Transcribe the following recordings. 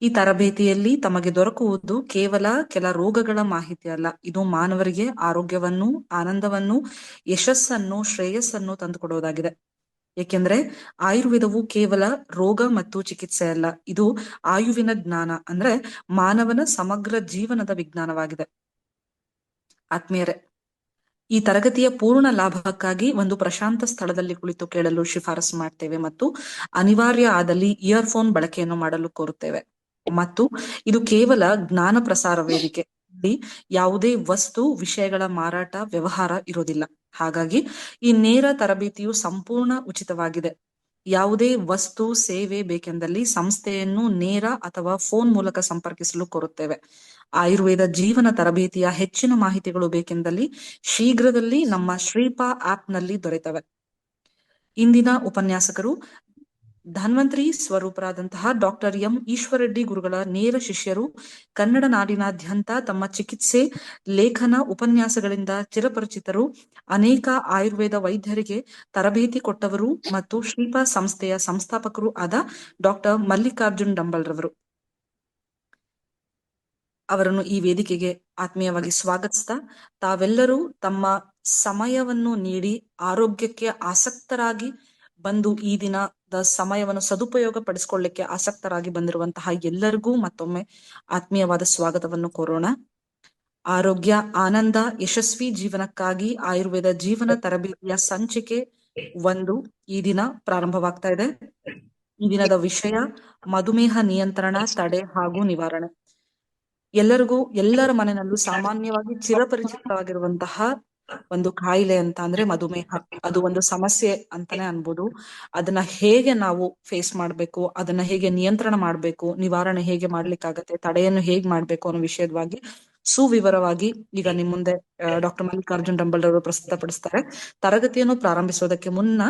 ಈ ತರಬೇತಿಯಲ್ಲಿ ತಮಗೆ ದೊರಕುವುದು ಕೇವಲ ಕೆಲ ರೋಗಗಳ ಮಾಹಿತಿ ಅಲ್ಲ, ಇದು ಮಾನವರಿಗೆ ಆರೋಗ್ಯವನ್ನು, ಆನಂದವನ್ನು, ಯಶಸ್ಸನ್ನು, ಶ್ರೇಯಸ್ಸನ್ನು ತಂದುಕೊಡುವುದಾಗಿದೆ. ಏಕೆಂದ್ರೆ ಆಯುರ್ವೇದವು ಕೇವಲ ರೋಗ ಮತ್ತು ಚಿಕಿತ್ಸೆ ಅಲ್ಲ, ಇದು ಆಯುವಿನ ಜ್ಞಾನ, ಅಂದ್ರೆ ಮಾನವನ ಸಮಗ್ರ ಜೀವನದ ವಿಜ್ಞಾನವಾಗಿದೆ. ಆತ್ಮೀಯರೇ, ಈ ತರಗತಿಯ ಪೂರ್ಣ ಲಾಭಕ್ಕಾಗಿ ಒಂದು ಪ್ರಶಾಂತ ಸ್ಥಳದಲ್ಲಿ ಕುಳಿತು ಕೇಳಲು ಶಿಫಾರಸು ಮಾಡ್ತೇವೆ ಮತ್ತು ಅನಿವಾರ್ಯ ಆದಲ್ಲಿ ಇಯರ್ಫೋನ್ ಬಳಕೆಯನ್ನು ಮಾಡಲು ಕೋರುತ್ತೇವೆ. ಮತ್ತು ಇದು ಕೇವಲ ಜ್ಞಾನ ಪ್ರಸಾರ ವೇದಿಕೆ, ಇಲ್ಲಿ ಯಾವುದೇ ವಸ್ತು ವಿಷಯಗಳ ಮಾರಾಟ ವ್ಯವಹಾರ ಇರೋದಿಲ್ಲ. ಹಾಗಾಗಿ ಈ ನೇರ ತರಬೇತಿಯು ಸಂಪೂರ್ಣ ಉಚಿತವಾಗಿದೆ. ಯಾವುದೇ ವಸ್ತು ಸೇವೆ ಬೇಕೆಂದಲ್ಲಿ ಸಂಸ್ಥೆಯನ್ನು ನೇರ ಅಥವಾ ಫೋನ್ ಮೂಲಕ ಸಂಪರ್ಕಿಸಲು ಕೋರುತ್ತೇವೆ. ಆಯುರ್ವೇದ ಜೀವನ ತರಬೇತಿಯ ಹೆಚ್ಚಿನ ಮಾಹಿತಿಗಳು ಬೇಕೆಂದಲ್ಲಿ ಶೀಘ್ರದಲ್ಲಿ ನಮ್ಮ ಶ್ರೀಪಾ ಆಪ್ನಲ್ಲಿ ದೊರೆತವೆ. ಇಂದಿನ ಉಪನ್ಯಾಸಕರು ಧನ್ವಂತರಿ ಸ್ವರೂಪರಾದಂತಹ ಡಾಕ್ಟರ್ ಎಂ ಈಶ್ವರಡ್ಡಿ ಗುರುಗಳ ನೇರ ಶಿಷ್ಯರು, ಕನ್ನಡ ನಾಡಿನಾದ್ಯಂತ ತಮ್ಮ ಚಿಕಿತ್ಸೆ, ಲೇಖನ, ಉಪನ್ಯಾಸಗಳಿಂದ ಚಿರಪರಿಚಿತರು, ಅನೇಕ ಆಯುರ್ವೇದ ವೈದ್ಯರಿಗೆ ತರಬೇತಿ ಕೊಟ್ಟವರು ಮತ್ತು ಶ್ರೀಪಾ ಸಂಸ್ಥೆಯ ಸಂಸ್ಥಾಪಕರು ಆದ ಡಾಕ್ಟರ್ ಮಲ್ಲಿಕಾರ್ಜುನ್ ಡಂಬಲ್ ರವರು. ಅವರನ್ನು ಈ ವೇದಿಕೆಗೆ ಆತ್ಮೀಯವಾಗಿ ಸ್ವಾಗತಿಸ್ತಾ, ತಾವೆಲ್ಲರೂ ತಮ್ಮ ಸಮಯವನ್ನು ನೀಡಿ ಆರೋಗ್ಯಕ್ಕೆ ಆಸಕ್ತರಾಗಿ ಬಂದು ಈ ದಿನದ ಸಮಯವನ್ನು ಸದುಪಯೋಗ ಪಡಿಸಿಕೊಳ್ಳಿಕ್ಕೆ ಆಸಕ್ತರಾಗಿ ಬಂದಿರುವಂತಹ ಎಲ್ಲರಿಗೂ ಮತ್ತೊಮ್ಮೆ ಆತ್ಮೀಯವಾದ ಸ್ವಾಗತವನ್ನು ಕೋರೋಣ. ಆರೋಗ್ಯ, ಆನಂದ, ಯಶಸ್ವಿ ಜೀವನಕ್ಕಾಗಿ ಆಯುರ್ವೇದ ಜೀವನ ತರಬೇತಿಯ ಸಂಚಿಕೆ 1 ಈ ದಿನ ಪ್ರಾರಂಭವಾಗ್ತಾ ಇದೆ. ಈ ದಿನದ ವಿಷಯ ಮಧುಮೇಹ ನಿಯಂತ್ರಣ, ತಡೆ ಹಾಗೂ ನಿವಾರಣೆ. ಎಲ್ಲರ ಮನೆಯಲ್ಲೂ ಸಾಮಾನ್ಯವಾಗಿ ಚಿರಪರಿಚಿತವಾಗಿರುವಂತಹ ಒಂದು ಕಾಯಿಲೆ ಅಂತ ಅಂದ್ರೆ ಮಧುಮೇಹ. ಅದು ಒಂದು ಸಮಸ್ಯೆ ಅಂತಾನೆ ಅನ್ಬೋದು. ಅದನ್ನ ಹೇಗೆ ನಾವು ಫೇಸ್ ಮಾಡ್ಬೇಕು, ಅದನ್ನ ಹೇಗೆ ನಿಯಂತ್ರಣ ಮಾಡ್ಬೇಕು, ನಿವಾರಣೆ ಹೇಗೆ ಮಾಡ್ಲಿಕ್ಕಾಗತ್ತೆ, ತಡೆಯನ್ನು ಹೇಗ್ ಮಾಡ್ಬೇಕು ಅನ್ನೋ ವಿಷಯವಾಗಿ ಸುವಿವರವಾಗಿ ಈಗ ನಿಮ್ ಮುಂದೆ ಡಾಕ್ಟರ್ ಮಲ್ಲಿಕಾರ್ಜುನ್ ಡಂಬಲ್ ಅವರು ಪ್ರಸ್ತುತಪಡಿಸ್ತಾರೆ. ತರಗತಿಯನ್ನು ಪ್ರಾರಂಭಿಸೋದಕ್ಕೆ ಮುನ್ನ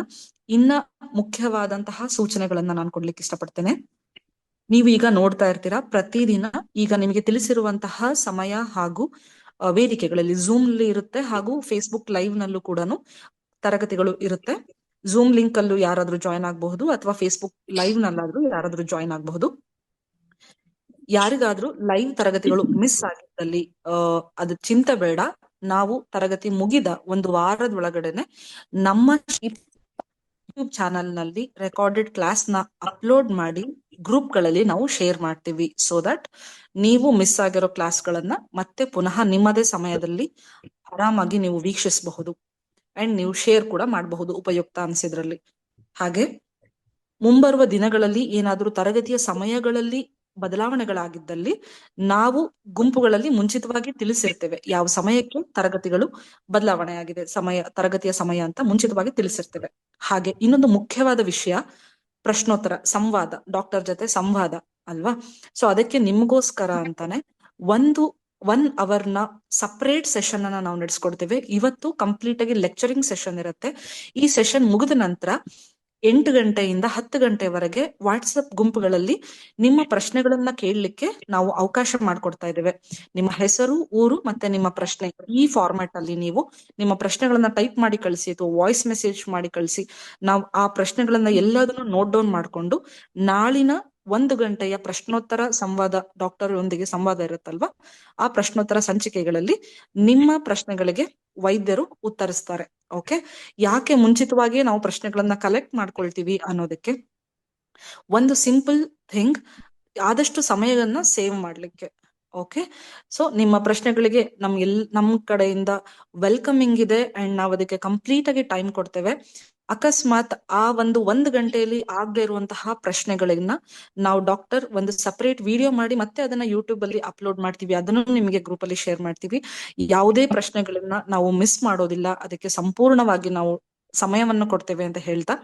ಇನ್ನ ಮುಖ್ಯವಾದಂತಹ ಸೂಚನೆಗಳನ್ನ ನಾನು ಕೊಡ್ಲಿಕ್ಕೆ ಇಷ್ಟಪಡ್ತೇನೆ. ನೀವು ಈಗ ನೋಡ್ತಾ ಇರ್ತೀರಾ, ಪ್ರತಿದಿನ ಈಗ ನಿಮಗೆ ತಿಳಿಸಿರುವಂತಹ ಸಮಯ ಹಾಗೂ ವೇದಿಕೆಗಳಲ್ಲಿ ಝೂಮ್ ನಲ್ಲಿ ಇರುತ್ತೆ, ಹಾಗೂ ಫೇಸ್ಬುಕ್ ಲೈವ್ ನಲ್ಲೂ ಕೂಡ ತರಗತಿಗಳು ಇರುತ್ತೆ. ಝೂಮ್ ಲಿಂಕ್ ಅಲ್ಲೂ ಯಾರಾದ್ರೂ ಜಾಯ್ನ್ ಆಗಬಹುದು, ಅಥವಾ ಫೇಸ್ಬುಕ್ ಲೈವ್ ನಲ್ಲಾದ್ರೂ ಯಾರಾದ್ರೂ ಜಾಯ್ನ್ ಆಗಬಹುದು. ಯಾರಿಗಾದ್ರೂ ಲೈವ್ ತರಗತಿಗಳು ಮಿಸ್ ಆಗಿದ್ದಲ್ಲಿ ಅದು ಚಿಂತೆ ಬೇಡ. ನಾವು ತರಗತಿ ಮುಗಿದ ಒಂದು ವಾರದ ಒಳಗಡೆನೆ ನಮ್ಮ ಯೂಟ್ಯೂಬ್ ಚಾನಲ್ ನಲ್ಲಿ ರೆಕಾರ್ಡೆಡ್ ಕ್ಲಾಸ್ ನ ಅಪ್ಲೋಡ್ ಮಾಡಿ ಗ್ರೂಪ್ ಗಳಲ್ಲಿ ನಾವು ಶೇರ್ ಮಾಡ್ತೀವಿ. ಸೋ ದಟ್ ನೀವು ಮಿಸ್ ಆಗಿರೋ ಕ್ಲಾಸ್ಗಳನ್ನ ಮತ್ತೆ ಪುನಃ ನಿಮ್ಮದೇ ಸಮಯದಲ್ಲಿ ಆರಾಮಾಗಿ ನೀವು ವೀಕ್ಷಿಸಬಹುದು ಅಂಡ್ ನೀವು ಶೇರ್ ಕೂಡ ಮಾಡಬಹುದು ಉಪಯುಕ್ತ ಅನ್ಸಿದ್ರಲ್ಲಿ. ಹಾಗೆ ಮುಂಬರುವ ದಿನಗಳಲ್ಲಿ ಏನಾದ್ರೂ ತರಗತಿಯ ಸಮಯಗಳಲ್ಲಿ ಬದಲಾವಣೆಗಳಾಗಿದ್ದಲ್ಲಿ ನಾವು ಗುಂಪುಗಳಲ್ಲಿ ಮುಂಚಿತವಾಗಿ ತಿಳಿಸಿರ್ತೇವೆ, ಯಾವ ಸಮಯಕ್ಕೆ ತರಗತಿಗಳು ಬದಲಾವಣೆ ಆಗಿದೆ, ತರಗತಿಯ ಸಮಯ ಅಂತ ಮುಂಚಿತವಾಗಿ ತಿಳಿಸಿರ್ತೇವೆ. ಹಾಗೆ ಇನ್ನೊಂದು ಮುಖ್ಯವಾದ ವಿಷಯ, ಪ್ರಶ್ನೋತ್ತರ ಸಂವಾದ, ಡಾಕ್ಟರ್ ಜೊತೆ ಸಂವಾದ ಅಲ್ವಾ. ಸೊ ಅದಕ್ಕೆ ನಿಮ್ಗೋಸ್ಕರ ಅಂತಾನೆ 1 ಅವರ್ನ ಸಪರೇಟ್ ಸೆಷನ್ ಅನ್ನ ನಾವು ನಡೆಸ್ಕೊಡ್ತೇವೆ. ಇವತ್ತು ಕಂಪ್ಲೀಟ್ ಆಗಿ ಲೆಕ್ಚರಿಂಗ್ ಸೆಷನ್ ಇರುತ್ತೆ. ಈ ಸೆಷನ್ ಮುಗಿದ ನಂತರ 8 ಗಂಟೆಯಿಂದ 10 ಗಂಟೆವರೆಗೆ ವಾಟ್ಸಪ್ ಗುಂಪುಗಳಲ್ಲಿ ನಿಮ್ಮ ಪ್ರಶ್ನೆಗಳನ್ನ ಕೇಳಲಿಕ್ಕೆ ನಾವು ಅವಕಾಶ ಮಾಡ್ಕೊಡ್ತಾ ಇದ್ದೇವೆ. ನಿಮ್ಮ ಹೆಸರು, ಊರು ಮತ್ತೆ ನಿಮ್ಮ ಪ್ರಶ್ನೆ, ಈ ಫಾರ್ಮ್ಯಾಟ್ ಅಲ್ಲಿ ನೀವು ನಿಮ್ಮ ಪ್ರಶ್ನೆಗಳನ್ನ ಟೈಪ್ ಮಾಡಿ ಕಳಿಸಿ ಅಥವಾ ವಾಯ್ಸ್ ಮೆಸೇಜ್ ಮಾಡಿ ಕಳಿಸಿ. ನಾವು ಆ ಪ್ರಶ್ನೆಗಳನ್ನ ಎಲ್ಲದನ್ನು ನೋಟ್ ಡೌನ್ ಮಾಡ್ಕೊಂಡು ನಾಳಿನ 1 ಗಂಟೆಯ ಪ್ರಶ್ನೋತ್ತರ ಸಂವಾದ, ಡಾಕ್ಟರ್ ಒಂದಿಗೆ ಸಂವಾದ ಇರುತ್ತಲ್ವಾ, ಆ ಪ್ರಶ್ನೋತ್ತರ ಸಂಚಿಕೆಗಳಲ್ಲಿ ನಿಮ್ಮ ಪ್ರಶ್ನೆಗಳಿಗೆ ವೈದ್ಯರು ಉತ್ತರಿಸ್ತಾರೆ. ಓಕೆ, ಯಾಕೆ ಮುಂಚಿತವಾಗಿಯೇ ನಾವು ಪ್ರಶ್ನೆಗಳನ್ನ ಕಲೆಕ್ಟ್ ಮಾಡ್ಕೊಳ್ತೀವಿ ಅನ್ನೋದಕ್ಕೆ ಒಂದು ಸಿಂಪಲ್ ಥಿಂಗ್, ಆದಷ್ಟು ಸಮಯವನ್ನ ಸೇವ್ ಮಾಡ್ಲಿಕ್ಕೆ. ಓಕೆ, ಸೊ ನಿಮ್ಮ ಪ್ರಶ್ನೆಗಳಿಗೆ ನಮ್ ಕಡೆಯಿಂದ ವೆಲ್ಕಮಿಂಗ್ ಇದೆ ಅಂಡ್ ನಾವು ಅದಕ್ಕೆ ಕಂಪ್ಲೀಟ್ ಆಗಿ ಟೈಮ್ ಕೊಡ್ತೇವೆ. ಅಕಸ್ಮಾತ್ ಆ ಒಂದು ಗಂಟೆಯಲ್ಲಿ ಆಗದೆ ಇರುವಂತಹ ಪ್ರಶ್ನೆಗಳನ್ನ ನಾವು ಡಾಕ್ಟರ್ ಒಂದು ಸಪರೇಟ್ ವಿಡಿಯೋ ಮಾಡಿ ಮತ್ತೆ ಅದನ್ನ ಯೂಟ್ಯೂಬ್ ಅಲ್ಲಿ ಅಪ್ಲೋಡ್ ಮಾಡ್ತೀವಿ, ಅದನ್ನು ನಿಮಗೆ ಗ್ರೂಪ್ ಅಲ್ಲಿ ಶೇರ್ ಮಾಡ್ತೀವಿ. ಯಾವುದೇ ಪ್ರಶ್ನೆಗಳನ್ನ ನಾವು ಮಿಸ್ ಮಾಡೋದಿಲ್ಲ, ಅದಕ್ಕೆ ಸಂಪೂರ್ಣವಾಗಿ ನಾವು ಸಮಯವನ್ನು ಕೊಡ್ತೇವೆ ಅಂತ ಹೇಳ್ತಾ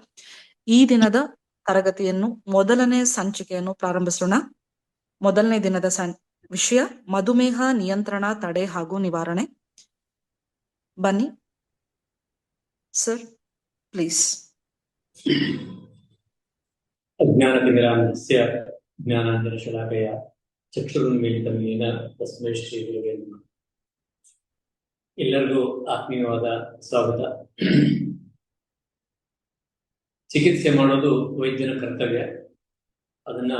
ಈ ದಿನದ ತರಗತಿಯನ್ನು, ಮೊದಲನೇ ಸಂಚಿಕೆಯನ್ನು ಪ್ರಾರಂಭಿಸೋಣ. ಮೊದಲನೇ ದಿನದ ವಿಷಯ ಮಧುಮೇಹ ನಿಯಂತ್ರಣ, ತಡೆ ಹಾಗೂ ನಿವಾರಣೆ. ಬನ್ನಿ ಸರ್, ಪ್ಲೀಸ್. ಅಜ್ಞಾನತಿಮಿರಾಂಧಸ್ಯ ಜ್ಞಾನಾಂಜನಶಲಾಕಯ ಚಕ್ಷುರುನ್ಮೀಲಿತಂ ಯೇನ ತಸ್ಮೈ ಶ್ರೀ ಗುರವೇ ನಮಃ. ಎಲ್ಲರಿಗೂ ಆತ್ಮೀಯವಾದ ಸ್ವಾಗತ. ಚಿಕಿತ್ಸೆ ಮಾಡೋದು ವೈದ್ಯನ ಕರ್ತವ್ಯ. ಅದನ್ನ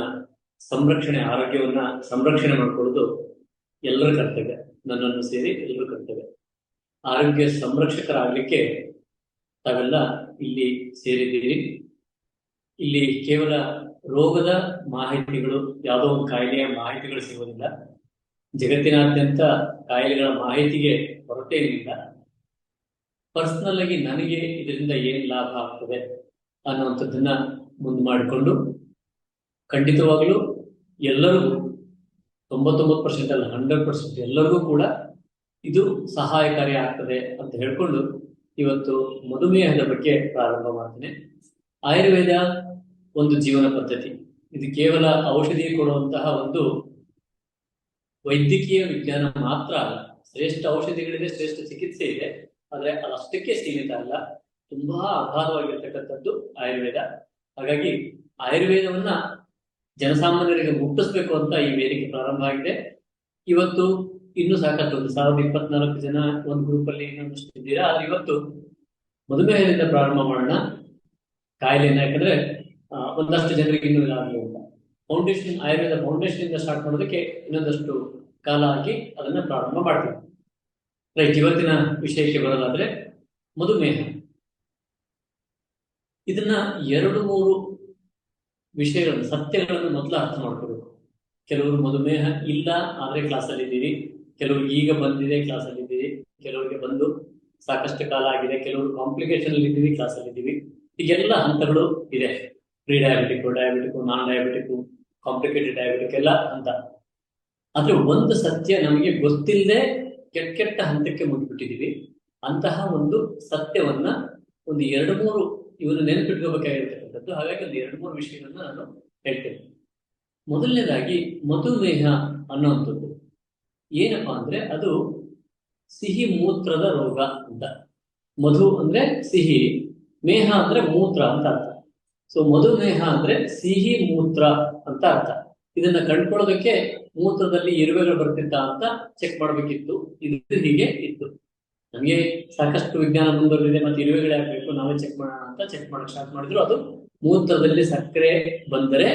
ಆರೋಗ್ಯವನ್ನ ಸಂರಕ್ಷಣೆ ಮಾಡಿಕೊಳ್ಳೋದು ಎಲ್ಲರ ಕರ್ತವ್ಯ, ನನ್ನನ್ನು ಸೇರಿ ಎಲ್ಲರ ಕರ್ತವ್ಯ. ಆರೋಗ್ಯ ಸಂರಕ್ಷಕರಾಗಲಿಕ್ಕೆ ತಾವೆಲ್ಲ ಇಲ್ಲಿ ಸೇರಿದ್ದೀರಿ. ಇಲ್ಲಿ ಕೇವಲ ರೋಗದ ಮಾಹಿತಿಗಳು, ಯಾವುದೋ ಒಂದು ಕಾಯಿಲೆಯ ಮಾಹಿತಿಗಳು ಸಿಗೋದಿಲ್ಲ. ಜಗತ್ತಿನಾದ್ಯಂತ ಕಾಯಿಲೆಗಳ ಮಾಹಿತಿಗೆ ಕೊರತೆ ಏನಿಲ್ಲ. ಪರ್ಸನಲ್ ಆಗಿ ನನಗೆ ಇದರಿಂದ ಏನ್ ಲಾಭ ಆಗ್ತದೆ ಅನ್ನುವಂಥದ್ದನ್ನ ಮುಂದೆ ಮಾಡಿಕೊಂಡು ಖಂಡಿತವಾಗ್ಲೂ ಎಲ್ಲರಿಗೂ 99% ಅಲ್ಲ 100% ಎಲ್ಲರಿಗೂ ಕೂಡ ಇದು ಸಹಾಯಕಾರಿ ಆಗ್ತದೆ ಅಂತ ಹೇಳ್ಕೊಂಡು ಇವತ್ತು ಮಧುಮೇಹದ ಬಗ್ಗೆ ಪ್ರಾರಂಭ ಮಾಡ್ತೇನೆ. ಆಯುರ್ವೇದ ಒಂದು ಜೀವನ ಪದ್ಧತಿ. ಇದು ಕೇವಲ ಔಷಧಿ ಕೊಡುವಂತಹ ಒಂದು ವೈದ್ಯಕೀಯ ವಿಜ್ಞಾನ ಮಾತ್ರ ಅಲ್ಲ. ಶ್ರೇಷ್ಠ ಔಷಧಿಗಳಿದೆ, ಶ್ರೇಷ್ಠ ಚಿಕಿತ್ಸೆ ಇದೆ, ಆದ್ರೆ ಅದಷ್ಟಕ್ಕೆ ಸೀಮಿತ ಅಲ್ಲ. ತುಂಬಾ ಅಗಾಧವಾಗಿರ್ತಕ್ಕಂಥದ್ದು ಆಯುರ್ವೇದ. ಹಾಗಾಗಿ ಆಯುರ್ವೇದವನ್ನ ಜನಸಾಮಾನ್ಯರಿಗೆ ಮುಟ್ಟಿಸ್ಬೇಕು ಅಂತ ಈ ವೇದಿಕೆ ಪ್ರಾರಂಭ ಆಗಿದೆ. ಇವತ್ತು ಇನ್ನೂ ಸಾಕಷ್ಟು 1024 ಜನ ಒಂದು ಗ್ರೂಪ್ ಅಲ್ಲಿ ಇನ್ನೊಂದಷ್ಟು ಇದ್ದೀರಾ. ಆದ್ರೆ ಇವತ್ತು ಮಧುಮೇಹದಿಂದ ಪ್ರಾರಂಭ ಮಾಡೋಣ ಕಾಯಿಲೆಯನ್ನ. ಯಾಕಂದ್ರೆ ಒಂದಷ್ಟು ಜನರಿಗೆ ಇನ್ನೂ ಆಗಲಿಲ್ಲ. ಫೌಂಡೇಶನ್, ಆಯುರ್ವೇದ ಫೌಂಡೇಶನ್ ಇಂದ ಸ್ಟಾರ್ಟ್ ಮಾಡೋದಕ್ಕೆ ಇನ್ನೊಂದಷ್ಟು ಕಾಲ ಹಾಕಿ ಅದನ್ನ ಪ್ರಾರಂಭ ಮಾಡ್ತೀವಿ. ರೈಟ್, ಇವತ್ತಿನ ವಿಷಯಕ್ಕೆ ಬರೋದಾದ್ರೆ ಮಧುಮೇಹ. ಇದನ್ನ 2-3 ವಿಷಯಗಳನ್ನು, ಸತ್ಯಗಳನ್ನು ಮೊದಲು ಅರ್ಥ ಮಾಡ್ಕೋಬೇಕು. ಕೆಲವರು ಮಧುಮೇಹ ಇಲ್ಲ ಆದ್ರೆ ಕ್ಲಾಸಲ್ಲಿ ಇದ್ದೀರಿ, ಕೆಲವರು ಈಗ ಬಂದಿದೆ ಕ್ಲಾಸಲ್ಲಿ ಇದ್ದೀರಿ, ಕೆಲವರಿಗೆ ಬಂದು ಸಾಕಷ್ಟು ಕಾಲ ಆಗಿದೆ, ಕೆಲವರು ಕಾಂಪ್ಲಿಕೇಶನ್ ಅಲ್ಲಿ ಇದ್ದೀವಿ, ಕ್ಲಾಸಲ್ಲಿ ಇದ್ದೀವಿ. ಈಗೆಲ್ಲ ಹಂತಗಳು ಇದೆ. ಪ್ರೀ ಡಯಾಬಿಟಿಕ್, ನಾನ್ ಡಯಾಬಿಟಿಕ್, ಕಾಂಪ್ಲಿಕೇಟೆಡ್ ಡಯಾಬಿಟಿಕ್ ಎಲ್ಲ ಹಂತ. ಆದ್ರೆ ಒಂದು ಸತ್ಯ ನಮಗೆ ಗೊತ್ತಿಲ್ಲದೆ ಕೆಟ್ಟ ಹಂತಕ್ಕೆ ಮುಟ್ಬಿಟ್ಟಿದೀವಿ. ಅಂತಹ ಒಂದು ಸತ್ಯವನ್ನ ಒಂದು 2-3 ಇವನು ನೆನಪಿಟ್ಕೋಬೇಕಾಗಿರ್ತಕ್ಕಂಥದ್ದು. ಹಾಗಾಗಿ ಒಂದು 2-3 ವಿಷಯಗಳನ್ನ ನಾನು ಹೇಳ್ತೇನೆ. ಮೊದಲನೇದಾಗಿ ಮಧುಮೇಹ ಅನ್ನುವಂಥದ್ದು ಏನಪ್ಪಾ ಅಂದ್ರೆ ಅದು ಸಿಹಿ ಮೂತ್ರದ ರೋಗ ಅಂತ. ಮಧು ಅಂದ್ರೆ ಸಿಹಿ, ಮೇಹ ಅಂದ್ರೆ ಮೂತ್ರ ಅಂತ ಅರ್ಥ. ಸೊ ಮಧುಮೇಹ ಅಂದ್ರೆ ಸಿಹಿ ಮೂತ್ರ ಅಂತ ಅರ್ಥ. ಇದನ್ನ ಕಂಡುಕೊಳ್ಳೋದಕ್ಕೆ ಮೂತ್ರದಲ್ಲಿ ಇರುವೆಗಳು ಬರ್ತಿತ್ತ ಅಂತ ಚೆಕ್ ಮಾಡ್ಬೇಕಿತ್ತು. ಇದು ಹೀಗೆ ಇತ್ತು. ನಮಗೆ ಸಾಕಷ್ಟು ವಿಜ್ಞಾನ ಮುಂದುವರೆದಿದೆ, ಮತ್ತೆ ಇರುವೆಗಳು ಯಾಕಬೇಕು, ನಾವೇ ಚೆಕ್ ಮಾಡೋಣ ಅಂತ ಚೆಕ್ ಮಾಡಕ್ ಸ್ಟಾರ್ಟ್ ಮಾಡಿದ್ರು. ಅದು ಮೂತ್ರದಲ್ಲಿ ಸಕ್ಕರೆ ಬಂದರೆ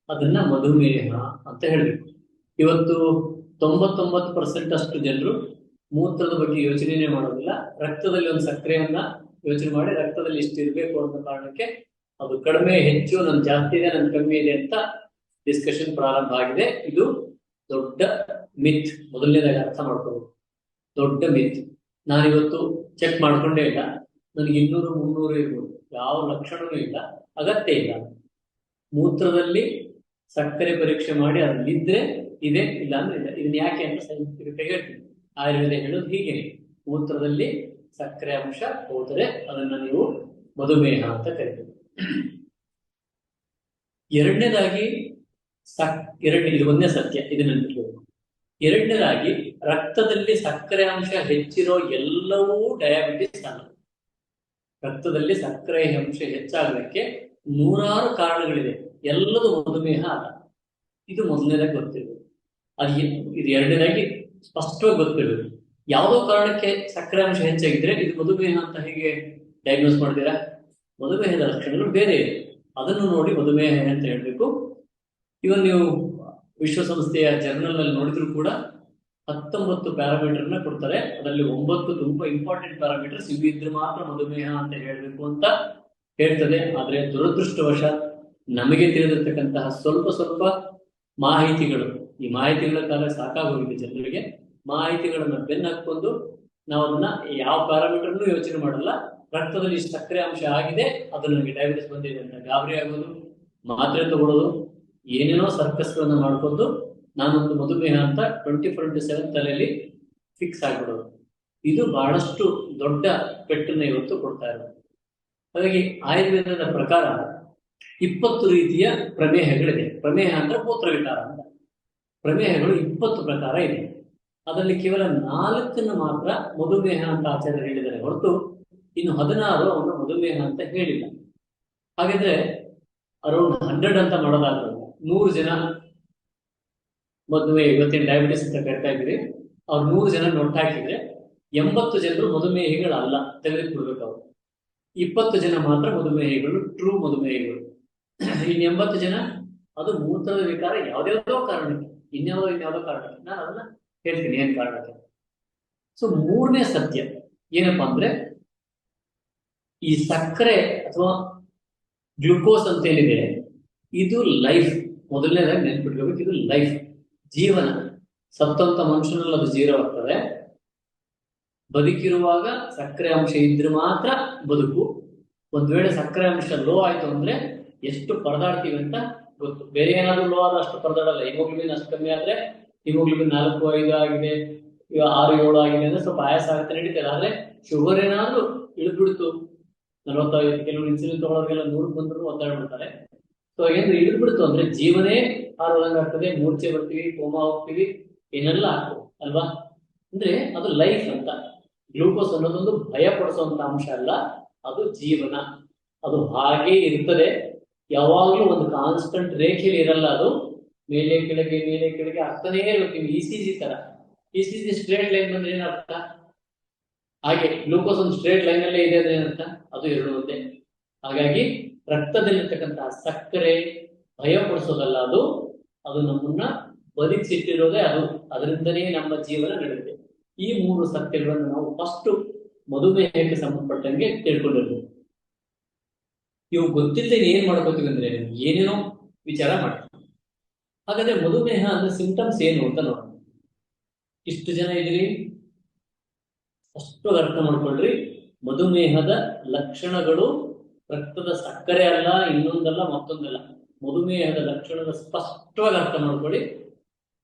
ಅದನ್ನ ಮಧುಮೇಹ ಅಂತ ಹೇಳ್ಬೇಕು. ಇವತ್ತು 99% ಅಷ್ಟು ಜನರು ಮೂತ್ರದ ಬಗ್ಗೆ ಯೋಚನೆನೇ ಮಾಡೋದಿಲ್ಲ. ರಕ್ತದಲ್ಲಿ ಒಂದು ಸಕ್ಕರೆಯನ್ನ ಯೋಚನೆ ಮಾಡಿ ರಕ್ತದಲ್ಲಿ ಇಷ್ಟು ಇರಬೇಕು ಅನ್ನೋ ಕಾರಣಕ್ಕೆ ಅದು ಕಡಿಮೆ ಹೆಚ್ಚು, ನನ್ ಜಾಸ್ತಿ ಇದೆ, ನನ್ ಕಮ್ಮಿ ಇದೆ ಅಂತ ಡಿಸ್ಕಷನ್ ಪ್ರಾರಂಭ ಆಗಿದೆ. ಇದು ದೊಡ್ಡ ಮಿತ್. ಮೊದಲನೇದಾಗಿ ಅರ್ಥ ಮಾಡ್ಕೋಬೇಕು, ದೊಡ್ಡ ಮಿತ್. ನಾನಿವತ್ತು ಚೆಕ್ ಮಾಡ್ಕೊಂಡೇ ಇಲ್ಲ, ನನಗೆ 200-300 ಇರ್ಬೋದು, ಯಾವ ಲಕ್ಷಣವೂ ಇಲ್ಲ, ಅಗತ್ಯ ಇಲ್ಲ. ಮೂತ್ರದಲ್ಲಿ ಸಕ್ಕರೆ ಪರೀಕ್ಷೆ ಮಾಡಿ ಅಲ್ಲಿದ್ರೆ ಇದೆ, ಇಲ್ಲ ಅಂದ್ರೆ ಇಲ್ಲ. ಇದನ್ನ ಯಾಕೆ ಅಂತ ಸೈಂಟಿಫಿಕ್ ಆಗಿ ಹೇಳ್ತೀನಿ. ಆಯುರ್ವೇದ ಹೇಳೋದು ಹೀಗೆ, ಮೂತ್ರದಲ್ಲಿ ಸಕ್ಕರೆ ಅಂಶ ಹೋದರೆ ಅದನ್ನ ನೀವು ಮಧುಮೇಹ ಅಂತ ಕರೀತೀವಿ. ಎರಡನೇದಾಗಿ ಇದು ಒಂದೇ ಸತ್ಯ, ಇದನ್ನ ನೆನಪಿಡಬೇಕು. ಎರಡನೇದಾಗಿ ರಕ್ತದಲ್ಲಿ ಸಕ್ಕರೆ ಅಂಶ ಹೆಚ್ಚಿರೋ ಎಲ್ಲವೂ ಡಯಾಬಿಟಿಸ್ ಅಲ್ಲ. ರಕ್ತದಲ್ಲಿ ಸಕ್ಕರೆ ಅಂಶ ಹೆಚ್ಚಾಗಲಿಕ್ಕೆ 100 ಕಾರಣಗಳಿದೆ, ಎಲ್ಲದು ಮಧುಮೇಹ ಅಲ್ಲ. ಇದು ಮೊದಲನೇದಾಗಿ ಗೊತ್ತಿರಬೇಕು. ಇದು ಎರಡನೇದಾಗಿ ಸ್ಪಷ್ಟವಾಗಿ ಗೊತ್ತಿರಬೇಕು. ಯಾವುದೋ ಕಾರಣಕ್ಕೆ ಸಕ್ಕರೆ ಅಂಶ ಹೆಚ್ಚಾಗಿದ್ರೆ ಇದು ಮಧುಮೇಹ ಅಂತ ಹೇಗೆ ಡಯಾಗ್ನೋಸ್ ಮಾಡ್ತೀರಾ? ಮಧುಮೇಹದ ಲಕ್ಷಣಗಳು ಬೇರೆ ಇದೆ, ಅದನ್ನು ನೋಡಿ ಮಧುಮೇಹ ಅಂತ ಹೇಳ್ಬೇಕು. ಇವನ್ ನೀವು ವಿಶ್ವಸಂಸ್ಥೆಯ ಜರ್ನಲ್ ಅಲ್ಲಿ ನೋಡಿದ್ರು ಕೂಡ 19 ಪ್ಯಾರಾಮೀಟರ್ನ ಕೊಡ್ತಾರೆ. ಅದರಲ್ಲಿ 9 ತುಂಬಾ ಇಂಪಾರ್ಟೆಂಟ್ ಪ್ಯಾರಾಮೀಟರ್ಸ್. ಇವಿದ್ರೆ ಮಾತ್ರ ಮಧುಮೇಹ ಅಂತ ಹೇಳ್ಬೇಕು ಅಂತ ಹೇಳ್ತದೆ. ಆದ್ರೆ ದುರದೃಷ್ಟವಶಾತ್ ನಮಗೆ ತಿಳಿದಿರ್ತಕ್ಕಂತಹ ಸ್ವಲ್ಪ ಮಾಹಿತಿಗಳು, ಈ ಮಾಹಿತಿಗಳ ಕಾಲ ಸಾಕಾಗೋಗಿದೆ ಜನರಿಗೆ. ಮಾಹಿತಿಗಳನ್ನ ಬೆನ್ನ ಹಾಕೊಂಡು ನಾವು ಅದನ್ನ ಯಾವ ಪ್ಯಾರಾಮೀಟರ್ನು ಯೋಚನೆ ಮಾಡಲ್ಲ. ರಕ್ತದಲ್ಲಿ ಸಕ್ಕರೆ ಅಂಶ ಆಗಿದೆ, ಅದು ನನಗೆ ಡಯಾಬಿಟಿಸ್ ಬಂದಿದೆ ಅಂತ ಗಾಬರಿ ಆಗೋದು, ಮಾತ್ರೆ ತಗೊಳ್ಳೋದು, ಏನೇನೋ ಸರ್ಕಸ್ಗಳನ್ನ ಮಾಡ್ಕೊಂಡು ನಾನೊಂದು ಮಧುಮೇಹ ಅಂತ 24/7 ತಲೆಯಲ್ಲಿ ಫಿಕ್ಸ್ ಆಗ್ಬಿಡೋದು. ಇದು ಬಹಳಷ್ಟು ದೊಡ್ಡ ಪೆಟ್ಟನ್ನ ಇವತ್ತು ಕೊಡ್ತಾ ಇರೋದು. ಹಾಗಾಗಿ ಆಯುರ್ವೇದದ ಪ್ರಕಾರ 20 ರೀತಿಯ ಪ್ರಮೇಹಗಳಿದೆ. ಪ್ರಮೇಹ ಅಂದ್ರೆ ಮೂತ್ರವಿಕಾರ ಅಂತ. ಪ್ರಮೇಹಗಳು 20 ಪ್ರಕಾರ ಇದೆ. ಅದರಲ್ಲಿ ಕೇವಲ 4 ಮಾತ್ರ ಮಧುಮೇಹ ಅಂತ ಆಚಾರ್ಯರು ಹೇಳಿದ್ದಾರೆ ಹೊರತು ಇನ್ನು 16 ಅವನು ಮಧುಮೇಹ ಅಂತ ಹೇಳಿಲ್ಲ. ಹಾಗಿದ್ರೆ ಅರೌಂಡ್ 100 ಅಂತ ಮಾಡೋದಾದ್ರೆ 100 ಜನ ಮಧುಮೇಹ, ಇವತ್ತಿನ ಡಯಾಬಿಟಿಸ್ ಅಂತ ಕರಿತಾ ಇದ್ದೀರಿ, ಅವ್ರು 100 ಜನ ನೋಟ್ ಹಾಕಿದ್ರೆ 80 ಜನರು ಮಧುಮೇಹಿಗಳಲ್ಲ, ತೆಗೆದುಕೊಳ್ಬೇಕು. ಅವರು 20 ಜನ ಮಾತ್ರ ಮಧುಮೇಹಿಗಳು, ಟ್ರೂ ಮಧುಮೇಹಿಗಳು. ಇನ್ನು 80 ಜನ ಅದು ಮೂತ್ರದ ವಿಕಾರ ಯಾವ್ದಾವ್ದೋ ಕಾರಣಕ್ಕೆ, ಇನ್ಯಾವುದೋ ಕಾರಣಕ್ಕೆ. ನಾನು ಅದನ್ನ ಹೇಳ್ತೀನಿ ಏನ್ ಕಾರಣಕ್ಕೆ. ಸೊ ಮೂರನೇ ಸತ್ಯ ಏನಪ್ಪಾ ಅಂದ್ರೆ, ಈ ಸಕ್ಕರೆ ಅಥವಾ ಗ್ಲುಕೋಸ್ ಅಂತ ಏನಿದೆ ಇದು ಲೈಫ್. ಮೊದಲನೇದಾಗಿ ನೆನ್ಪಿಟ್ಕೋಬೇಕು, ಇದು ಲೈಫ್, ಜೀವನ. ಸತ್ತಂತ ಮನುಷ್ಯನಲ್ಲಿ ಅದು ಜೀವವಾಗ್ತದೆ. ಬದುಕಿರುವಾಗ ಸಕ್ಕರೆ ಅಂಶ ಇದ್ರೆ ಮಾತ್ರ ಬದುಕು. ಒಂದ್ ವೇಳೆ ಸಕ್ಕರೆ ಅಂಶ ಲೋ ಆಯ್ತು ಅಂದ್ರೆ ಎಷ್ಟು ಪರದಾಡ್ತೀವಿ ಅಂತ ಗೊತ್ತು. ಬೇರೆ ಏನಾದ್ರು ಲೋ ಆದ್ರೆ ಅಷ್ಟು ಪರದಾಡಲ್ಲ. ಹಿಮೋಗ್ಲೋಬಿನ್ ಅಷ್ಟು ಕಮ್ಮಿ ಆದ್ರೆ, ಹಿಮೋಗ್ಲೋಬಿನ್ 4-5 ಆಗಿದೆ, ಈಗ 6-7 ಆಗಿದೆ ಅಂದ್ರೆ ಸ್ವಲ್ಪ ಆಯಾಸ ಆಗುತ್ತೆ, ನಡೀತದೆ. ಆದ್ರೆ ಶುಗರ್ ಏನಾದ್ರು ಇಳಿದ್ಬಿಡ್ತು 45, ಕೆಲವರು ಇನ್ಸುಲಿನ್ ತಗೊಳ್ಳೋರಿಗೆಲ್ಲ 100 ಬಂದ್ರು ಒದ್ದಾಡ್ಬಿಡ್ತಾರೆ. ಸೊ ಏನಾದ್ರು ಇಳಿದ್ಬಿಡ್ತು ಅಂದ್ರೆ ಜೀವನೇ ಹಾರೋದಂಗ ಆಗ್ತದೆ, ಮೂರ್ಛೆ ಬರ್ತೀವಿ, ಕೋಮಾ ಹೋಗ್ತೀವಿ, ಏನೆಲ್ಲ ಆಗ್ತದೆ ಅಲ್ವಾ. ಅಂದ್ರೆ ಅದು ಲೈಫ್ ಅಂತ. ಗ್ಲೂಕೋಸ್ ಅನ್ನೋದೊಂದು ಭಯ ಪಡಿಸುವಂತ ಅಂಶ ಅಲ್ಲ, ಅದು ಜೀವನ. ಅದು ಹಾಗೆ ಇರ್ತದೆ, ಯಾವಾಗ್ಲೂ ಒಂದು ಕಾನ್ಸ್ಟಂಟ್ ರೇಖೆಯಲ್ಲಿ ಇರಲ್ಲ. ಅದು ಮೇಲೆ ಕೆಳಗೆ ಆಗ್ತಾನೇ ಇರ್ತೀವಿ. ECG ತರ. ECG ಸ್ಟ್ರೇಟ್ ಲೈನ್ ಬಂದ್ರೆ ಏನರ್ಥ? ಹಾಗೆ ಗ್ಲೂಕೋಸ್ ಒಂದು ಸ್ಟ್ರೇಟ್ ಲೈನ್ ಅಲ್ಲೇ ಇದೆ ಅಂದ್ರೆ ಏನರ್ಥ? ಅದು ಎರಡು ಒಂದೇ. ಹಾಗಾಗಿ ರಕ್ತದಲ್ಲಿರ್ತಕ್ಕಂತಹ ಸಕ್ಕರೆ ಭಯ ಪಡಿಸೋದಲ್ಲ, ಅದು ನಮ್ಮನ್ನ ಬದುಕಿಸಿಟ್ಟಿರೋದೇ ಅದು. ಅದರಿಂದನೇ ನಮ್ಮ ಜೀವನ ನಡೆಯುತ್ತೆ. ಈ 3 ಸತ್ಯಗಳನ್ನು ನಾವು ಫಸ್ಟ್ ಮಧುಮೇಹಕ್ಕೆ ಸಂಬಂಧಪಟ್ಟಂಗೆ ತಿಳ್ಕೊಂಡಿರ್ಬೇಕು. ಇವು ಗೊತ್ತಿಲ್ಲದೆ ಏನ್ ಮಾಡ್ಕೋತೀವಿ ಅಂದ್ರೆ ಏನೇನೋ ವಿಚಾರ ಮಾಡ್ತೀವಿ. ಹಾಗಾದ್ರೆ ಮಧುಮೇಹ ಅಂದ್ರೆ ಸಿಂಟಮ್ಸ್ ಏನು ಅಂತ ನೋಡೋಣ. ಇಷ್ಟು ಜನ ಇದ್ದೀರಿ, ಅಷ್ಟು ಅರ್ಥ ಮಾಡ್ಕೊಳ್ರಿ. ಮಧುಮೇಹದ ಲಕ್ಷಣಗಳು ರಕ್ತದ ಸಕ್ಕರೆ ಅಲ್ಲ, ಇನ್ನೊಂದಲ್ಲ, ಮತ್ತೊಂದಲ್ಲ. ಮಧುಮೇಹದ ಲಕ್ಷಣದ ಸ್ಪಷ್ಟವಾಗಿ ಅರ್ಥ ಮಾಡ್ಕೊಳ್ಳಿ.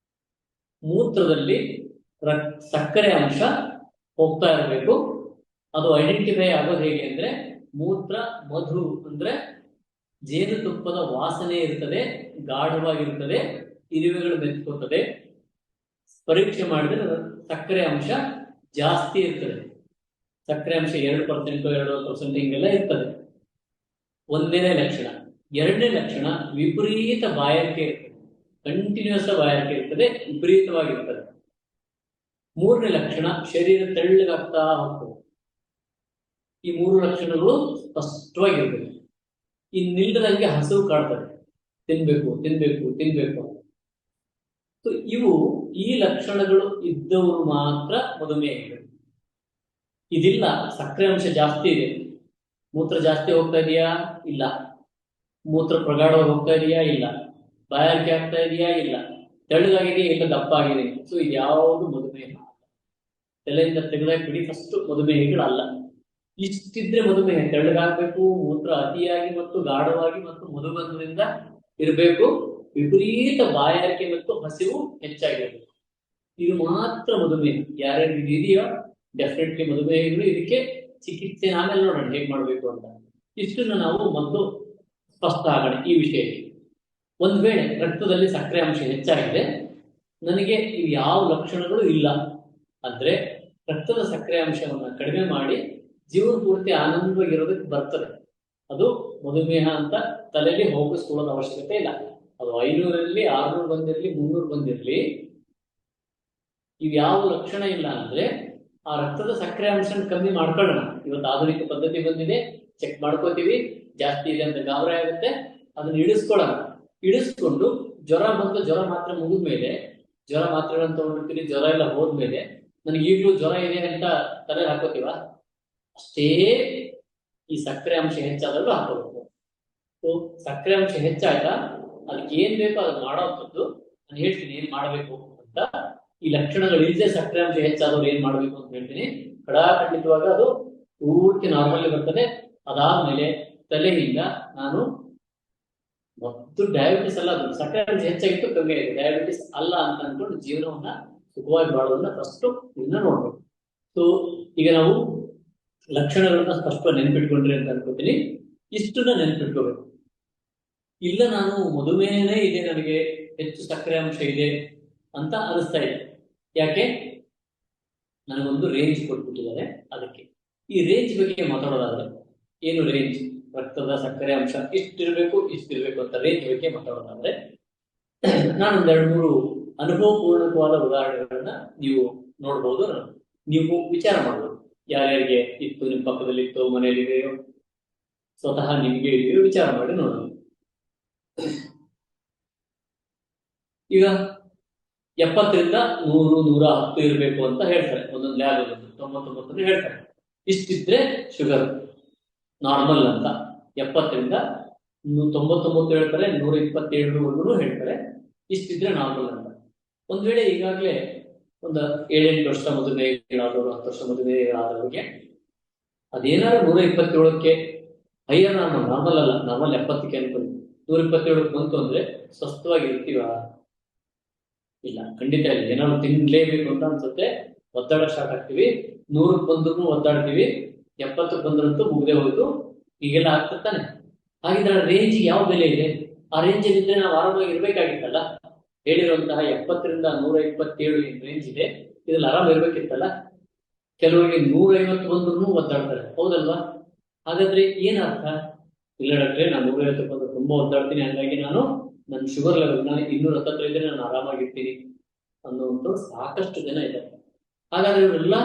ಮೂತ್ರದಲ್ಲಿ ಸಕ್ಕರೆ ಅಂಶ ಹೋಗ್ತಾ ಇರಬೇಕು. ಅದು ಐಡೆಂಟಿಫೈ ಆಗೋದು ಹೇಗೆ ಅಂದ್ರೆ, ಮೂತ್ರ ಮಧು ಅಂದ್ರೆ ಜೇನುತುಪ್ಪದ ವಾಸನೆ ಇರ್ತದೆ, ಗಾಢವಾಗಿರ್ತದೆ, ಇರುವೆಗಳು ಬೆಚ್ಕೋತದೆ. ಪರೀಕ್ಷೆ ಮಾಡಿದ್ರೆ ಸಕ್ಕರೆ ಅಂಶ ಜಾಸ್ತಿ ಇರ್ತದೆ. ಸಕ್ಕರೆ ಅಂಶ 2%, 2% ಹಿಂಗೆಲ್ಲ ಇರ್ತದೆ. ಒಂದನೇ ಲಕ್ಷಣ. ಎರಡನೇ ಲಕ್ಷಣ, ವಿಪರೀತ ಬಾಯಾರಿಕೆ ಇರ್ತದೆ. ಕಂಟಿನ್ಯೂಸ್ ಬಾಯಾರಿಕೆ ಇರ್ತದೆ, ವಿಪರೀತವಾಗಿರ್ತದೆ. ಮೂರನೇ ಲಕ್ಷಣ, ಶರೀರ ತೆಳ್ಳಗಾಗ್ತಾ ಹೋಗ್ತದೆ. ಈ 3 ಲಕ್ಷಣಗಳು ಸ್ಪಷ್ಟವಾಗಿರ್ತದೆ. ಇನ್ನಿಲ್ಲದಂಗೆ ಹಸಿವು ಕಾಡ್ತದೆ, ತಿನ್ಬೇಕು ತಿನ್ಬೇಕು ತಿನ್ಬೇಕು. ಇವು ಈ ಲಕ್ಷಣಗಳು ಇದ್ದವರು ಮಾತ್ರ ಮಧುಮೇಹ. ಇದಿಲ್ಲ, ಸಕ್ಕರೆ ಅಂಶ ಜಾಸ್ತಿ ಇದೆ, ಮೂತ್ರ ಜಾಸ್ತಿ ಹೋಗ್ತಾ ಇದೆಯಾ? ಇಲ್ಲ. ಮೂತ್ರ ಪ್ರಗಾಢವಾಗಿ ಹೋಗ್ತಾ ಇದೆಯಾ? ಇಲ್ಲ. ಬಾಯಾರಿಕೆ ಆಗ್ತಾ ಇದೆಯಾ? ಇಲ್ಲ. ತೆಳ್ಳಗಾಗಿದೆಯಾ? ಇಲ್ಲ. ದಪ್ಪ ಆಗಿದೆ. ಸೊ ಇದ್ಯಾವುದು ಮಧುಮೇಹ ತಲೆಯಿಂದ ತೆಗೆದಾಕಿ ಬಿಡಿ. ಫಸ್ಟ್ ಮಧುಮೇಹಗಳಲ್ಲ. ಇಷ್ಟಿದ್ರೆ ಮಧುಮೇಹ. ತೆಳ್ಳಗಾಗಬೇಕು, ಮೂತ್ರ ಅತಿಯಾಗಿ ಮತ್ತು ಗಾಢವಾಗಿ ಮತ್ತು ಮಧುಬಂಧದಿಂದ ಇರಬೇಕು, ವಿಪರೀತ ಬಾಯಾರಿಕೆ ಮತ್ತು ಹಸಿವು ಹೆಚ್ಚಾಗಿರಬೇಕು. ಇದು ಮಾತ್ರ ಮಧುಮೇಹ. ಯಾರ್ಯಾರು ಇದೆಯೋ ಡೆಫಿನೆಟ್ಲಿ ಮಧುಮೇಹಗಳು. ಇದಕ್ಕೆ ಚಿಕಿತ್ಸೆ ಆಮೇಲೆ ನೋಡೋಣ ಹೇಗೆ ಮಾಡಬೇಕು ಅಂತ. ಇಷ್ಟನ್ನು ನಾವು ಮೊದಲು ಸ್ಪಷ್ಟ ಆಗೋಣ ಈ ವಿಷಯಕ್ಕೆ. ಒಂದ್ ವೇಳೆ ರಕ್ತದಲ್ಲಿ ಸಕ್ಕರೆ ಅಂಶ ಹೆಚ್ಚಾಗಿದೆ, ನನಗೆ ಇವು ಯಾವ ಲಕ್ಷಣಗಳು ಇಲ್ಲ ಅಂದ್ರೆ, ರಕ್ತದ ಸಕ್ಕರೆ ಅಂಶವನ್ನು ಕಡಿಮೆ ಮಾಡಿ ಜೀವನ ಪೂರ್ತಿ ಆನಂದವಾಗಿರೋದಕ್ಕೆ ಬರ್ತದೆ. ಅದು ಮಧುಮೇಹ ಅಂತ ತಲೆಯಲ್ಲಿ ಹೋಗಿಸ್ಕೊಳ್ಳೋದು ಅವಶ್ಯಕತೆ ಇಲ್ಲ. ಅದು 500 ಇರಲಿ, 600 ಬಂದಿರಲಿ, 300 ಬಂದಿರಲಿ, ಇವು ಯಾವ ಲಕ್ಷಣ ಇಲ್ಲ ಅಂದ್ರೆ ಆ ರಕ್ತದ ಸಕ್ಕರೆ ಅಂಶ ಕಮ್ಮಿ ಮಾಡ್ಕೊಳ್ಳೋಣ. ಇವತ್ತು ಆಧುನಿಕ ಪದ್ಧತಿ ಬಂದಿದೆ, ಚೆಕ್ ಮಾಡ್ಕೋತೀವಿ. ಜಾಸ್ತಿ ಇದೆ ಅಂತ ಗಾಬರಿ ಆಗುತ್ತೆ, ಅದನ್ನ ಇಳಿಸ್ಕೊಳ್ಳೋಣ. ಇಳಿಸ್ಕೊಂಡು ಜ್ವರ ಬಂದು ಜ್ವರ ಮಾತ್ರ ಮುಗಿದ್ಮೇಲೆ, ಜ್ವರ ಮಾತ್ರೆಗಳನ್ನು ತಗೊಂಡಿರ್ತೀವಿ, ಜ್ವರ ಎಲ್ಲ ಹೋದ್ಮೇಲೆ ನನಗೆ ಈಗಲೂ ಜ್ವರ ಇದೆ ಅಂತ ತಲೆ ಹಾಕೋತೀವ? ಅಷ್ಟೇ ಈ ಸಕ್ಕರೆ ಅಂಶ ಹೆಚ್ಚಾದಲ್ಲೂ ಹಾಕೋಬೇಕು. ಸೊ ಸಕ್ಕರೆ ಅಂಶ ಹೆಚ್ಚಾಯ್ತಾ ಅದಕ್ಕೆ ಏನ್ ಬೇಕೋ ಅದನ್ನ ಮಾಡೋವಂಥದ್ದು ನಾನು ಹೇಳ್ತೀನಿ ಏನ್ ಮಾಡ್ಬೇಕು ಅಂತ. ಈ ಲಕ್ಷಣಗಳು ಇಲ್ಲದೆ ಸಕ್ಕರೆ ಅಂಶ ಹೆಚ್ಚಾದವ್ರು ಏನ್ ಮಾಡ್ಬೇಕು ಅಂತ ಹೇಳ್ತೀನಿ. ಖಂಡಿತವಾಗ ಅದು ಪೂರ್ತಿ ನಾರ್ಮಲ್ ಬರ್ತದೆ. ಅದಾದ್ಮೇಲೆ ತಲೆಯಿಂದ ನಾನು ಮತ್ತು ಡಯಾಬಿಟಿಸ್ ಅಲ್ಲ, ಅದು ಸಕ್ಕರೆ ಅಂಶ ಹೆಚ್ಚಾಗಿತ್ತು, ಕಮ್ಮಿ ಆಗಿದೆ, ಡಯಾಬಿಟಿಸ್ ಅಲ್ಲ ಅಂತ ಅನ್ಕೊಂಡು ಜೀವನವನ್ನ ಸುಖವಾಗಿ ಮಾಡೋದನ್ನ ಫಸ್ಟ್ ಇದನ್ನ ನೋಡ್ಬೇಕು. ಸೊ ಈಗ ನಾವು ಲಕ್ಷಣಗಳನ್ನ ಸ್ಪಷ್ಟವಾಗಿ ನೆನ್ಪಿಟ್ಕೊಂಡ್ರಿ ಅಂತ ಅನ್ಕೋತೀನಿ. ಇಷ್ಟನ್ನ ನೆನ್ಪಿಟ್ಕೋಬೇಕು. ಇಲ್ಲ ನಾನು ಮಧುಮೇಹನೇ ಇದೆ, ನನಗೆ ಹೆಚ್ಚು ಸಕ್ಕರೆ ಅಂಶ ಇದೆ ಅಂತ ಅನಿಸ್ತಾ ಇದೆ. ಯಾಕೆ? ನನಗೊಂದು ರೇಂಜ್ ಕೊಟ್ಬಿಟ್ಟಿದ್ದಾರೆ. ಅದಕ್ಕೆ ಈ ರೇಂಜ್ ಬಗ್ಗೆ ಮಾತಾಡೋದಾದ್ರೆ, ಏನು ರೇಂಜ್? ರಕ್ತದ ಸಕ್ಕರೆ ಅಂಶ ಇಷ್ಟಿರ್ಬೇಕು ಅಂತ ರೇಂಜ್ ಬಗ್ಗೆ ಮಾತಾಡೋದಾದ್ರೆ, ನಾನೊಂದ್ 2-3 ಅನುಭವಪೂರ್ಣಕವಾದ ಉದಾಹರಣೆಗಳನ್ನ ನೀವು ನೋಡ್ಬೋದು. ನೀವು ವಿಚಾರ ಮಾಡ್ಬೋದು, ಯಾರ್ಯಾರಿಗೆ ಇತ್ತು, ನಿಮ್ಮ ಪಕ್ಕದಲ್ಲಿ ಇತ್ತು, ಮನೆಯಲ್ಲಿದೆಯೋ, ಸ್ವತಃ ನಿಮ್ಗೆ ಇದೆಯೋ ವಿಚಾರ ಮಾಡಿ ನೋಡೋಣ. ಈಗ 70ರಿಂದ 100, 110 ಇರಬೇಕು ಅಂತ ಹೇಳ್ತಾರೆ, ಒಂದೊಂದು ಲ್ಯಾಬ್ 99 ಹೇಳ್ತಾರೆ. ಇಷ್ಟಿದ್ರೆ ಶುಗರ್ ನಾರ್ಮಲ್ ಅಂತ. 70ರಿಂದ 99 ಹೇಳ್ತಾರೆ, 127ವರೆಗೂ ಹೇಳ್ತಾರೆ. ಇಷ್ಟಿದ್ರೆ ನಾರ್ಮಲ್ ಅಂತ. ಒಂದ್ ವೇಳೆ ಈಗಾಗಲೇ ಒಂದು 7-8 ವರ್ಷ ಮದುವೆಗಳಾದವರು, 10 ವರ್ಷ ಮದುವೆಗಳಾದವರಿಗೆ ಅದೇನಾದ್ರು 127ಕ್ಕೆ ಹೈಯರ್ ನಾರ್ಮಲ್ ಅಲ್ಲ, ನಾರ್ಮಲ್ 70ಕ್ಕೆ ಅನ್ಕೊಂಡು 127ಕ್ಕೆ ಬಂತು ಅಂದ್ರೆ ಸ್ವಸ್ಥವಾಗಿರ್ತೀವ? ಇಲ್ಲ, ಖಂಡಿತ ಇಲ್ಲ. ಏನಾದ್ರು ತಿನ್ಲೇಬೇಕು ಅಂತ ಅನ್ಸುತ್ತೆ, ಒದ್ದಾಡ ಸ್ಟಾರ್ಟ್ ಆಗ್ತೀವಿ. 100ಕ್ಕೆ ಬಂದ್ರು ಒದ್ದಾಡ್ತೀವಿ, 70ಕ್ಕೆ ಬಂದ್ರಂತೂ ಮುಗ್ದೆ ಹೋಯ್ತು. ಹೀಗೆಲ್ಲ ಆಗ್ತಾನೆ. ಹಾಗಿದ್ರೆ ರೇಂಜ್ ಯಾವ ಬೆಲೆ ಇದೆ? ಆ ರೇಂಜ್ ಇದ್ರೆ ನಾವು ಆರಾಮಾಗಿ ಇರ್ಬೇಕಾಗಿತ್ತಲ್ಲ. ಹೇಳಿರುವಂತಹ 70ರಿಂದ 127 ಏನ್ ರೇಂಜ್ ಇದೆ, ಇದ್ರಲ್ಲಿ ಆರಾಮ ಇರ್ಬೇಕಿತ್ತಲ್ಲ. ಕೆಲವರಿಗೆ 150 ಬಂದ್ರು ಒದ್ದಾಡ್ತಾರೆ, ಹೌದಲ್ವಾ? ಹಾಗಾದ್ರೆ ಏನ್ ಅರ್ಥ? ಇಲ್ಲ ಡಾಕ್ಟ್ರೆ, ನಾನು 150 ಬಂದ್ರೆ ತುಂಬಾ ಒದ್ದಾಡ್ತೀನಿ, ಹಂಗಾಗಿ ನನ್ನ ಶುಗರ್ ಲೆವೆಲ್ 210 ಇದ್ರೆ ನಾನು ಆರಾಮಾಗಿರ್ತೀನಿ ಅನ್ನುವಂಥ ಸಾಕಷ್ಟು ಜನ ಇದ್ದಾರೆ. ಹಾಗಾದ್ರೆ ಇವರೆಲ್ಲ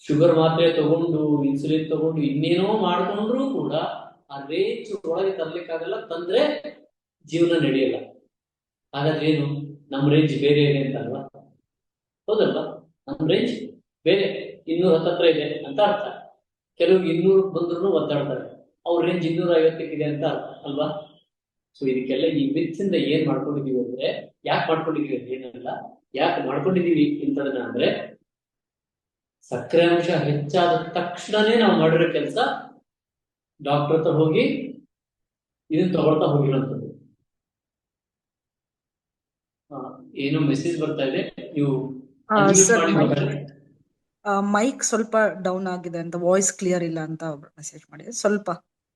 ಶುಗರ್ ಮಾತ್ರೆ ತಗೊಂಡು, ಇನ್ಸುಲಿನ್ ತಗೊಂಡು, ಇನ್ನೇನೋ ಮಾಡ್ಕೊಂಡ್ರು ಕೂಡ ಆ ರೇಂಜ್ ಒಳಗೆ ತರ್ಲಿಕ್ಕಾಗಲ್ಲ. ತಂದ್ರೆ ಜೀವನ ನಡೆಯಲ್ಲ. ಹಾಗಾದ್ರೆ ಏನು? ನಮ್ಮ ರೇಂಜ್ ಬೇರೆ ಇದೆ ಅಂತ ಅಲ್ವಾ? ಹೌದಲ್ವಾ? ನಮ್ಮ ರೇಂಜ್ ಬೇರೆ 210 ಇದೆ ಅಂತ ಅರ್ಥ. ಕೆಲವ್ರಿಗೆ 200 ಬಂದ್ರು ಒದ್ದಾಡ್ತಾರೆ, ಅವ್ರ ರೇಂಜ್ 250 ಇದೆ ಅಂತ ಅರ್ಥ ಅಲ್ವಾ? ಸೊ ಇದಕ್ಕೆಲ್ಲ ಈ ಮಿತ್ಸ್ ಇಂದ ಏನ್ ಮಾಡ್ಕೊಂಡಿದೀವಿ ಅಂದ್ರೆ, ಯಾಕೆ ಮಾಡ್ಕೊಂಡಿದೀವಿ ಅಂತ ಏನಲ್ಲ, ಯಾಕೆ ಮಾಡ್ಕೊಂಡಿದೀವಿ ಇಂಥದನ್ನ ಅಂದ್ರೆ, ಸಕ್ಕರೆ ಅಂಶ ಹೆಚ್ಚಾದ ತಕ್ಷಣನೇ ನಾವು ಮಾಡಿರೋ ಕೆಲಸ ಡಾಕ್ಟರ್ ಹತ್ರ ಹೋಗಿ ಇದನ್ನ ತಗೊಳ್ತಾ ಹೋಗಿರೋಂಥದ್ದು. ಏನೋ ಮೆಸೇಜ್ ಬರ್ತಾ ಇದೆ, ನೀವು ಮೈಕ್ ಸ್ವಲ್ಪ ಡೌನ್ ಆಗಿದೆ ಅಂತ, ವಾಯ್ಸ್ ಕ್ಲಿಯರ್ ಇಲ್ಲ ಅಂತ ಮೆಸೇಜ್ ಮಾಡಿದೆ ಸ್ವಲ್ಪ.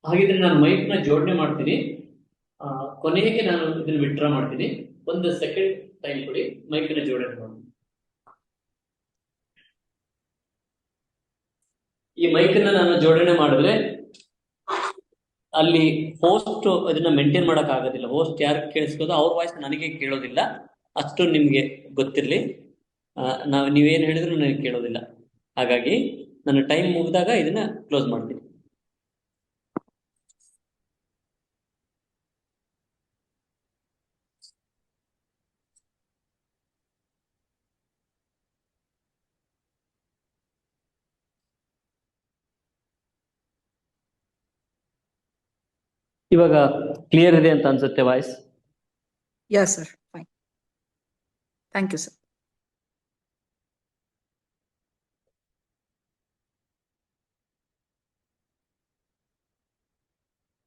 ಹಾಗಿದ್ರೆ ನಾನು ಮೈಕ್ ನ ಜೋಡಣೆ ಮಾಡ್ತೀನಿ, ಕೊನೆಗೆ ನಾನು ಇದನ್ನ ವಿಡ್ರಾ ಮಾಡ್ತೀನಿ. 1 ಸೆಕೆಂಡ್ ಟೈಮ್ ಕೊಡಿ, ಮೈಕ್ ನ ಜೋಡಣೆ ಮಾಡಿ. ಈ ಮೈಕ್ ನ ನಾನು ಜೋಡಣೆ ಮಾಡಿದ್ರೆ ಅಲ್ಲಿ ಹೋಸ್ಟ್ ಅದನ್ನ ಮೇಂಟೈನ್ ಮಾಡಕ್ ಆಗೋದಿಲ್ಲ. ಹೋಸ್ಟ್ ಯಾರು ಕೇಳಿಸ್ಕೋದು ಅವ್ರ ವಾಯ್ಸ್ ನನಗೆ ಕೇಳೋದಿಲ್ಲ, ಅಷ್ಟು ನಿಮ್ಗೆ ಗೊತ್ತಿರ್ಲಿ. ನೀವೇನ್ ಹೇಳಿದ್ರು ನನಗೆ ಕೇಳೋದಿಲ್ಲ. ಹಾಗಾಗಿ ನನ್ನ ಟೈಮ್ ಮುಗಿದಾಗ ಇದನ್ನ ಕ್ಲೋಸ್ ಮಾಡ್ತೀನಿ. ಇವಾಗ ಕ್ಲಿಯರ್ ಇದೆ ಅಂತ ಅನ್ಸುತ್ತೆ voice? Yes sir, fine. Thank you sir.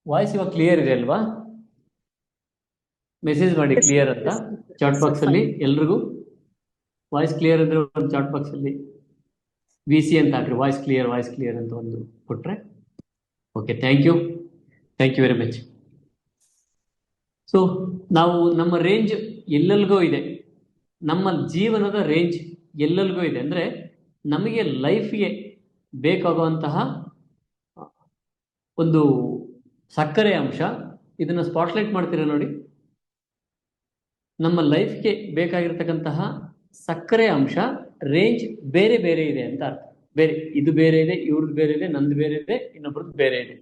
Voice ಇವಾಗ ಕ್ಲಿಯರ್ ಇದೆ ಅಲ್ವಾ? ಮೆಸೇಜ್ ಮಾಡಿ ಕ್ಲಿಯರ್ ಅಂತ ಚಾಟ್ ಬಾಕ್ಸ್ ಅಲ್ಲಿ. ಎಲ್ರಿಗೂ ವಾಯ್ಸ್ ಕ್ಲಿಯರ್ ಇದ್ರೆ ಒಂದು ಚಾಟ್ ಬಾಕ್ಸ್ ಅಲ್ಲಿ VC ಅಂತ ಹಾಕ್ರಿ, ವಾಯ್ಸ್ ಕ್ಲಿಯರ್ ಅಂತ ಒಂದು ಕೊಟ್ರೆ okay. Thank you very much. So ನಾವು ನಮ್ಮ ರೇಂಜ್ ಎಲ್ಲೆಲ್ಗೋ ಇದೆ, ನಮ್ಮ ಜೀವನದ ರೇಂಜ್ ಎಲ್ಲೆಲ್ಗೋ ಇದೆ. ಅಂದ್ರೆ ನಮಗೆ ಲೈಫ್ಗೆ ಬೇಕಾಗುವಂತಹ ಒಂದು ಸಕ್ಕರೆ ಅಂಶ, ಇದನ್ನ ಸ್ಪಾಟ್ಲೈಟ್ ಮಾಡ್ತೀರಾ ನೋಡಿ. ನಮ್ಮ ಲೈಫ್ಗೆ ಬೇಕಾಗಿರ್ತಕ್ಕಂತಹ ಸಕ್ಕರೆ ಅಂಶ ರೇಂಜ್ ಬೇರೆ ಬೇರೆ ಇದೆ ಅಂತ ಅರ್ಥ. ಬೇರೆ, ಇದು ಬೇರೆ ಇದೆ, ಇವ್ರದ್ದು ಬೇರೆ ಇದೆ, ನಂದು ಬೇರೆ ಇದೆ, ಇನ್ನೊಬ್ರದ್ದು ಬೇರೆ ಇದೆ.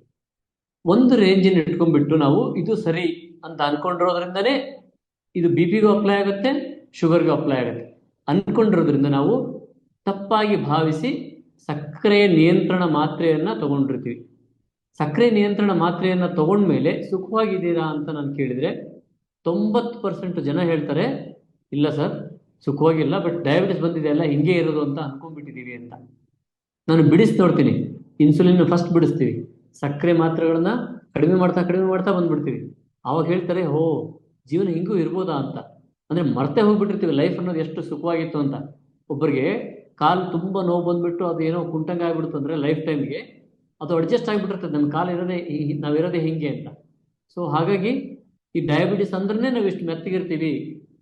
ಒಂದು ರೇಂಜನ್ನು ಇಟ್ಕೊಂಡ್ಬಿಟ್ಟು ನಾವು ಇದು ಸರಿ ಅಂತ ಅನ್ಕೊಂಡಿರೋದ್ರಿಂದನೇ ಇದು BP ಗೂ ಅಪ್ಲೈ ಆಗುತ್ತೆ, ಶುಗರ್ಗೂ ಅಪ್ಲೈ ಆಗುತ್ತೆ. ಅನ್ಕೊಂಡಿರೋದ್ರಿಂದ ನಾವು ತಪ್ಪಾಗಿ ಭಾವಿಸಿ ಸಕ್ಕರೆಯ ನಿಯಂತ್ರಣ ಮಾತ್ರೆಯನ್ನ ತಗೊಂಡಿರ್ತೀವಿ. ಸಕ್ಕರೆ ನಿಯಂತ್ರಣ ಮಾತ್ರೆಯನ್ನ ತಗೊಂಡ್ಮೇಲೆ ಸುಖವಾಗಿದ್ದೀರಾ ಅಂತ ನಾನು ಕೇಳಿದ್ರೆ 90% ಜನ ಹೇಳ್ತಾರೆ, ಇಲ್ಲ ಸರ್ ಸುಖವಾಗಿಲ್ಲ, ಬಟ್ ಡಯಾಬಿಟಿಸ್ ಬಂದಿದೆ ಅಲ್ಲ ಹಿಂಗೆ ಇರೋದು ಅಂತ ಅನ್ಕೊಂಡ್ಬಿಟ್ಟಿದೀವಿ ಅಂತ. ನಾನು ಬಿಡಿಸಿ ನೋಡ್ತೀನಿ. ಇನ್ಸುಲಿನ್ ಫಸ್ಟ್ ಬಿಡಿಸ್ತೀವಿ, ಸಕ್ಕರೆ ಮಾತ್ರೆಗಳನ್ನ ಕಡಿಮೆ ಮಾಡ್ತಾ ಬಂದ್ಬಿಡ್ತೀವಿ. ಅವಾಗ ಹೇಳ್ತಾರೆ, ಓ ಜೀವನ ಹಿಂಗೂ ಇರ್ಬೋದಾ ಅಂತ. ಅಂದ್ರೆ ಮರ್ತೆ ಹೋಗ್ಬಿಟ್ಟಿರ್ತೀವಿ ಲೈಫ್ ಅನ್ನೋದು ಎಷ್ಟು ಸುಖವಾಗಿತ್ತು ಅಂತ. ಒಬ್ಬರಿಗೆ ಕಾಲು ತುಂಬಾ ನೋವು ಬಂದ್ಬಿಟ್ಟು ಅದು ಏನೋ ಕುಂಟಂಗ ಆಗ್ಬಿಡ್ತು ಅಂದ್ರೆ ಲೈಫ್ ಟೈಮ್ಗೆ ಅದು ಅಡ್ಜಸ್ಟ್ ಆಗಿಬಿಟ್ಟಿರ್ತದೆ. ನಮ್ಮ ಕಾಲು ನಾವಿರೋದೇ ಹಿಂಗೆ ಅಂತ. ಸೊ ಹಾಗಾಗಿ ಈ ಡಯಾಬಿಟಿಸ್ ಅಂದ್ರೆ ನಾವು ಇಷ್ಟು ಮೆತ್ತಗಿರ್ತೀವಿ.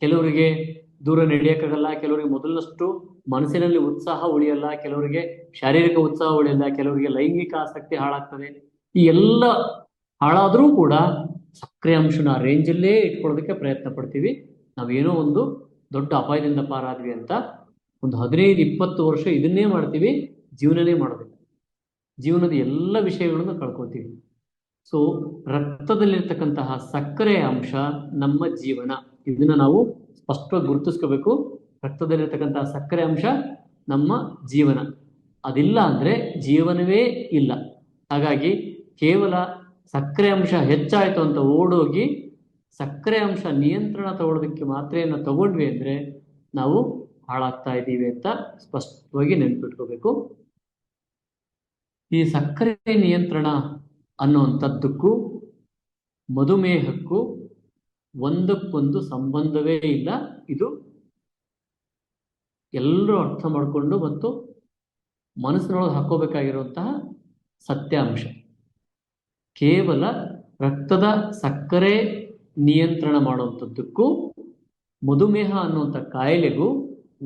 ಕೆಲವರಿಗೆ ದೂರ ನಡೆಯಕ್ಕಾಗಲ್ಲ, ಕೆಲವರಿಗೆ ಮೊದಲಷ್ಟು ಮನಸ್ಸಿನಲ್ಲಿ ಉತ್ಸಾಹ ಉಳಿಯಲ್ಲ, ಕೆಲವರಿಗೆ ಶಾರೀರಿಕ ಉತ್ಸಾಹ ಉಳಿಯಲ್ಲ, ಕೆಲವರಿಗೆ ಲೈಂಗಿಕ ಆಸಕ್ತಿ ಹಾಳಾಗ್ತದೆ. ಈ ಎಲ್ಲ ಹಾಳಾದ್ರೂ ಕೂಡ ಸಕ್ಕರೆ ಅಂಶನ ರೇಂಜಲ್ಲೇ ಇಟ್ಕೊಳ್ಳೋದಕ್ಕೆ ಪ್ರಯತ್ನ ಪಡ್ತೀವಿ. ನಾವೇನೋ ಒಂದು ದೊಡ್ಡ ಅಪಾಯದಿಂದ ಪಾರಾದ್ವಿ ಅಂತ ಒಂದು 15-20 ವರ್ಷ ಇದನ್ನೇ ಮಾಡ್ತೀವಿ, ಜೀವನನೇ ಮಾಡೋದಿಲ್ಲ. ಜೀವನದ ಎಲ್ಲ ವಿಷಯಗಳನ್ನು ಕಳ್ಕೊತೀವಿ. ಸೊ ರಕ್ತದಲ್ಲಿರ್ತಕ್ಕಂತಹ ಸಕ್ಕರೆ ಅಂಶ ನಮ್ಮ ಜೀವನ, ಇದನ್ನ ನಾವು ಸ್ಪಷ್ಟವಾಗಿ ಗುರುತಿಸ್ಕೋಬೇಕು. ರಕ್ತದಲ್ಲಿರ್ತಕ್ಕಂತಹ ಸಕ್ಕರೆ ಅಂಶ ನಮ್ಮ ಜೀವನ, ಅದಿಲ್ಲ ಅಂದ್ರೆ ಜೀವನವೇ ಇಲ್ಲ. ಹಾಗಾಗಿ ಕೇವಲ ಸಕ್ಕರೆ ಅಂಶ ಹೆಚ್ಚಾಯಿತು ಅಂತ ಓಡೋಗಿ ಸಕ್ಕರೆ ಅಂಶ ನಿಯಂತ್ರಣ ತಗೊಳ್ಳೋದಕ್ಕೆ ಮಾತ್ರೆಯನ್ನು ತಗೊಂಡ್ವಿ ಅಂದ್ರೆ ನಾವು ಹಾಳಾಗ್ತಾ ಇದ್ದೀವಿ ಅಂತ ಸ್ಪಷ್ಟವಾಗಿ ನೆನ್ಪಿಟ್ಕೋಬೇಕು. ಈ ಸಕ್ಕರೆ ನಿಯಂತ್ರಣ ಅನ್ನುವಂಥದ್ದಕ್ಕೂ ಮಧುಮೇಹಕ್ಕೂ ಒಂದಕ್ಕೊಂದು ಸಂಬಂಧವೇ ಇಲ್ಲ. ಇದು ಎಲ್ಲರೂ ಅರ್ಥ ಮಾಡಿಕೊಂಡು ಮತ್ತು ಮನಸ್ಸಿನೊಳಗೆ ಹಾಕೋಬೇಕಾಗಿರುವಂತಹ ಸತ್ಯಾಂಶ. ಕೇವಲ ರಕ್ತದ ಸಕ್ಕರೆ ನಿಯಂತ್ರಣ ಮಾಡುವಂಥದ್ದಕ್ಕೂ ಮಧುಮೇಹ ಅನ್ನುವಂಥ ಕಾಯಿಲೆಗೂ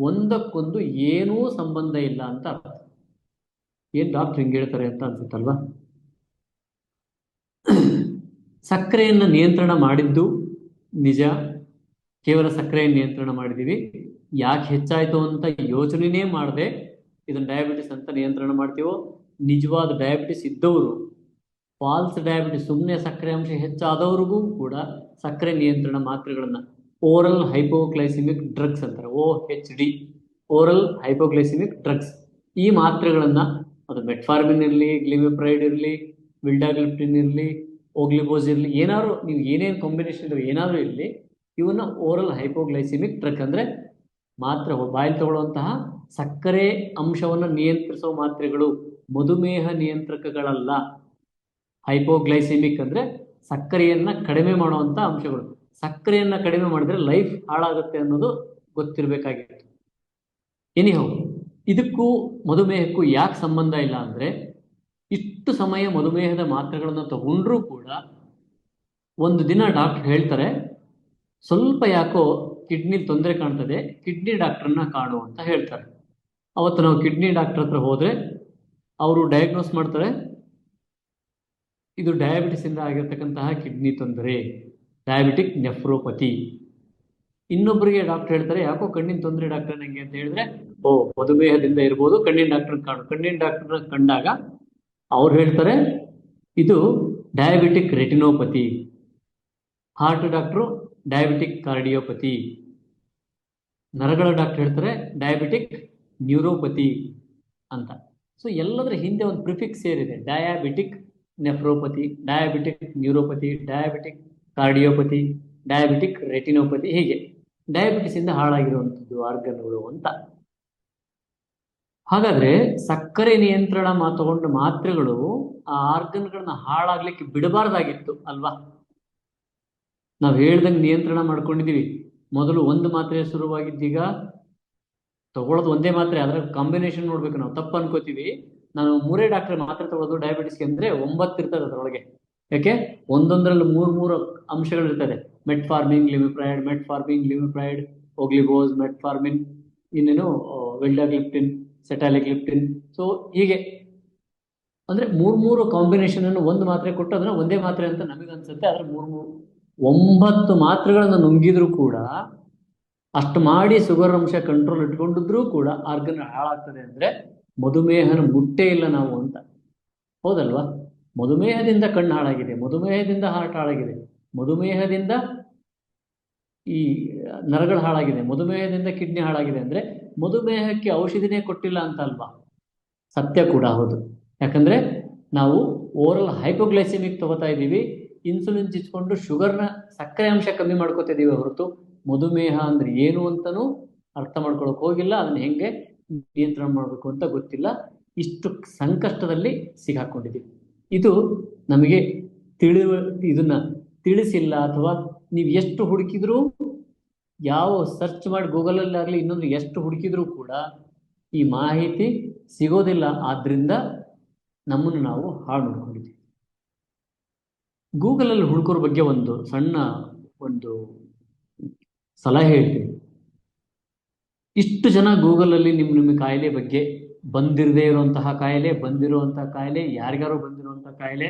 ಒಂದಕ್ಕೊಂದು ಏನೂ ಸಂಬಂಧ ಇಲ್ಲ ಅಂತ ಅರ್ಥ. ಏನ್ ಡಾಕ್ಟರ್ ಹಿಂಗೆ ಹೇಳ್ತಾರೆ ಅಂತ ಅನ್ಸುತ್ತಲ್ವಾ? ಸಕ್ಕರೆಯನ್ನು ನಿಯಂತ್ರಣ ಮಾಡಿದ್ದು ನಿಜ, ಕೇವಲ ಸಕ್ಕರೆಯನ್ನು ನಿಯಂತ್ರಣ ಮಾಡಿದ್ದೀವಿ. ಯಾಕೆ ಹೆಚ್ಚಾಯಿತು ಅಂತ ಯೋಚನೆನೇ ಮಾಡದೆ ಇದನ್ನು ಡಯಾಬಿಟಿಸ್ ಅಂತ ನಿಯಂತ್ರಣ ಮಾಡ್ತೀವೋ, ನಿಜವಾದ ಡಯಾಬಿಟಿಸ್ ಇದ್ದವರು, ಫಾಲ್ಸ್ ಡಯಾಬಿಟಿಸ್ ಸುಮ್ಮನೆ ಸಕ್ಕರೆ ಅಂಶ ಹೆಚ್ಚಾದವ್ರಿಗೂ ಕೂಡ ಸಕ್ಕರೆ ನಿಯಂತ್ರಣ ಮಾತ್ರೆಗಳನ್ನು, ಓರಲ್ ಹೈಪೋಗ್ಲೈಸಿಮಿಕ್ ಡ್ರಗ್ಸ್ ಅಂತಾರೆ, OHD, ಓರಲ್ ಹೈಪೋಗ್ಲೈಸಿಮಿಕ್ ಡ್ರಗ್ಸ್, ಈ ಮಾತ್ರೆಗಳನ್ನು, ಅದು ಮೆಟ್ಫಾರ್ಮಿನ್ ಇರಲಿ, ಗ್ಲಿಮಿಪ್ರೈಡ್ ಇರಲಿ, ವಿಲ್ಡಾಗ್ಲಿಪ್ಟಿನ್ ಇರಲಿ, ಓಗ್ಲಿಬೋಸ್ ಇರಲಿ, ಏನಾದ್ರು ನೀವು ಏನೇನು ಕಾಂಬಿನೇಷನ್ ಇರೋ ಏನಾದರೂ ಇರಲಿ, ಇವನ್ನ ಓರಲ್ ಹೈಪೋಗ್ಲೈಸಿಮಿಕ್ ಡ್ರಗ್ ಅಂದರೆ ಮಾತ್ರೆ ಬಾಯಲ್ಲಿ ತಗೊಳ್ಳುವಂತಹ ಸಕ್ಕರೆ ಅಂಶವನ್ನು ನಿಯಂತ್ರಿಸುವ ಮಾತ್ರೆಗಳು, ಮಧುಮೇಹ ನಿಯಂತ್ರಕಗಳಲ್ಲ. ಹೈಪೋಗ್ಲೈಸಿಮಿಕ್ ಅಂದರೆ ಸಕ್ಕರೆಯನ್ನ ಕಡಿಮೆ ಮಾಡುವಂಥ ಅಂಶಗಳು. ಸಕ್ಕರೆಯನ್ನ ಕಡಿಮೆ ಮಾಡಿದ್ರೆ ಲೈಫ್ ಹಾಳಾಗುತ್ತೆ ಅನ್ನೋದು ಗೊತ್ತಿರಬೇಕಾಗಿತ್ತು. ಎನಿಹೌ, ಇದಕ್ಕೂ ಮಧುಮೇಹಕ್ಕೂ ಯಾಕೆ ಸಂಬಂಧ ಇಲ್ಲ ಅಂದರೆ, ಇಷ್ಟು ಸಮಯ ಮಧುಮೇಹದ ಮಾತ್ರೆಗಳನ್ನು ತಗೊಂಡ್ರೂ ಕೂಡ ಒಂದು ದಿನ ಡಾಕ್ಟರ್ ಹೇಳ್ತಾರೆ ಸ್ವಲ್ಪ ಯಾಕೋ ಕಿಡ್ನಿ ತೊಂದರೆ ಕಾಣ್ತದೆ, ಕಿಡ್ನಿ ಡಾಕ್ಟರ್ನ ಕಾಣು ಅಂತ ಹೇಳ್ತಾರೆ. ಅವತ್ತು ನಾವು ಕಿಡ್ನಿ ಡಾಕ್ಟರ್ ಹತ್ರ ಹೋದ್ರೆ ಅವರು ಡಯಾಗ್ನೋಸ್ ಮಾಡ್ತಾರೆ, ಇದು ಡಯಾಬಿಟಿಸ್ ಇಂದ ಆಗಿರ್ತಕ್ಕಂತಹ ಕಿಡ್ನಿ ತೊಂದರೆ, ಡಯಾಬಿಟಿಕ್ ನೆಫ್ರೋಪತಿ. ಇನ್ನೊಬ್ಬರಿಗೆ ಡಾಕ್ಟರ್ ಹೇಳ್ತಾರೆ ಯಾಕೋ ಕಣ್ಣಿನ ತೊಂದರೆ ಡಾಕ್ಟರ್ ನಂಗೆ ಅಂತ ಹೇಳಿದ್ರೆ, ಮಧುಮೇಹದಿಂದ ಇರ್ಬೋದು, ಕಣ್ಣಿನ ಡಾಕ್ಟರ್ ಕಾಣು. ಕಣ್ಣಿನ ಡಾಕ್ಟರ್ನ ಕಂಡಾಗ ಅವ್ರು ಹೇಳ್ತಾರೆ ಇದು diabetic retinopathy. Heart doctor diabetic cardiopathy. ನರಗಳ ಡಾಕ್ಟರ್ ಹೇಳ್ತಾರೆ ಡಯಾಬಿಟಿಕ್ ನ್ಯೂರೋಪತಿ ಅಂತ. ಸೊ ಎಲ್ಲದರ ಹಿಂದೆ ಒಂದು ಪ್ರಿಫಿಕ್ಸ್ ಸೇರಿದೆ, diabetic nephropathy, diabetic neuropathy, diabetic cardiopathy, diabetic retinopathy, ಹೀಗೆ ಡಯಾಬಿಟಿಸ್ ಇಂದ ಹಾಳಾಗಿರುವಂಥದ್ದು ಆರ್ಗನ್ಗಳು ಅಂತ. ಹಾಗಾದ್ರೆ ಸಕ್ಕರೆ ನಿಯಂತ್ರಣ ತಗೊಂಡ ಮಾತ್ರೆಗಳು ಆ ಆರ್ಗನ್ಗಳನ್ನ ಹಾಳಾಗ್ಲಿಕ್ಕೆ ಬಿಡಬಾರ್ದಾಗಿತ್ತು ಅಲ್ವಾ? ನಾವು ಹೇಳ್ದಂಗೆ ನಿಯಂತ್ರಣ ಮಾಡ್ಕೊಂಡಿದೀವಿ. ಮೊದಲು ಒಂದು ಮಾತ್ರೆ ಶುರುವಾಗಿದ್ದೀಗ ತಗೊಳ್ಳೋದು ಒಂದೇ ಮಾತ್ರೆ, ಅದರ ಕಾಂಬಿನೇಷನ್ ನೋಡ್ಬೇಕು. ನಾವು ತಪ್ಪು ಅನ್ಕೋತೀವಿ, ನಾನು 3 ಡಾಕ್ಟರ್ ಮಾತ್ರೆ ತಗೊಳ್ಳೋದು ಡಯಾಬಿಟಿಸ್ಗೆ ಅಂದ್ರೆ 9 ಇರ್ತದೆ ಅದರೊಳಗೆ. ಯಾಕೆ? ಒಂದೊಂದರಲ್ಲಿ 3 ಅಂಶಗಳಿರ್ತದೆ. ಮೆಟ್ಫಾರ್ಮಿನ್, ಗ್ಲಿಮಿಪ್ರೈಡ್, ಮೆಟ್ಫಾರ್ಮಿನ್, ಗ್ಲಿಮಿಪ್ರೈಡ್, ಓಗ್ಲಿಬೋಸ್, ಮೆಟ್ಫಾರ್ಮಿನ್, ಇನ್ನೇನು ವಿಲ್ಡಾಗ್ಲಿಪ್ಟಿನ್, ಸೆಟಾಲಿಗ್ಲಿಪ್ಟಿನ್. ಸೊ ಹೀಗೆ ಅಂದ್ರೆ 3 ಕಾಂಬಿನೇಷನ್ ಅನ್ನು ಒಂದು ಮಾತ್ರೆ ಕೊಟ್ಟು ಅದನ್ನ ಒಂದೇ ಮಾತ್ರೆ ಅಂತ ನಮಗನ್ಸುತ್ತೆ. ಆದ್ರೆ 9 ಮಾತ್ರೆಗಳನ್ನು ನುಂಗಿದ್ರು ಕೂಡ, ಅಷ್ಟು ಮಾಡಿ ಶುಗರ್ ಅಂಶ ಕಂಟ್ರೋಲ್ ಇಟ್ಕೊಂಡಿದ್ರು ಕೂಡ ಆರ್ಗನ್ ಹಾಳಾಗ್ತದೆ ಅಂದ್ರೆ ಮಧುಮೇಹನ ಮುಟ್ಟೇ ಇಲ್ಲ ನಾವು ಅಂತ. ಹೌದಲ್ವಾ? ಮಧುಮೇಹದಿಂದ ಕಣ್ಣು ಹಾಳಾಗಿದೆ, ಮಧುಮೇಹದಿಂದ ಹಾರ್ಟ್ ಹಾಳಾಗಿದೆ, ಮಧುಮೇಹದಿಂದ ಈ ನರಗಳು ಹಾಳಾಗಿದೆ, ಮಧುಮೇಹದಿಂದ ಕಿಡ್ನಿ ಹಾಳಾಗಿದೆ ಅಂದ್ರೆ ಮಧುಮೇಹಕ್ಕೆ ಔಷಧಿನೇ ಕೊಟ್ಟಿಲ್ಲ ಅಂತ ಅಲ್ವಾ? ಸತ್ಯ ಕೂಡ ಹೌದು. ಯಾಕಂದ್ರೆ ನಾವು ಓರಲ್ ಹೈಪೋಗ್ಲೈಸಿಮಿಕ್ ತಗೋತಾ ಇದ್ದೀವಿ, ಇನ್ಸುಲಿನ್ ಚಿಚ್ಕೊಂಡು ಶುಗರ್ನ, ಸಕ್ಕರೆ ಅಂಶ ಕಮ್ಮಿ ಮಾಡ್ಕೋತಾ ಇದೀವಿ ಹೊರತು ಮಧುಮೇಹ ಅಂದ್ರೆ ಏನು ಅಂತನೂ ಅರ್ಥ ಮಾಡ್ಕೊಳಕ್ ಹೋಗಿಲ್ಲ, ಅದನ್ನ ಹೆಂಗೆ ನಿಯಂತ್ರಣ ಮಾಡಬೇಕು ಅಂತ ಗೊತ್ತಿಲ್ಲ. ಇಷ್ಟು ಸಂಕಷ್ಟದಲ್ಲಿ ಸಿಗಾಕೊಂಡಿದ್ದೀವಿ. ಇದು ನಮಗೆ ಇದನ್ನ ತಿಳಿಸಿಲ್ಲ, ಅಥವಾ ನೀವು ಎಷ್ಟು ಹುಡುಕಿದ್ರೂ, ಯಾವ ಸರ್ಚ್ ಮಾಡಿ ಗೂಗಲಲ್ಲಿ ಆಗಲಿ ಇನ್ನೊಂದು ಎಷ್ಟು ಹುಡುಕಿದ್ರೂ ಕೂಡ ಈ ಮಾಹಿತಿ ಸಿಗೋದಿಲ್ಲ. ಆದ್ರಿಂದ ನಮ್ಮನ್ನು ನಾವು ಹಾಳು ಮಾಡ್ಕೊಂಡಿದ್ದೀವಿ. ಗೂಗಲಲ್ಲಿ ಹುಡುಕೋರ ಬಗ್ಗೆ ಒಂದು ಸಣ್ಣ ಸಲಹೆ ಹೇಳ್ತೀನಿ. ಇಷ್ಟು ಜನ ಗೂಗಲಲ್ಲಿ ನಿಮ್ಮ ಕಾಯಿಲೆ ಬಗ್ಗೆ, ಬಂದಿರದೇ ಇರುವಂತಹ ಕಾಯಿಲೆ, ಬಂದಿರುವಂತಹ ಕಾಯಿಲೆ, ಯಾರಿಗಾರು ಬಂದಿರುವಂತಹ ಕಾಯಿಲೆ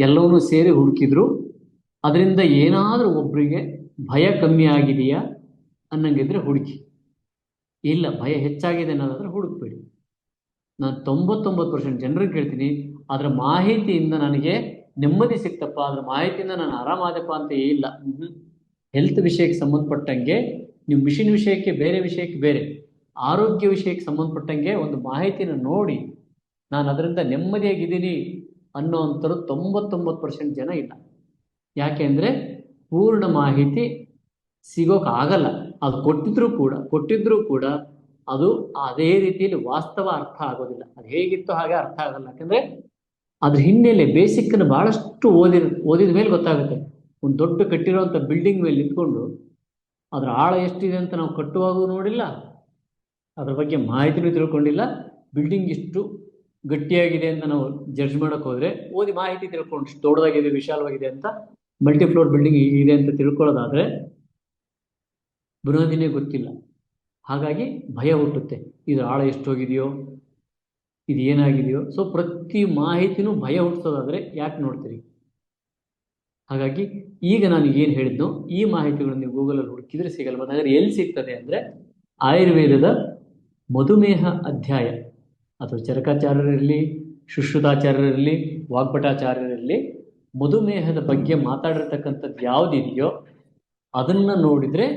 ಎಲ್ಲವನ್ನೂ ಸೇರಿ ಹುಡುಕಿದ್ರು, ಅದರಿಂದ ಏನಾದರೂ ಒಬ್ಬರಿಗೆ ಭಯ ಕಮ್ಮಿ ಆಗಿದೆಯಾ ಅನ್ನಂಗಿದ್ರೆ ಹುಡುಕಿ. ಇಲ್ಲ ಭಯ ಹೆಚ್ಚಾಗಿದೆ ಅನ್ನೋದಾದ್ರೆ ಹುಡುಕ್ಬೇಡಿ. ನಾನು 99% ಜನರಿಗೆ ಕೇಳ್ತೀನಿ, ಅದರ ಮಾಹಿತಿಯಿಂದ ನನಗೆ ನೆಮ್ಮದಿ ಸಿಕ್ತಪ್ಪ, ಅದರ ಮಾಹಿತಿಯಿಂದ ನಾನು ಆರಾಮಾದಪ್ಪ ಅಂತ ಇಲ್ಲ. ಹೆಲ್ತ್ ವಿಷಯಕ್ಕೆ ಸಂಬಂಧಪಟ್ಟಂಗೆ ನೀವು ಮಿಷಿನ್ ವಿಷಯಕ್ಕೆ ಬೇರೆ ಆರೋಗ್ಯ ವಿಷಯಕ್ಕೆ ಸಂಬಂಧಪಟ್ಟಂಗೆ ಒಂದು ಮಾಹಿತಿನ ನೋಡಿ ನಾನು ಅದರಿಂದ ನೆಮ್ಮದಿಯಾಗಿದ್ದೀನಿ ಅನ್ನೋವಂಥದ್ದು 99% ಜನ ಇಲ್ಲ. ಯಾಕೆ ಅಂದರೆ ಪೂರ್ಣ ಮಾಹಿತಿ ಸಿಗೋಕ್ಕಾಗಲ್ಲ. ಅದು ಕೊಟ್ಟಿದ್ರೂ ಕೂಡ ಅದು ಅದೇ ರೀತಿಯಲ್ಲಿ ವಾಸ್ತವ ಅರ್ಥ ಆಗೋದಿಲ್ಲ. ಅದು ಹೇಗಿತ್ತು ಹಾಗೆ ಅರ್ಥ ಆಗಲ್ಲ. ಯಾಕಂದ್ರೆ ಅದ್ರ ಹಿನ್ನೆಲೆ ಬೇಸಿಕ್ನ ಬಹಳಷ್ಟು ಓದಿದ ಮೇಲೆ ಗೊತ್ತಾಗುತ್ತೆ. ಒಂದು ದೊಡ್ಡ ಕಟ್ಟಿರುವಂಥ ಬಿಲ್ಡಿಂಗ್ ಮೇಲೆ ನಿಂತ್ಕೊಂಡು ಅದರ ಆಳ ಎಷ್ಟಿದೆ ಅಂತ ನಾವು ಕಟ್ಟುವಾಗೂ ನೋಡಿಲ್ಲ, ಅದ್ರ ಬಗ್ಗೆ ಮಾಹಿತಿನೂ ತಿಳ್ಕೊಂಡಿಲ್ಲ. ಬಿಲ್ಡಿಂಗ್ ಇಷ್ಟು ಗಟ್ಟಿಯಾಗಿದೆ ಅಂತ ನಾವು ಜಡ್ಜ್ ಮಾಡಕ್ ಹೋದ್ರೆ ಓದಿ ಮಾಹಿತಿ ತಿಳ್ಕೊಂಡು ಇಷ್ಟು ದೊಡ್ಡದಾಗಿದೆ, ವಿಶಾಲವಾಗಿದೆ ಅಂತ, ಮಲ್ಟಿಫ್ಲೋರ್ ಬಿಲ್ಡಿಂಗ್ ಇದೆ ಅಂತ ತಿಳ್ಕೊಳ್ಳೋದಾದ್ರೆ ಬುನಾದಿನೇ ಗೊತ್ತಿಲ್ಲ. ಹಾಗಾಗಿ ಭಯ ಹುಟ್ಟುತ್ತೆ. ಇದು ಆಳ ಎಷ್ಟು ಹೋಗಿದೆಯೋ, ಇದು ಏನಾಗಿದೆಯೋ. ಸೊ ಪ್ರತಿ ಮಾಹಿತಿನೂ ಭಯ ಹುಟ್ಟಿಸೋದಾದ್ರೆ ಯಾಕೆ ನೋಡ್ತೀರಿ? ಹಾಗಾಗಿ ಈಗ ನಾನು ಏನು ಹೇಳಿದ್ನೋ ಈ ಮಾಹಿತಿಗಳನ್ನು ನೀವು ಗೂಗಲಲ್ಲಿ ಹುಡುಕಿದ್ರೆ ಸಿಗಲ್ಲ. ಮತ್ತೆ ಹಾಗಾದ್ರೆ ಎಲ್ಲಿ ಸಿಗ್ತದೆ ಅಂದರೆ ಆಯುರ್ವೇದದ ಮಧುಮೇಹ ಅಧ್ಯಾಯ, ಅಥವಾ ಚರಕಾಚಾರ್ಯರಿರಲಿ, ಶುಶ್ರುತಾಚಾರ್ಯರಿರಲಿ, ವಾಗ್ಭಟಾಚಾರ್ಯರಿರಲಿ, ಮಧುಮೇಹದ ಬಗ್ಗೆ ಮಾತಾಡಿರ್ತಕ್ಕಂಥದ್ದು ಯಾವುದಿದೆಯೋ ಅದನ್ನು ನೋಡಿದರೆ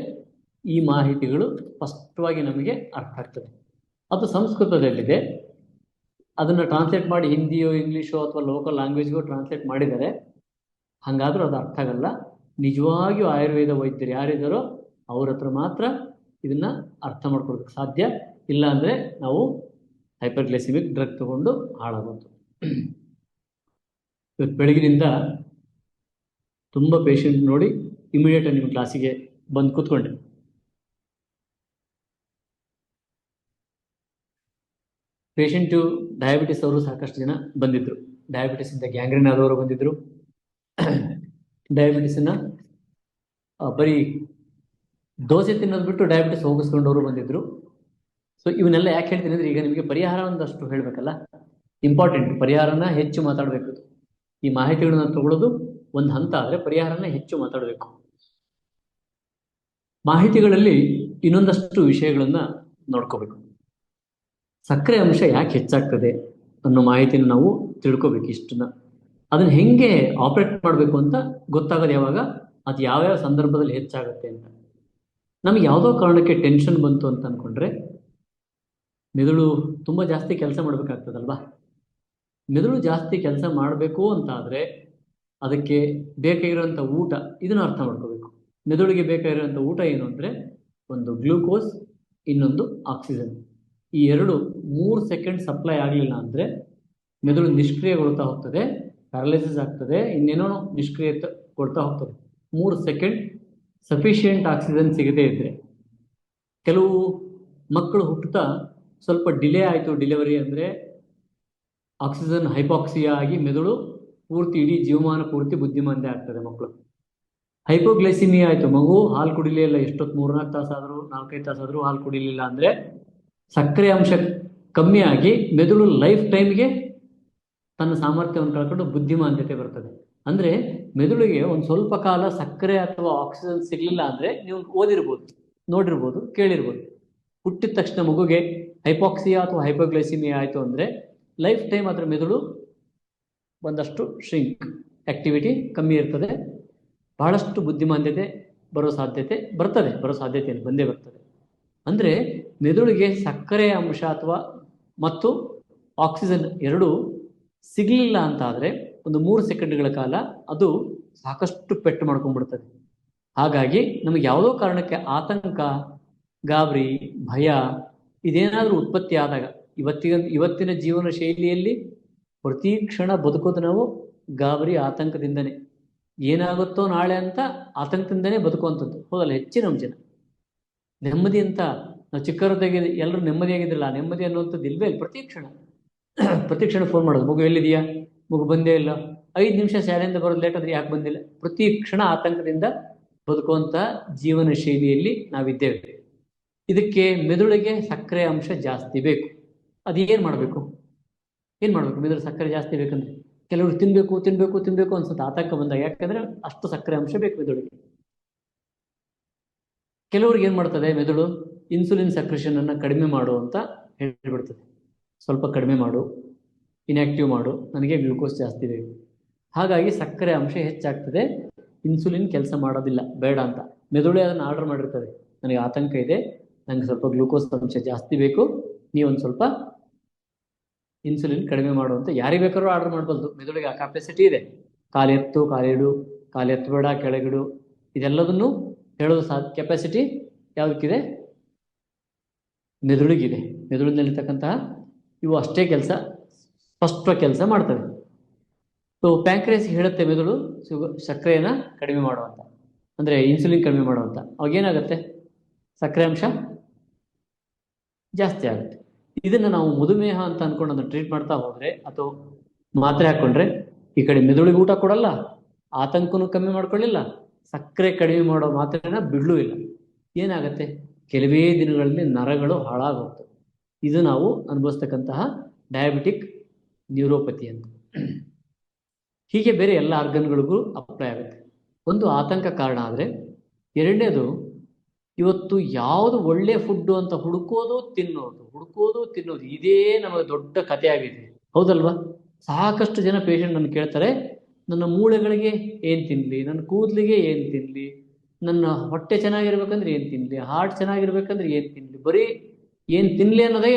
ಈ ಮಾಹಿತಿಗಳು ಸ್ಪಷ್ಟವಾಗಿ ನಮಗೆ ಅರ್ಥ ಆಗ್ತದೆ. ಅದು ಸಂಸ್ಕೃತದಲ್ಲಿದೆ. ಅದನ್ನು ಟ್ರಾನ್ಸ್ಲೇಟ್ ಮಾಡಿ ಹಿಂದಿಯೋ ಇಂಗ್ಲೀಷೋ ಅಥವಾ ಲೋಕಲ್ ಲ್ಯಾಂಗ್ವೇಜ್ಗೋ ಟ್ರಾನ್ಸ್ಲೇಟ್ ಮಾಡಿದ್ದಾರೆ. ಹಾಗಾದ್ರೂ ಅದು ಅರ್ಥ ಆಗಲ್ಲ. ನಿಜವಾಗಿಯೂ ಆಯುರ್ವೇದ ವೈದ್ಯರು ಯಾರಿದ್ದಾರೋ ಅವ್ರ ಹತ್ರ ಮಾತ್ರ ಇದನ್ನ ಅರ್ಥ ಮಾಡ್ಕೊಳ್ಬೇಕು ಸಾಧ್ಯ. ಇಲ್ಲ ಅಂದರೆ ನಾವು ಹೈಪರ್ಗ್ಲೈಸಿಮಿಕ್ ಡ್ರಗ್ ತಗೊಂಡು ಹಾಳಾಗೋದು. ಇವತ್ತು ಬೆಳಗಿನಿಂದ ತುಂಬ ಪೇಷಂಟ್ ನೋಡಿ ಇಮಿಡಿಯೇಟ್ ನಿಮ್ಮ ಕ್ಲಾಸಿಗೆ ಬಂದು ಕೂತ್ಕೊಂಡೆ. ಪೇಷಂಟು ಡಯಾಬಿಟಿಸ್ ಅವರು ಸಾಕಷ್ಟು ಜನ ಬಂದಿದ್ರು. ಡಯಾಬಿಟಿಸಿಂದ ಗ್ಯಾಂಗ್ರೀನ್ ಆದವರು ಬಂದಿದ್ರು. ಡಯಾಬಿಟಿಸನ್ನ ಬರೀ ದೋಸೆ ತಿನ್ನೋದು ಬಿಟ್ಟು ಡಯಾಬಿಟಿಸ್ ಹೋಗಿಸ್ಕೊಂಡವರು ಬಂದಿದ್ರು. ಸೊ ಇವನ್ನೆಲ್ಲ ಯಾಕೆ ಹೇಳ್ತೀನಿ ಅಂದರೆ ಈಗ ನಿಮಗೆ ಪರಿಹಾರ ಒಂದಷ್ಟು ಹೇಳಬೇಕಲ್ಲ, ಇಂಪಾರ್ಟೆಂಟ್. ಪರಿಹಾರನ ಹೆಚ್ಚು ಮಾತಾಡಬೇಕು. ಈ ಮಾಹಿತಿಗಳನ್ನ ತಗೊಳ್ಳೋದು ಒಂದು ಹಂತ ಆದರೆ ಪರಿಹಾರನ ಹೆಚ್ಚು ಮಾತಾಡಬೇಕು. ಮಾಹಿತಿಗಳಲ್ಲಿ ಇನ್ನೊಂದಷ್ಟು ವಿಷಯಗಳನ್ನ ನೋಡ್ಕೋಬೇಕು. ಸಕ್ಕರೆ ಅಂಶ ಯಾಕೆ ಹೆಚ್ಚಾಗ್ತದೆ ಅನ್ನೋ ಮಾಹಿತಿನ ನಾವು ತಿಳ್ಕೊಬೇಕು. ಇಷ್ಟನ್ನ ಅದನ್ನ ಹೆಂಗೆ ಆಪರೇಟ್ ಮಾಡಬೇಕು ಅಂತ ಗೊತ್ತಾಗೋದು ಯಾವಾಗ, ಅದು ಯಾವ್ಯಾವ ಸಂದರ್ಭದಲ್ಲಿ ಹೆಚ್ಚಾಗುತ್ತೆ ಅಂತ. ನಮಗೆ ಯಾವುದೋ ಕಾರಣಕ್ಕೆ ಟೆನ್ಷನ್ ಬಂತು ಅಂತ ಅನ್ಕೊಂಡ್ರೆ ಮೆದುಳು ತುಂಬ ಜಾಸ್ತಿ ಕೆಲಸ ಮಾಡಬೇಕಾಗ್ತದಲ್ವಾ. ಮೆದುಳು ಜಾಸ್ತಿ ಕೆಲಸ ಮಾಡಬೇಕು ಅಂತ ಆದರೆ ಅದಕ್ಕೆ ಬೇಕಾಗಿರೋಂಥ ಊಟ, ಇದನ್ನು ಅರ್ಥ ಮಾಡ್ಕೋಬೇಕು. ಮೆದುಳಿಗೆ ಬೇಕಾಗಿರೋಂಥ ಊಟ ಏನು ಅಂದರೆ ಒಂದು ಗ್ಲೂಕೋಸ್, ಇನ್ನೊಂದು ಆಕ್ಸಿಜನ್. ಈ ಎರಡು 3 ಸೆಕೆಂಡ್ ಸಪ್ಲೈ ಆಗಲಿಲ್ಲ ಅಂದರೆ ಮೆದುಳು ನಿಷ್ಕ್ರಿಯಗೊಳ್ತಾ ಹೋಗ್ತದೆ, ಪ್ಯಾರಲೈಸಿಸ್ ಆಗ್ತದೆ, ಇನ್ನೇನೋ ನಿಷ್ಕ್ರಿಯಗೊಳ್ತಾ ಹೋಗ್ತದೆ. 3 ಸೆಕೆಂಡ್ ಸಫಿಷಿಯೆಂಟ್ ಆಕ್ಸಿಜನ್ ಸಿಗದೇ ಇದ್ದರೆ. ಕೆಲವು ಮಕ್ಕಳು ಹುಟ್ಟುತ್ತಾ ಸ್ವಲ್ಪ ಡಿಲೇ ಆಯಿತು ಡೆಲಿವರಿ ಅಂದರೆ ಆಕ್ಸಿಜನ್ ಹೈಪಾಕ್ಸಿಯಾ ಆಗಿ ಮೆದುಳು ಪೂರ್ತಿ ಇಡೀ ಜೀವಮಾನ ಪೂರ್ತಿ ಬುದ್ಧಿಮಾಂದ್ಯ ಆಗ್ತದೆ ಮಕ್ಕಳು. ಹೈಪೋಗ್ಲೈಸಿಮಿಯಾ ಆಯಿತು, ಮಗು ಹಾಲು ಕುಡಿಲಿಲ್ಲ, ಎಷ್ಟೊತ್ತು 3-4 ತಾಸಾದರೂ 4-5 ತಾಸಾದರೂ ಹಾಲು ಕುಡಿಲಿಲ್ಲ ಅಂದರೆ ಸಕ್ಕರೆ ಅಂಶ ಕಮ್ಮಿ ಆಗಿ ಮೆದುಳು ಲೈಫ್ ಟೈಮ್ಗೆ ತನ್ನ ಸಾಮರ್ಥ್ಯವನ್ನು ಕಳ್ಕೊಂಡು ಬುದ್ಧಿಮಾಂದ್ಯತೆ ಬರ್ತದೆ. ಅಂದರೆ ಮೆದುಳಿಗೆ ಒಂದು ಸ್ವಲ್ಪ ಕಾಲ ಸಕ್ಕರೆ ಅಥವಾ ಆಕ್ಸಿಜನ್ ಸಿಗಲಿಲ್ಲ ಅಂದರೆ ನೀವು ಓದಿರ್ಬೋದು, ನೋಡಿರ್ಬೋದು, ಕೇಳಿರ್ಬೋದು. ಹುಟ್ಟಿದ ತಕ್ಷಣ ಮಗುಗೆ ಹೈಪಾಕ್ಸಿಯಾ ಅಥವಾ ಹೈಪೋಗ್ಲೈಸಿಮಿಯಾ ಆಯಿತು ಅಂದರೆ ಲೈಫ್ ಟೈಮ್ ಅದರ ಮೆದುಳು ಒಂದಷ್ಟು ಶ್ರಿಂಕ್, ಆಕ್ಟಿವಿಟಿ ಕಮ್ಮಿ ಇರ್ತದೆ, ಬಹಳಷ್ಟು ಬುದ್ಧಿಮಾಂದ್ಯತೆ ಬರೋ ಸಾಧ್ಯತೆ ಬಂದೇ ಬರ್ತದೆ. ಅಂದರೆ ಮೆದುಳಿಗೆ ಸಕ್ಕರೆ ಅಂಶ ಅಥವಾ ಮತ್ತು ಆಕ್ಸಿಜನ್ ಎರಡೂ ಸಿಗಲಿಲ್ಲ ಅಂತ ಆದರೆ ಒಂದು 3 ಸೆಕೆಂಡ್ಗಳ ಕಾಲ ಅದು ಸಾಕಷ್ಟು ಪೆಟ್ಟು ಮಾಡ್ಕೊಂಡ್ಬಿಡ್ತದೆ. ಹಾಗಾಗಿ ನಮಗೆ ಯಾವುದೋ ಕಾರಣಕ್ಕೆ ಆತಂಕ, ಗಾಬರಿ, ಭಯ ಇದೇನಾದರೂ ಉತ್ಪತ್ತಿ ಆದಾಗ, ಇವತ್ತಿನ ಜೀವನ ಶೈಲಿಯಲ್ಲಿ ಪ್ರತಿ ಕ್ಷಣ ಬದುಕೋದು ನಾವು ಗಾಬರಿ ಆತಂಕದಿಂದನೇ. ಏನಾಗುತ್ತೋ ನಾಳೆ ಅಂತ ಆತಂಕದಿಂದನೇ ಬದುಕುವಂಥದ್ದು, ಹೌದಲ್ಲ? ಹೆಚ್ಚಿನ ಜನ ನೆಮ್ಮದಿ ಅಂತ ನಾವು ಚಿಕ್ಕವರದಾಗಿ ಎಲ್ಲರೂ ನೆಮ್ಮದಿಯಾಗಿದ್ದಿಲ್ಲ. ನೆಮ್ಮದಿ ಅನ್ನುವಂಥದ್ದು ಇಲ್ವೇ ಇಲ್ಲ. ಪ್ರತಿ ಕ್ಷಣ ಫೋನ್ ಮಾಡೋದು, ಮಗು ಎಲ್ಲಿದೆಯಾ, ಮಗು ಬಂದೇ ಇಲ್ಲ, 5 ನಿಮಿಷ ಶಾಲೆಯಿಂದ ಬರೋದು ಲೇಟ್ ಆದರೆ ಯಾಕೆ ಬಂದಿಲ್ಲ. ಪ್ರತಿ ಕ್ಷಣ ಆತಂಕದಿಂದ ಬದುಕುವಂಥ ಜೀವನ ಶೈಲಿಯಲ್ಲಿ ನಾವಿದ್ದೇವೆ. ಇದಕ್ಕೆ ಮೆದುಳಿಗೆ ಸಕ್ಕರೆ ಅಂಶ ಜಾಸ್ತಿ ಬೇಕು. ಅದು ಏನು ಮಾಡಬೇಕು? ಮೆದುಳು ಸಕ್ಕರೆ ಜಾಸ್ತಿ ಬೇಕಂದ್ರೆ ಕೆಲವರು ತಿನ್ಬೇಕು ಅನ್ಸುತ್ತೆ ಆತಂಕ ಬಂದಾಗ. ಯಾಕಂದ್ರೆ ಅಷ್ಟು ಸಕ್ಕರೆ ಅಂಶ ಬೇಕು ಮೆದುಳಿಗೆ. ಕೆಲವ್ರಿಗೆ ಏನು ಮಾಡ್ತದೆ, ಮೆದುಳು ಇನ್ಸುಲಿನ್ ಸಕ್ರೆಷನ್ ಅನ್ನು ಕಡಿಮೆ ಮಾಡು ಅಂತ ಹೇಳ್ಬಿಡ್ತದೆ. ಸ್ವಲ್ಪ ಕಡಿಮೆ ಮಾಡು, ಇನ್ಆಕ್ಟಿವ್ ಮಾಡು, ನನಗೆ ಗ್ಲೂಕೋಸ್ ಜಾಸ್ತಿ ಬೇಕು. ಹಾಗಾಗಿ ಸಕ್ಕರೆ ಅಂಶ ಹೆಚ್ಚಾಗ್ತದೆ, ಇನ್ಸುಲಿನ್ ಕೆಲಸ ಮಾಡೋದಿಲ್ಲ, ಬೇಡ ಅಂತ ಮೆದುಳೇ ಅದನ್ನು ಆರ್ಡರ್ ಮಾಡಿರ್ತದೆ. ನನಗೆ ಆತಂಕ ಇದೆ, ನಂಗೆ ಸ್ವಲ್ಪ ಗ್ಲೂಕೋಸ್ ಅಂಶ ಜಾಸ್ತಿ ಬೇಕು, ನೀವೊಂದು ಸ್ವಲ್ಪ ಇನ್ಸುಲಿನ್ ಕಡಿಮೆ ಮಾಡುವಂತ ಯಾರಿಗೆ ಬೇಕಾದ್ರೂ ಆರ್ಡರ್ ಮಾಡ್ಬೋದು. ಮೆದುಳಿಗೆ ಆ ಕೆಪಾಸಿಟಿ ಇದೆ. ಕಾಲೆತ್ತು, ಕಾಲಿಡು, ಕಾಲೆತ್ತಬೇಡ, ಕೆಳಗಿಡು, ಇದೆಲ್ಲದನ್ನು ಹೇಳೋದು ಕೆಪಾಸಿಟಿ ಯಾವುದಕ್ಕಿದೆ? ಮೆದುಳಿಗಿದೆ. ಮೆದುಳಿನಲ್ಲಿರ್ತಕ್ಕಂತಹ ಇವು ಅಷ್ಟೇ ಕೆಲಸ, ಸ್ಪಷ್ಟ ಕೆಲಸ ಮಾಡ್ತವೆ. ಸೊ ಪ್ಯಾಂಕ್ರಿಯಾಸ್ ಹೇಳುತ್ತೆ ಮೆದುಳು ಸಕ್ಕರೆಯನ್ನ ಕಡಿಮೆ ಮಾಡುವಂತ, ಅಂದ್ರೆ ಇನ್ಸುಲಿನ್ ಕಡಿಮೆ ಮಾಡುವಂತ. ಅವಾಗೇನಾಗುತ್ತೆ? ಸಕ್ಕರೆ ಅಂಶ ಜಾಸ್ತಿ ಆಗುತ್ತೆ. ಇದನ್ನ ನಾವು ಮಧುಮೇಹ ಅಂತ ಅನ್ಕೊಂಡು ಅದನ್ನ ಟ್ರೀಟ್ ಮಾಡ್ತಾ ಹೋದ್ರೆ ಅಥವಾ ಮಾತ್ರೆ ಹಾಕೊಂಡ್ರೆ ಈ ಕಡೆ ಮೆದುಳಿಗೆ ಊಟ ಕೊಡಲ್ಲ, ಆತಂಕನೂ ಕಮ್ಮಿ ಮಾಡ್ಕೊಳ್ಳಿಲ್ಲ, ಸಕ್ಕರೆ ಕಡಿಮೆ ಮಾಡೋ ಮಾತ್ರೆನ ಬಿಡ್ಲೂ ಇಲ್ಲ. ಏನಾಗತ್ತೆ? ಕೆಲವೇ ದಿನಗಳಲ್ಲಿ ನರಗಳು ಹಾಳಾಗೋಗ್ತವೆ. ಇದು ನಾವು ಅನುಭವಿಸ್ತಕ್ಕಂತಹ ಡಯಾಬಿಟಿಕ್ ನ್ಯೂರೋಪತಿ ಅಂತ. ಹೀಗೆ ಬೇರೆ ಎಲ್ಲ ಆರ್ಗನ್ಗಳಿಗೂ ಅಪ್ಲೈ ಆಗುತ್ತೆ. ಒಂದು ಆತಂಕ ಕಾರಣ ಆದರೆ, ಎರಡನೇದು ಇವತ್ತು ಯಾವುದು ಒಳ್ಳೆ ಫುಡ್ಡು ಅಂತ ಹುಡುಕೋದು ತಿನ್ನೋದು ಇದೇ ನಮಗೆ ದೊಡ್ಡ ಕಥೆ ಆಗಿದೆ, ಹೌದಲ್ವಾ? ಸಾಕಷ್ಟು ಜನ ಪೇಷಂಟ್ ನನ್ನ ಕೇಳ್ತಾರೆ, ನನ್ನ ಮೂಳೆಗಳಿಗೆ ಏನು ತಿನ್ನಲಿ, ನನ್ನ ಕೂದಲಿಗೆ ಏನು ತಿನ್ನಲಿ, ನನ್ನ ಹೊಟ್ಟೆ ಚೆನ್ನಾಗಿರ್ಬೇಕಂದ್ರೆ ಏನು ತಿನ್ನಲಿ, ಹಾರ್ಟ್ ಚೆನ್ನಾಗಿರ್ಬೇಕಂದ್ರೆ ಏನು ತಿನ್ನಲಿ, ಬರೀ ಏನು ತಿನ್ನಲಿ ಅನ್ನೋದೇ.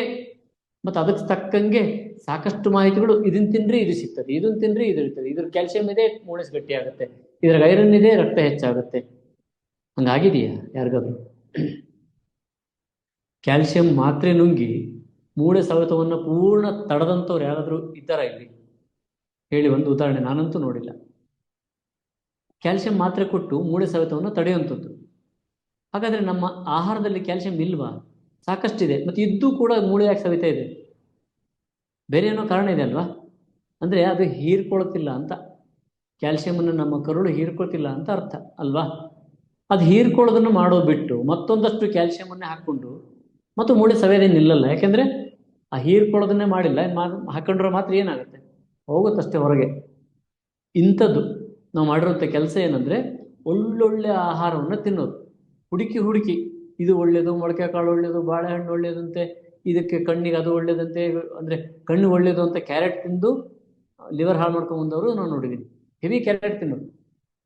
ಮತ್ತು ಅದಕ್ಕೆ ತಕ್ಕಂಗೆ ಸಾಕಷ್ಟು ಮಾಹಿತಿಗಳು, ಇದನ್ನ ತಿನ್ರಿ ಇದು ಸಿಗ್ತದೆ, ಇದನ್ನ ತಿನ್ರಿ ಇದು ಇರ್ತದೆ, ಇದ್ರ ಕ್ಯಾಲ್ಸಿಯಂ ಇದೆ ಮೂಳೆ ಗಟ್ಟಿ ಆಗುತ್ತೆ, ಇದ್ರಾಗ ಐರನ್ ಇದೆ ರಕ್ತ ಹೆಚ್ಚಾಗುತ್ತೆ. ಹಂಗಾಗಿದೆಯಾ ಯಾರಿಗಾದ್ರು? ಕ್ಯಾಲ್ಸಿಯಂ ಮಾತ್ರೆ ನುಂಗಿ ಮೂಳೆ ಸವೆತವನ್ನು ಪೂರ್ಣ ತಡೆದಂಥವ್ರು ಯಾರಾದರೂ ಇದ್ದಾರಾ ಇಲ್ಲಿ? ಹೇಳಿ ಒಂದು ಉದಾಹರಣೆ. ನಾನಂತೂ ನೋಡಿಲ್ಲ. ಕ್ಯಾಲ್ಸಿಯಂ ಮಾತ್ರೆ ಕೊಟ್ಟು ಮೂಳೆ ಸವೆತವನ್ನು ತಡೆಯುವಂಥದ್ದು. ಹಾಗಾದ್ರೆ ನಮ್ಮ ಆಹಾರದಲ್ಲಿ ಕ್ಯಾಲ್ಸಿಯಂ ಇಲ್ವಾ? ಸಾಕಷ್ಟಿದೆ. ಮತ್ತು ಇದ್ದು ಕೂಡ ಮೂಳೆ ಯಾಕೆ ಸವಿತಾ ಇದೆ? ಬೇರೆ ಏನೋ ಕಾರಣ ಇದೆ ಅಲ್ವಾ? ಅಂದರೆ ಅದು ಹೀರ್ಕೊಳ್ತಿಲ್ಲ ಅಂತ. ಕ್ಯಾಲ್ಸಿಯಮನ್ನು ನಮ್ಮ ಕರುಳು ಹೀರ್ಕೊಳ್ತಿಲ್ಲ ಅಂತ ಅರ್ಥ ಅಲ್ವಾ? ಅದು ಹೀರ್ಕೊಳ್ಳೋದನ್ನು ಮಾಡೋ ಬಿಟ್ಟು ಮತ್ತೊಂದಷ್ಟು ಕ್ಯಾಲ್ಸಿಯಮನ್ನೇ ಹಾಕ್ಕೊಂಡು ಮತ್ತು ಮೂಳೆ ಸವೆಯೋದೇ ನಿಲ್ಲಲ್ಲ. ಯಾಕೆಂದರೆ ಆ ಹೀರ್ಕೊಳ್ಳೋದನ್ನೇ ಮಾಡಿಲ್ಲ, ಹಾಕೊಂಡ್ರೆ ಮಾತ್ರ ಏನಾಗುತ್ತೆ? ಹೋಗುತ್ತಷ್ಟೇ ಹೊರಗೆ. ಇಂಥದ್ದು ನಾವು ಮಾಡಿರೋಂಥ ಕೆಲಸ ಏನಂದರೆ, ಒಳ್ಳೊಳ್ಳೆ ಆಹಾರವನ್ನು ತಿನ್ನೋದು. ಹುಡುಕಿ ಇದು ಒಳ್ಳೆಯದು, ಮೊಳಕೆ ಕಾಳು ಒಳ್ಳೆಯದು, ಬಾಳೆಹಣ್ಣು ಒಳ್ಳೆಯದಂತೆ, ಇದಕ್ಕೆ ಕಣ್ಣಿಗೆ ಅದು ಒಳ್ಳೆಯದಂತೆ, ಅಂದರೆ ಕಣ್ಣು ಒಳ್ಳೆಯದು ಅಂತ ಕ್ಯಾರೆಟ್ ತಿಂದು ಲಿವರ್ ಹಾಳು ಮಾಡ್ಕೊಂಡ್ಬಂದವರು ನಾನು ನೋಡಿದ್ದೀನಿ. ಹೆವಿ ಕ್ಯಾರೆಟ್ ತಿನ್ನೋದು.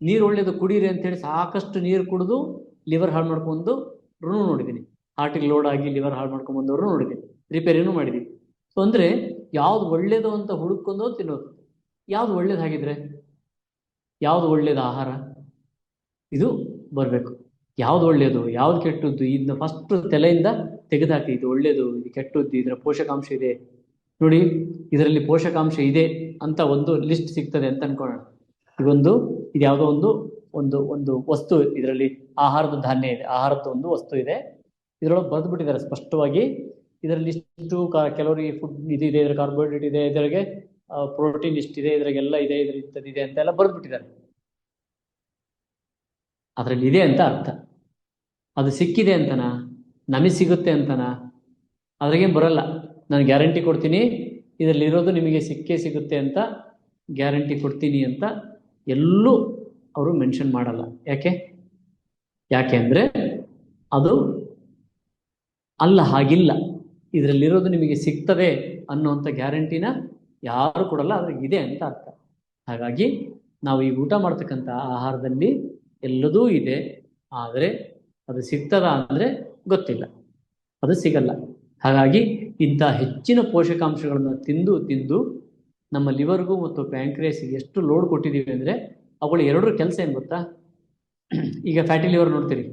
ನೀರು ಒಳ್ಳೆಯದು ಕುಡೀರಿ ಅಂತೇಳಿ ಸಾಕಷ್ಟು ನೀರು ಕುಡಿದು ಲಿವರ್ ಹಾಳು ಮಾಡ್ಕೊಂಡು ನೋಡಿದ್ದೀನಿ. ಹಾರ್ಟಿಗೆ ಲೋಡ್ ಆಗಿ ಲಿವರ್ ಹಾಳು ಮಾಡ್ಕೊಂಡ್ಬಂದವರು ನೋಡಿದ್ದೀನಿ. ರಿಪೇರಿನೂ ಮಾಡಿದ್ದೀನಿ. ಸೊ ಅಂದರೆ ಯಾವ್ದು ಒಳ್ಳೇದು ಅಂತ ಹುಡುಕೊಂಡು ತಿನ್ನೋದು. ಯಾವ್ದು ಒಳ್ಳೇದಾಗಿದ್ರೆ, ಯಾವ್ದು ಒಳ್ಳೇದು ಆಹಾರ, ಇದು ಬರಬೇಕು. ಯಾವ್ದು ಒಳ್ಳೆಯದು, ಯಾವ್ದು ಕೆಟ್ಟದ್ದು, ಇದನ್ನ ಫಸ್ಟ್ ತಲೆಯಿಂದ ತೆಗೆದುಹಾಕಿ. ಇದು ಒಳ್ಳೇದು, ಇದು ಕೆಟ್ಟದ್ದು, ಇದರ ಪೋಷಕಾಂಶ ಇದೆ ನೋಡಿ, ಇದರಲ್ಲಿ ಪೋಷಕಾಂಶ ಇದೆ ಅಂತ ಒಂದು ಲಿಸ್ಟ್ ಸಿಗ್ತದೆ ಅಂತ ಅನ್ಕೊಳ್ಳೋಣ. ಇದು ಯಾವುದೋ ಒಂದು ಒಂದು ವಸ್ತು, ಇದರಲ್ಲಿ ಆಹಾರದ ಧಾನ್ಯ ಇದೆ, ಆಹಾರದ ಒಂದು ವಸ್ತು ಇದೆ, ಇದರೊಳಗೆ ಬರೆದು ಬಿಟ್ಟಿದ್ದಾರೆ ಸ್ಪಷ್ಟವಾಗಿ. ಇದರಲ್ಲಿ ಇಷ್ಟು ಕೆಲವರಿಗೆ ಫುಡ್ ಇದು ಇದೆ, ಇದರ ಕಾರ್ಬೋಹೈಡ್ರೇಟ್ ಇದೆ, ಇದರಿಗೆ ಪ್ರೋಟೀನ್ ಇಷ್ಟಿದೆ, ಇದ್ರಾಗೆಲ್ಲ ಇದೆ, ಇದ್ರ ಇಂಥದ್ದಿದೆ ಅಂತೆಲ್ಲ ಬರೆದು ಬಿಟ್ಟಿದ್ದಾರೆ. ಅದರಲ್ಲಿ ಇದೆ ಅಂತ ಅರ್ಥ. ಅದು ಸಿಕ್ಕಿದೆ ಅಂತನಾ, ನಮಗೆ ಸಿಗುತ್ತೆ ಅಂತನಾ? ಅದ್ರಾಗೇನು ಬರಲ್ಲ. ನಾನು ಗ್ಯಾರಂಟಿ ಕೊಡ್ತೀನಿ ಇದರಲ್ಲಿ ಇರೋದು ನಿಮಗೆ ಸಿಕ್ಕೇ ಸಿಗುತ್ತೆ ಅಂತ ಗ್ಯಾರಂಟಿ ಕೊಡ್ತೀನಿ ಅಂತ ಎಲ್ಲೂ ಅವರು ಮೆನ್ಷನ್ ಮಾಡಲ್ಲ. ಯಾಕೆ ಅಂದರೆ ಅದು ಅಲ್ಲ, ಹಾಗಿಲ್ಲ. ಇದರಲ್ಲಿರೋದು ನಿಮಗೆ ಸಿಗ್ತದೆ ಅನ್ನೋಂಥ ಗ್ಯಾರಂಟಿನ ಯಾರು ಕೊಡಲ್ಲ, ಅದ್ರಾಗ ಇದೆ ಅಂತ ಅರ್ಥ. ಹಾಗಾಗಿ ನಾವು ಈಗ ಊಟ ಮಾಡ್ತಕ್ಕಂಥ ಆಹಾರದಲ್ಲಿ ಎಲ್ಲದೂ ಇದೆ, ಆದರೆ ಅದು ಸಿಗ್ತದ ಅಂದರೆ ಗೊತ್ತಿಲ್ಲ, ಅದು ಸಿಗಲ್ಲ. ಹಾಗಾಗಿ ಇಂಥ ಹೆಚ್ಚಿನ ಪೋಷಕಾಂಶಗಳನ್ನು ತಿಂದು ನಮ್ಮ ಲಿವರ್ಗೂ ಮತ್ತು ಪ್ಯಾಂಕ್ರಿಯಾಸಿಗೆ ಎಷ್ಟು ಲೋಡ್ ಕೊಟ್ಟಿದ್ದೀವಿ ಅಂದರೆ, ಅವುಗಳು ಎರಡರ ಕೆಲಸ ಏನು ಗೊತ್ತಾ? ಈಗ ಫ್ಯಾಟಿ ಲಿವರ್ ನೋಡ್ತೀರಿ,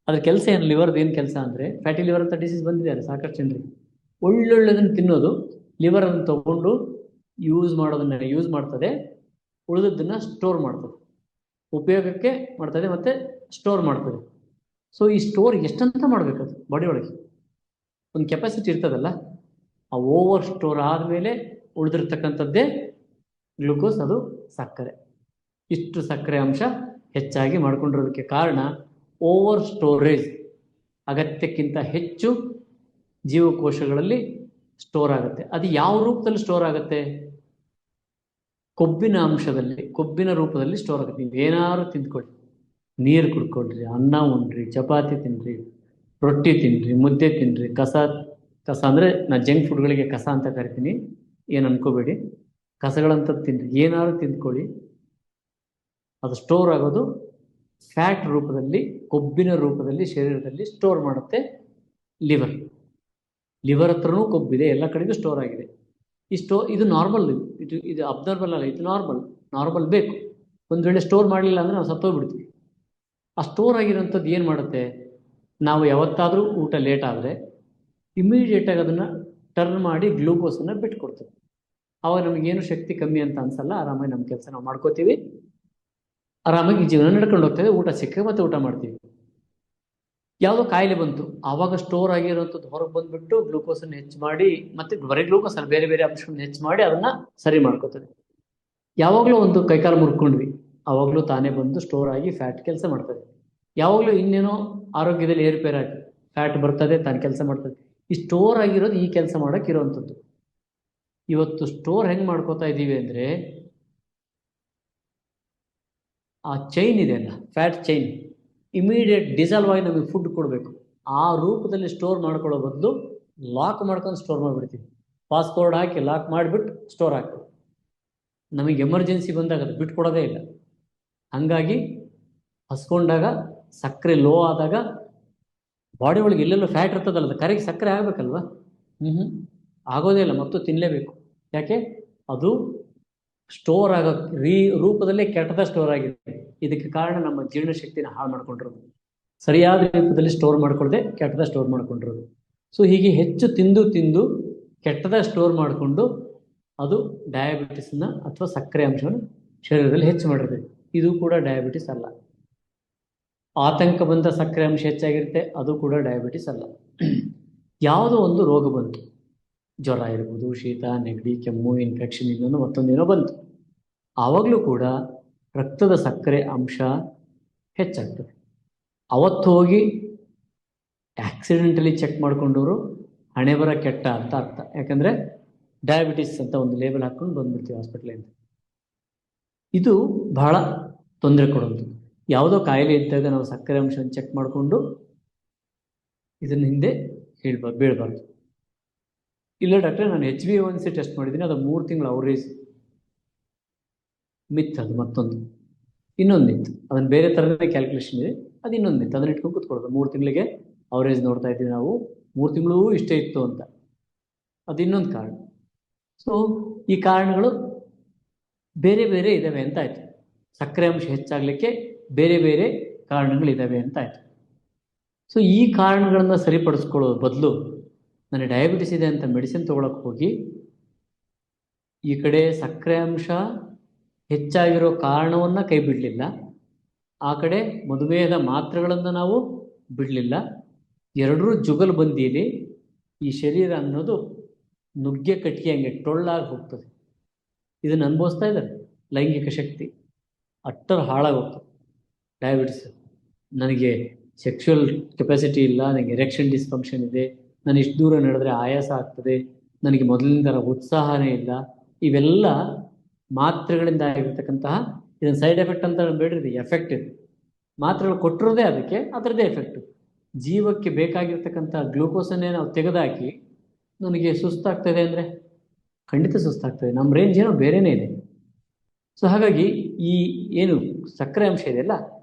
ಅದ್ರ ಕೆಲಸ ಏನು? ಲಿವರ್ದು ಏನು ಕೆಲಸ ಅಂದರೆ, ಫ್ಯಾಟಿ ಲಿವರ್ ಅಂತ ಡಿಸೀಸ್ ಬಂದಿದ್ದಾರೆ ಸಾಕಷ್ಟು ಜನರಿಗೆ. ಒಳ್ಳೊಳ್ಳೆದನ್ನು ತಿನ್ನೋದು, ಲಿವರ್ ಅನ್ನು ತಗೊಂಡು ಮಾಡೋದನ್ನ ಯೂಸ್ ಮಾಡ್ತದೆ, ಉಳಿದದ್ದನ್ನು ಸ್ಟೋರ್ ಮಾಡ್ತದೆ, ಉಪಯೋಗಕ್ಕೆ ಮಾಡ್ತದೆ ಮತ್ತು ಸ್ಟೋರ್ ಮಾಡ್ತದೆ. ಸೊ ಈ ಸ್ಟೋರ್ ಎಷ್ಟಂತ ಮಾಡಬೇಕದು ಬಾಡಿ ಒಳಗೆ? ಒಂದು ಕೆಪಾಸಿಟಿ ಇರ್ತದಲ್ಲ, ಆ ಓವರ್ ಸ್ಟೋರ್ ಆದಮೇಲೆ ಉಳಿದಿರ್ತಕ್ಕಂಥದ್ದೇ ಗ್ಲೂಕೋಸ್, ಅದು ಸಕ್ಕರೆ. ಇಷ್ಟು ಸಕ್ಕರೆ ಅಂಶ ಹೆಚ್ಚಾಗಿ ಮಾಡ್ಕೊಂಡಿರೋದಕ್ಕೆ ಕಾರಣ ಓವರ್ ಸ್ಟೋರೇಜ್. ಅಗತ್ಯಕ್ಕಿಂತ ಹೆಚ್ಚು ಜೀವಕೋಶಗಳಲ್ಲಿ ಸ್ಟೋರ್ ಆಗುತ್ತೆ. ಅದು ಯಾವ ರೂಪದಲ್ಲಿ ಸ್ಟೋರ್ ಆಗುತ್ತೆ? ಕೊಬ್ಬಿನ ಅಂಶದಲ್ಲಿ, ಕೊಬ್ಬಿನ ರೂಪದಲ್ಲಿ ಸ್ಟೋರ್ ಆಗುತ್ತೆ. ನೀವು ಏನಾದ್ರು ತಿಂದ್ಕೊಳ್ಳಿ, ನೀರು ಕುಡ್ಕೊಳ್ರಿ, ಅನ್ನ ಉಣ್ರಿ, ಚಪಾತಿ ತಿನ್ನಿರಿ, ರೊಟ್ಟಿ ತಿನ್ನಿರಿ, ಮುದ್ದೆ ತಿನ್ನಿರಿ, ಕಸ ಅಂದರೆ ನಾನು ಜಂಕ್ ಫುಡ್ಗಳಿಗೆ ಕಸ ಅಂತ ಕರಿತೀನಿ, ಏನು ಅನ್ಕೋಬೇಡಿ, ಕಸಗಳಂತ ತಿನ್ನಿರಿ, ಏನಾದ್ರು ತಿಂದ್ಕೊಳ್ಳಿ, ಅದು ಸ್ಟೋರ್ ಆಗೋದು ಫ್ಯಾಟ್ ರೂಪದಲ್ಲಿ, ಕೊಬ್ಬಿನ ರೂಪದಲ್ಲಿ ಶರೀರದಲ್ಲಿ ಸ್ಟೋರ್ ಮಾಡುತ್ತೆ ಲಿವರ್. ಲಿವರ್ ಹತ್ರನೂ ಕೊಬ್ಬಿದೆ, ಎಲ್ಲ ಕಡೆಗೂ ಸ್ಟೋರ್ ಆಗಿದೆ. ಇದು ನಾರ್ಮಲ್, ಇದು ಅಬ್ನಾರ್ಮಲ್ ಅಲ್ಲ, ಇದು ನಾರ್ಮಲ್ ಬೇಕು. ಒಂದು ವೇಳೆ ಸ್ಟೋರ್ ಮಾಡಲಿಲ್ಲ ಅಂದರೆ ನಾವು ಸತ್ತೋಗ್ಬಿಡ್ತೀವಿ. ಆ ಸ್ಟೋರ್ ಆಗಿರೋಂಥದ್ದು ಏನು ಮಾಡುತ್ತೆ, ನಾವು ಯಾವತ್ತಾದರೂ ಊಟ ಲೇಟ್ ಆದರೆ ಇಮಿಡಿಯೇಟಾಗಿ ಅದನ್ನು ಟರ್ನ್ ಮಾಡಿ ಗ್ಲೂಕೋಸನ್ನು ಬಿಟ್ಕೊಡ್ತದೆ. ಆವಾಗ ನಮಗೇನು ಶಕ್ತಿ ಕಮ್ಮಿ ಅಂತ ಅನ್ಸಲ್ಲ, ಆರಾಮಾಗಿ ನಮ್ಮ ಕೆಲಸ ನಾವು ಮಾಡ್ಕೋತೀವಿ, ಆರಾಮಾಗಿ ಜೀವನ ನಡ್ಕೊಂಡು ಹೋಗ್ತದೆ. ಊಟ ಸಿಕ್ಕ ಮತ್ತೆ ಊಟ ಮಾಡ್ತೀವಿ. ಯಾವುದೋ ಕಾಯಿಲೆ ಬಂತು, ಆವಾಗ ಸ್ಟೋರ್ ಆಗಿರೋಂಥದ್ದು ಹೊರಗೆ ಬಂದ್ಬಿಟ್ಟು ಗ್ಲೂಕೋಸನ್ನು ಹೆಚ್ಚು ಮಾಡಿ, ಮತ್ತೆ ಬರೀ ಗ್ಲೂಕೋಸ್ ಅಲ್ಲಿ ಬೇರೆ ಬೇರೆ ಅಂಶಗಳನ್ನ ಹೆಚ್ಚು ಮಾಡಿ ಅದನ್ನ ಸರಿ ಮಾಡ್ಕೋತದೆ. ಯಾವಾಗಲೂ ಒಂದು ಕೈಕಾಲು ಮುರ್ಕೊಂಡ್ವಿ, ಆವಾಗಲೂ ತಾನೇ ಬಂದು ಸ್ಟೋರ್ ಆಗಿ ಫ್ಯಾಟ್ ಕೆಲಸ ಮಾಡ್ತದೆ. ಯಾವಾಗಲೂ ಇನ್ನೇನೋ ಆರೋಗ್ಯದಲ್ಲಿ ಏರುಪೇರಾಗಿ ಫ್ಯಾಟ್ ಬರ್ತದೆ, ತಾನು ಕೆಲಸ ಮಾಡ್ತದೆ. ಈ ಸ್ಟೋರ್ ಆಗಿರೋದು ಈ ಕೆಲಸ ಮಾಡೋಕೆ ಇರೋವಂಥದ್ದು. ಇವತ್ತು ಸ್ಟೋರ್ ಹೆಂಗೆ ಮಾಡ್ಕೋತಾ ಇದ್ದೀವಿ ಅಂದರೆ, ಆ ಚೈನ್ ಇದೆ ಅಲ್ಲ, ಫ್ಯಾಟ್ ಚೈನ್ ಇಮಿಡಿಯೇಟ್ ಡಿಸಾಲ್ವ್ ಆಗಿ ನಮಗೆ ಫುಡ್ ಕೊಡಬೇಕು. ಆ ರೂಪದಲ್ಲಿ ಸ್ಟೋರ್ ಮಾಡ್ಕೊಳ್ಳೋ ಬದಲು ಲಾಕ್ ಮಾಡ್ಕೊಂಡು ಸ್ಟೋರ್ ಮಾಡಿಬಿಡ್ತೀವಿ. ಪಾಸ್ವರ್ಡ್ ಹಾಕಿ ಲಾಕ್ ಮಾಡಿಬಿಟ್ಟು ಸ್ಟೋರ್ ಹಾಕ್ತೀವಿ. ನಮಗೆ ಎಮರ್ಜೆನ್ಸಿ ಬಂದಾಗ ಅದು ಬಿಟ್ಕೊಡೋದೇ ಇಲ್ಲ. ಹಾಗಾಗಿ ಹಸ್ಕೊಂಡಾಗ, ಸಕ್ಕರೆ ಲೋ ಆದಾಗ ಬಾಡಿ ಒಳಗೆ ಎಲ್ಲೆಲ್ಲೋ ಫ್ಯಾಟ್ ಇರ್ತದಲ್ಲ, ಅದು ಕರೆಗೆ ಸಕ್ಕರೆ ಆಗಬೇಕಲ್ವ? ಆಗೋದೇ ಇಲ್ಲ, ಮತ್ತು ತಿನ್ನಲೇಬೇಕು. ಯಾಕೆ? ಅದು ಸ್ಟೋರ್ ಆಗೋ ರೂಪದಲ್ಲೇ ಕೆಟ್ಟದ ಸ್ಟೋರ್ ಆಗಿದೆ. ಇದಕ್ಕೆ ಕಾರಣ ನಮ್ಮ ಜೀರ್ಣಶಕ್ತಿನ ಹಾಳು ಮಾಡ್ಕೊಂಡಿರೋದು, ಸರಿಯಾದ ರೂಪದಲ್ಲಿ ಸ್ಟೋರ್ ಮಾಡ್ಕೊಳ್ಳದೆ ಕೆಟ್ಟದ ಸ್ಟೋರ್ ಮಾಡ್ಕೊಂಡಿರೋದು. ಸೊ ಹೀಗೆ ಹೆಚ್ಚು ತಿಂದು ಕೆಟ್ಟದ ಸ್ಟೋರ್ ಮಾಡಿಕೊಂಡು ಅದು ಡಯಾಬಿಟಿಸ್ನ ಅಥವಾ ಸಕ್ಕರೆ ಅಂಶವನ್ನು ಶರೀರದಲ್ಲಿ ಹೆಚ್ಚು ಮಾಡಿರ್ತದೆ. ಇದು ಕೂಡ ಡಯಾಬಿಟಿಸ್ ಅಲ್ಲ. ಆತಂಕ ಬಂದ ಸಕ್ಕರೆ ಅಂಶ ಹೆಚ್ಚಾಗಿರುತ್ತೆ, ಅದು ಕೂಡ ಡಯಾಬಿಟಿಸ್ ಅಲ್ಲ. ಯಾವುದೋ ಒಂದು ರೋಗ ಬಂತು, ಜ್ವರ ಇರ್ಬೋದು, ಶೀತ, ನೆಗಡಿ, ಕೆಮ್ಮು, ಇನ್ಫೆಕ್ಷನ್, ಇನ್ನೊಂದು ಮತ್ತೊಂದೇನೋ ಬಂತು, ಆವಾಗಲೂ ಕೂಡ ರಕ್ತದ ಸಕ್ಕರೆ ಅಂಶ ಹೆಚ್ಚಾಗ್ತದೆ. ಅವತ್ತು ಹೋಗಿ ಆಕ್ಸಿಡೆಂಟಲಿ ಚೆಕ್ ಮಾಡ್ಕೊಂಡವರು ಹಣೆ ಬರ ಕೆಟ್ಟ ಅಂತ ಅರ್ಥ. ಯಾಕಂದರೆ ಡಯಾಬಿಟಿಸ್ ಅಂತ ಒಂದು ಲೇಬಲ್ ಹಾಕ್ಕೊಂಡು ಬಂದ್ಬಿಡ್ತೀವಿ ಹಾಸ್ಪಿಟ್ಲಿಂದ. ಇದು ಬಹಳ ತೊಂದರೆ ಕೊಡೋದು. ಯಾವುದೋ ಕಾಯಿಲೆ ಇದ್ದಾಗ ನಾವು ಸಕ್ಕರೆ ಅಂಶವನ್ನು ಚೆಕ್ ಮಾಡಿಕೊಂಡು ಇದನ್ನ ಹಿಂದೆ ಬೀಳಬಾರ್ದು. ಇಲ್ಲ ಡಾಕ್ಟ್ರೆ, ನಾನು HbA1c ಟೆಸ್ಟ್ ಮಾಡಿದ್ದೀನಿ, ಅದು 3 ತಿಂಗಳು ಅವರೇಜ್. ಮಿತ್ ಅದು ಮತ್ತೊಂದು. ಇನ್ನೊಂದು ಮಿತ್, ಅದನ್ನು ಬೇರೆ ಥರನೇ ಕ್ಯಾಲ್ಕುಲೇಷನ್ ಇದೆ, ಅದು ಇನ್ನೊಂದು ಮಿತ್. ಅದನ್ನ ಇಟ್ಕೊಂಡು ಕೂತ್ಕೊಳ್ಳೋದು. 3 ತಿಂಗಳಿಗೆ ಅವರೇಜ್ ನೋಡ್ತಾ ಇದ್ದೀವಿ ನಾವು, 3 ತಿಂಗಳು ಇಷ್ಟೇ ಇತ್ತು ಅಂತ. ಅದು ಇನ್ನೊಂದು ಕಾರಣ. ಸೊ ಈ ಕಾರಣಗಳು ಬೇರೆ ಬೇರೆ ಇದ್ದಾವೆ ಅಂತ ಆಯ್ತು. ಸಕ್ಕರೆ ಅಂಶ ಹೆಚ್ಚಾಗಲಿಕ್ಕೆ ಬೇರೆ ಬೇರೆ ಕಾರಣಗಳಿದ್ದಾವೆ ಅಂತ ಆಯ್ತು. ಸೊ ಈ ಕಾರಣಗಳನ್ನು ಸರಿಪಡಿಸ್ಕೊಳ್ಳೋ ಬದಲು ನನಗೆ ಡಯಾಬಿಟಿಸ್ ಇದೆ ಅಂತ ಮೆಡಿಸಿನ್ ತೊಗೊಳಕ್ಕೆ ಹೋಗಿ ಈ ಕಡೆ ಸಕ್ಕರೆ ಅಂಶ ಹೆಚ್ಚಾಗಿರೋ ಕಾರಣವನ್ನು ಕೈ ಬಿಡಲಿಲ್ಲ, ಆ ಕಡೆ ಮಧುಮೇಹದ ಮಾತ್ರೆಗಳನ್ನು ನಾವು ಬಿಡಲಿಲ್ಲ. ಎರಡರೂ ಜುಗಲ್ ಬಂದೀಲಿ ಈ ಶರೀರ ಅನ್ನೋದು ನುಗ್ಗೆ ಕಟ್ಟಿಗೆ ಹಂಗೆ ಟೊಳ್ಳಾಗಿ ಹೋಗ್ತದೆ. ಇದನ್ನು ಅನುಭವಿಸ್ತಾ ಇದ್ದಾರೆ. ಲೈಂಗಿಕ ಶಕ್ತಿ ಅಟ್ಟರ್ ಹಾಳಾಗಿ ಹೋಗ್ತದೆ. ಡಯಾಬಿಟಿಸ್, ನನಗೆ ಸೆಕ್ಷುವಲ್ ಕೆಪಾಸಿಟಿ ಇಲ್ಲ, ನನಗೆ ಎರೆಕ್ಷನ್ ಡಿಸ್ಫಂಕ್ಷನ್ ಇದೆ, ನಾನು ಇಷ್ಟು ದೂರ ನಡೆದ್ರೆ ಆಯಾಸ ಆಗ್ತದೆ, ನನಗೆ ಮೊದಲಿನ ಥರ ಉತ್ಸಾಹನೇ ಇಲ್ಲ, ಇವೆಲ್ಲ ಮಾತ್ರೆಗಳಿಂದ ಆಗಿರ್ತಕ್ಕಂತಹ ಇದನ್ನು ಸೈಡ್ ಎಫೆಕ್ಟ್ ಅಂತ ಬೇಡ್ರಿ, ಎಫೆಕ್ಟ್ ಇದೆ. ಮಾತ್ರೆಗಳು ಕೊಟ್ಟಿರೋದೇ ಅದಕ್ಕೆ, ಅದರದ್ದೇ ಎಫೆಕ್ಟು. ಜೀವಕ್ಕೆ ಬೇಕಾಗಿರ್ತಕ್ಕಂಥ ಗ್ಲೂಕೋಸನ್ನೇ ನಾವು ತೆಗೆದುಹಾಕಿ ನನಗೆ ಸುಸ್ತಾಗ್ತದೆ ಅಂದರೆ ಖಂಡಿತ ಸುಸ್ತಾಗ್ತದೆ. ನಮ್ಮ ರೇಂಜ್ ಏನೋ ಬೇರೆಯೇ ಇದೆ. ಸೊ ಹಾಗಾಗಿ ಈ ಏನು ಸಕ್ಕರೆ ಅಂಶ ಇದೆಯಲ್ಲ,